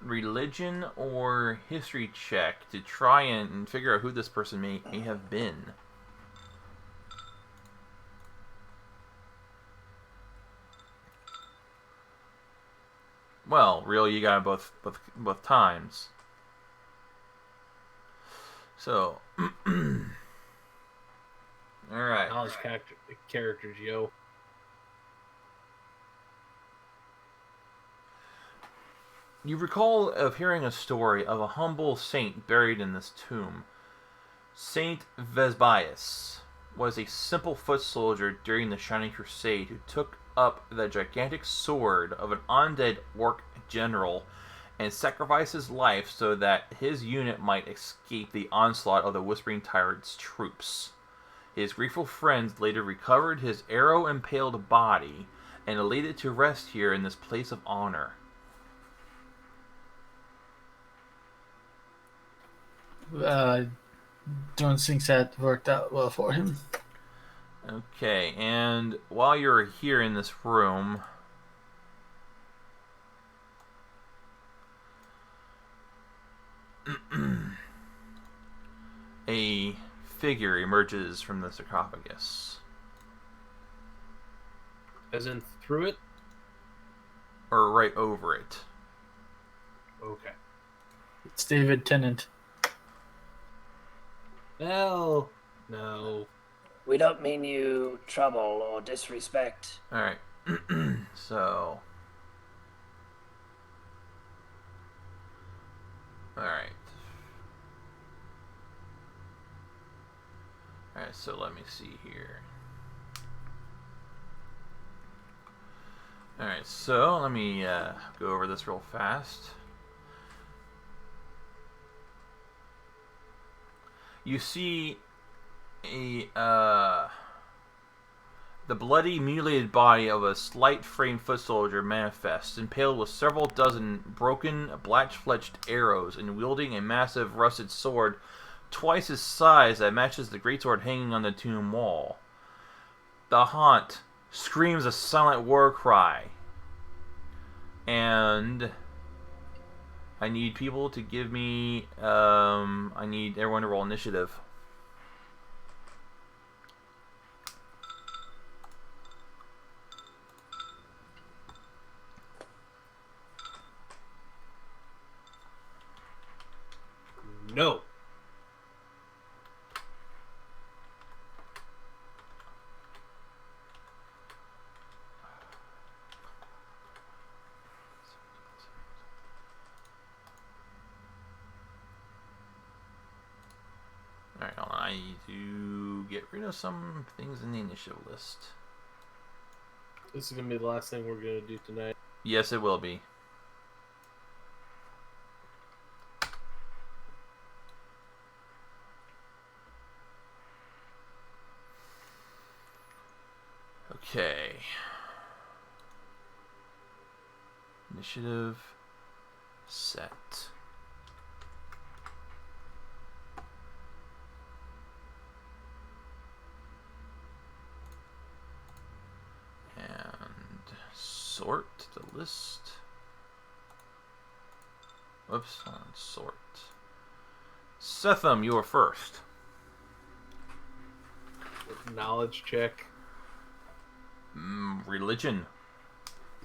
religion, or history check to try and figure out who this person may have been. Well, really, you got it both times. So, all right. Knowledge characters, yo. You recall of hearing a story of a humble saint buried in this tomb. Saint Vesbius was a simple foot soldier during the Shining Crusade who took up the gigantic sword of an undead orc general and sacrificed his life so that his unit might escape the onslaught of the Whispering Tyrant's troops. His grateful friends later recovered his arrow-impaled body and laid it to rest here in this place of honor. Don't think that worked out well for him. Okay, and while you're here in this room, a figure emerges from the sarcophagus. As in through it? Or right over it. Okay. It's David Tennant. Well, no. We don't mean you trouble or disrespect. Alright. So. Alright. Alright, so let me see here. Alright, so let me go over this real fast. You see the bloody, mutilated body of a slight-framed foot soldier manifests, impaled with several dozen broken, black-fletched arrows, and wielding a massive rusted sword twice his size that matches the greatsword hanging on the tomb wall. The haunt screams a silent war cry, and I need people to give me. I need everyone to roll initiative. No. Alright, I need to get rid of some things in the initiative list. This is going to be the last thing we're going to do tonight. Yes, it will be. Okay. Initiative set. And sort the list. Whoops, hold on, sort. Setham, you are first. Knowledge check. Religion.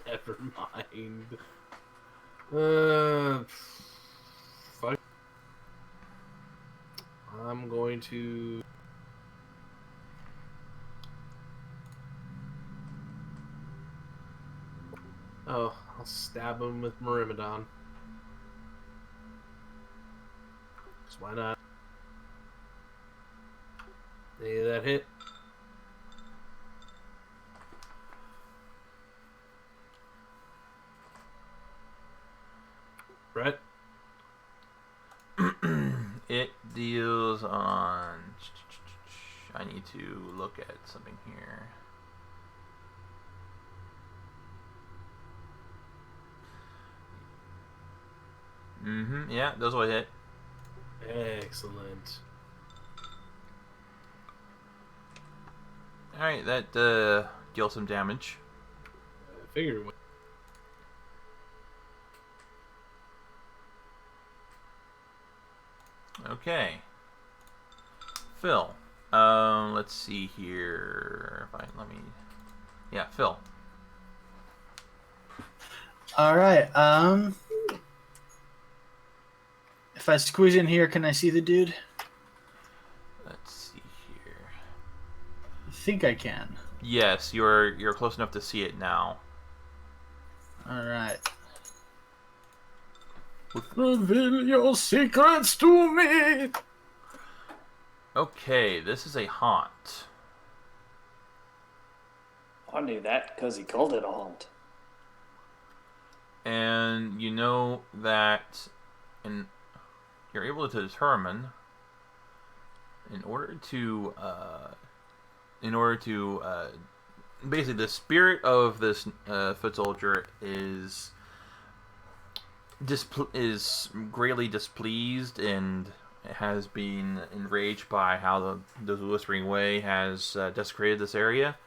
Never mind. Fuck. I'm going to. Oh, I'll stab him with Myrmidon. Just why not? Any of that hit? Brett? It deals on. I need to look at something here. Yeah, those will hit. Excellent. Alright, that deals some damage. I figured it would. Okay. Phil. Let's see here. Yeah, Phil. All right. If I squeeze in here, can I see the dude? Let's see here. I think I can. Yes, you're close enough to see it now. All right. Reveal your secrets to me. Okay, this is a haunt. I knew that because he called it a haunt. And you know that you're able to determine in order to basically the spirit of this foot soldier is greatly displeased and has been enraged by how the Whispering Way has desecrated this area.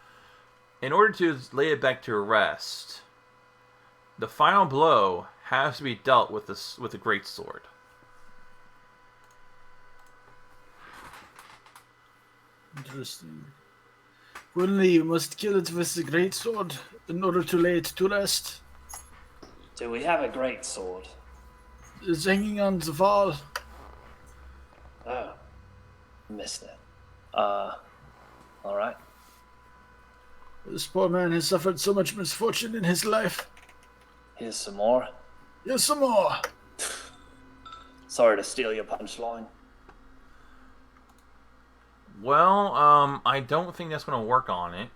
In order to lay it back to rest, the final blow has to be dealt with the great sword. Interesting. Only you must kill it with the great sword in order to lay it to rest. Do we have a great sword? It's hanging on the wall. Oh, missed it. All right. This poor man has suffered so much misfortune in his life. Here's some more. Here's some more. Sorry to steal your punchline. Well, I don't think that's going to work on it.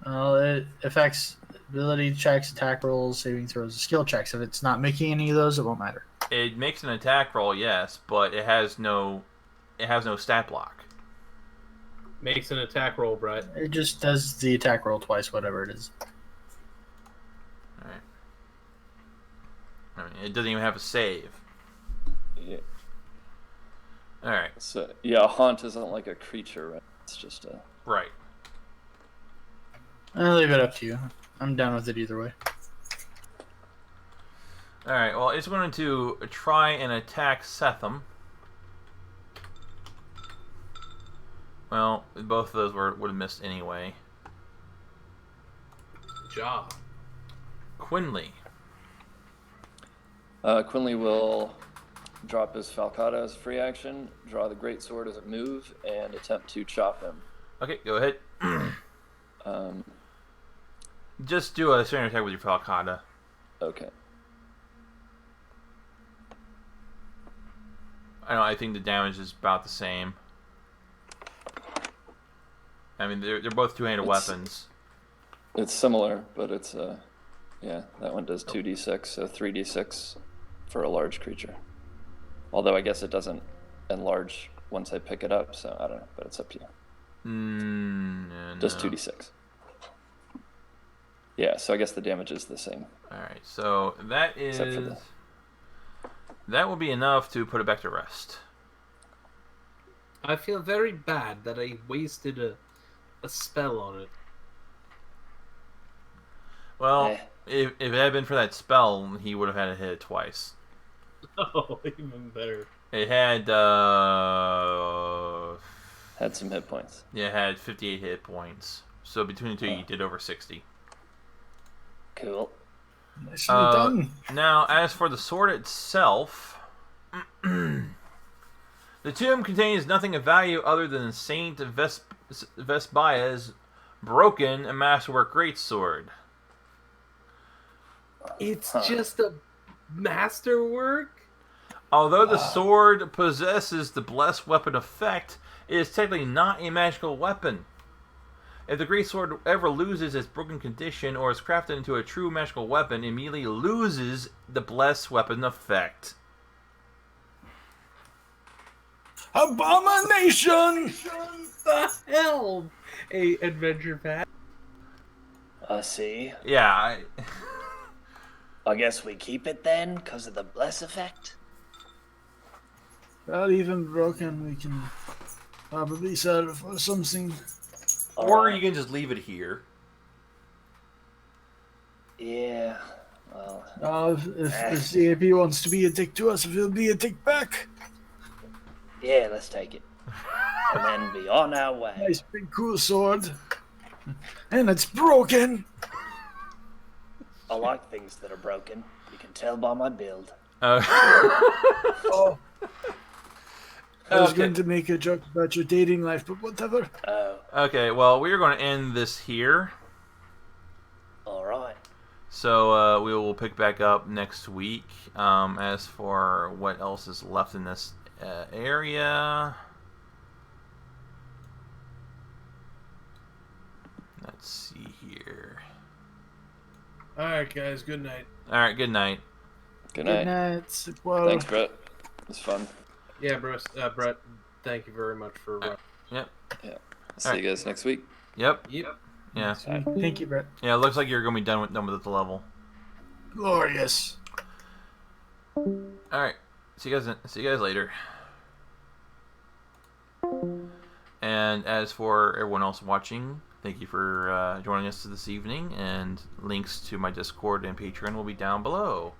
It affects ability checks, attack rolls, saving throws, skill checks. If it's not making any of those, it won't matter. It makes an attack roll, yes, but it has no stat block. Makes an attack roll, Brett. It just does the attack roll twice, whatever it is. Alright. I mean, it doesn't even have a save. Yeah. Alright. So yeah, a haunt isn't like a creature, right? It's just a. Right. I'll leave it up to you. I'm down with it either way. Alright, well, it's going to try and attack Setham. Well, both of those would have missed anyway. Good job. Quinley. Quinley will drop his Falcata as free action, draw the greatsword as a move, and attempt to chop him. Okay, go ahead. Um, Just do a standard attack with your Falcata. okay. I think the damage is about the same. I mean, they're both two-handed weapons. It's similar, but it's yeah, that one does 2d6, so 3d6 for a large creature. Although I guess it doesn't enlarge once I pick it up, so I don't know, but it's up to you. Just 2d6. Yeah, so I guess the damage is the same. Alright, so that is... Except for That will be enough to put it back to rest. I feel very bad that I wasted a spell on it. Well, if it had been for that spell, he would have had to hit it twice. Oh, even better. It had, Had some hit points. yeah, it had 58 hit points. So between the two, you did over 60. Cool. Nicely done. Now, as for the sword itself, the tomb contains nothing of value other than Saint Vesbia's broken and masterwork greatsword. It's just a masterwork? Although the sword possesses the blessed weapon effect, it is technically not a magical weapon. If the greatsword ever loses its broken condition or is crafted into a true magical weapon, it immediately loses the blessed weapon effect. Abomination! The hell? A adventure pack? I see. Yeah, I guess we keep it then, because of the bless effect. Well, even broken, we can probably sell it for something. or you can just leave it here. Yeah, well, If the CAP wants to be a dick to us, we'll be a dick back. yeah, let's take it. And then be on our way. Nice big cool sword. And it's broken. I like things that are broken. You can tell by my build. Oh. I was Okay. going to make a joke about your dating life, but whatever. Oh, Okay, well, we are going to end this here. alright. So we will pick back up next week. As for what else is left in this area, let's see here. Alright, guys, good night. All right, good night. Good Good night. night. Sleep well. Thanks, Brett. It was fun. Yeah, Brett, thank you very much for... Yep. See you guys next week. Yep. Yep. Yeah. Thank you, Brett. Yeah. It looks like you're gonna be done with the level. Glorious. All right. See you guys later. And as for everyone else watching, thank you for joining us this evening. And links to my Discord and Patreon will be down below.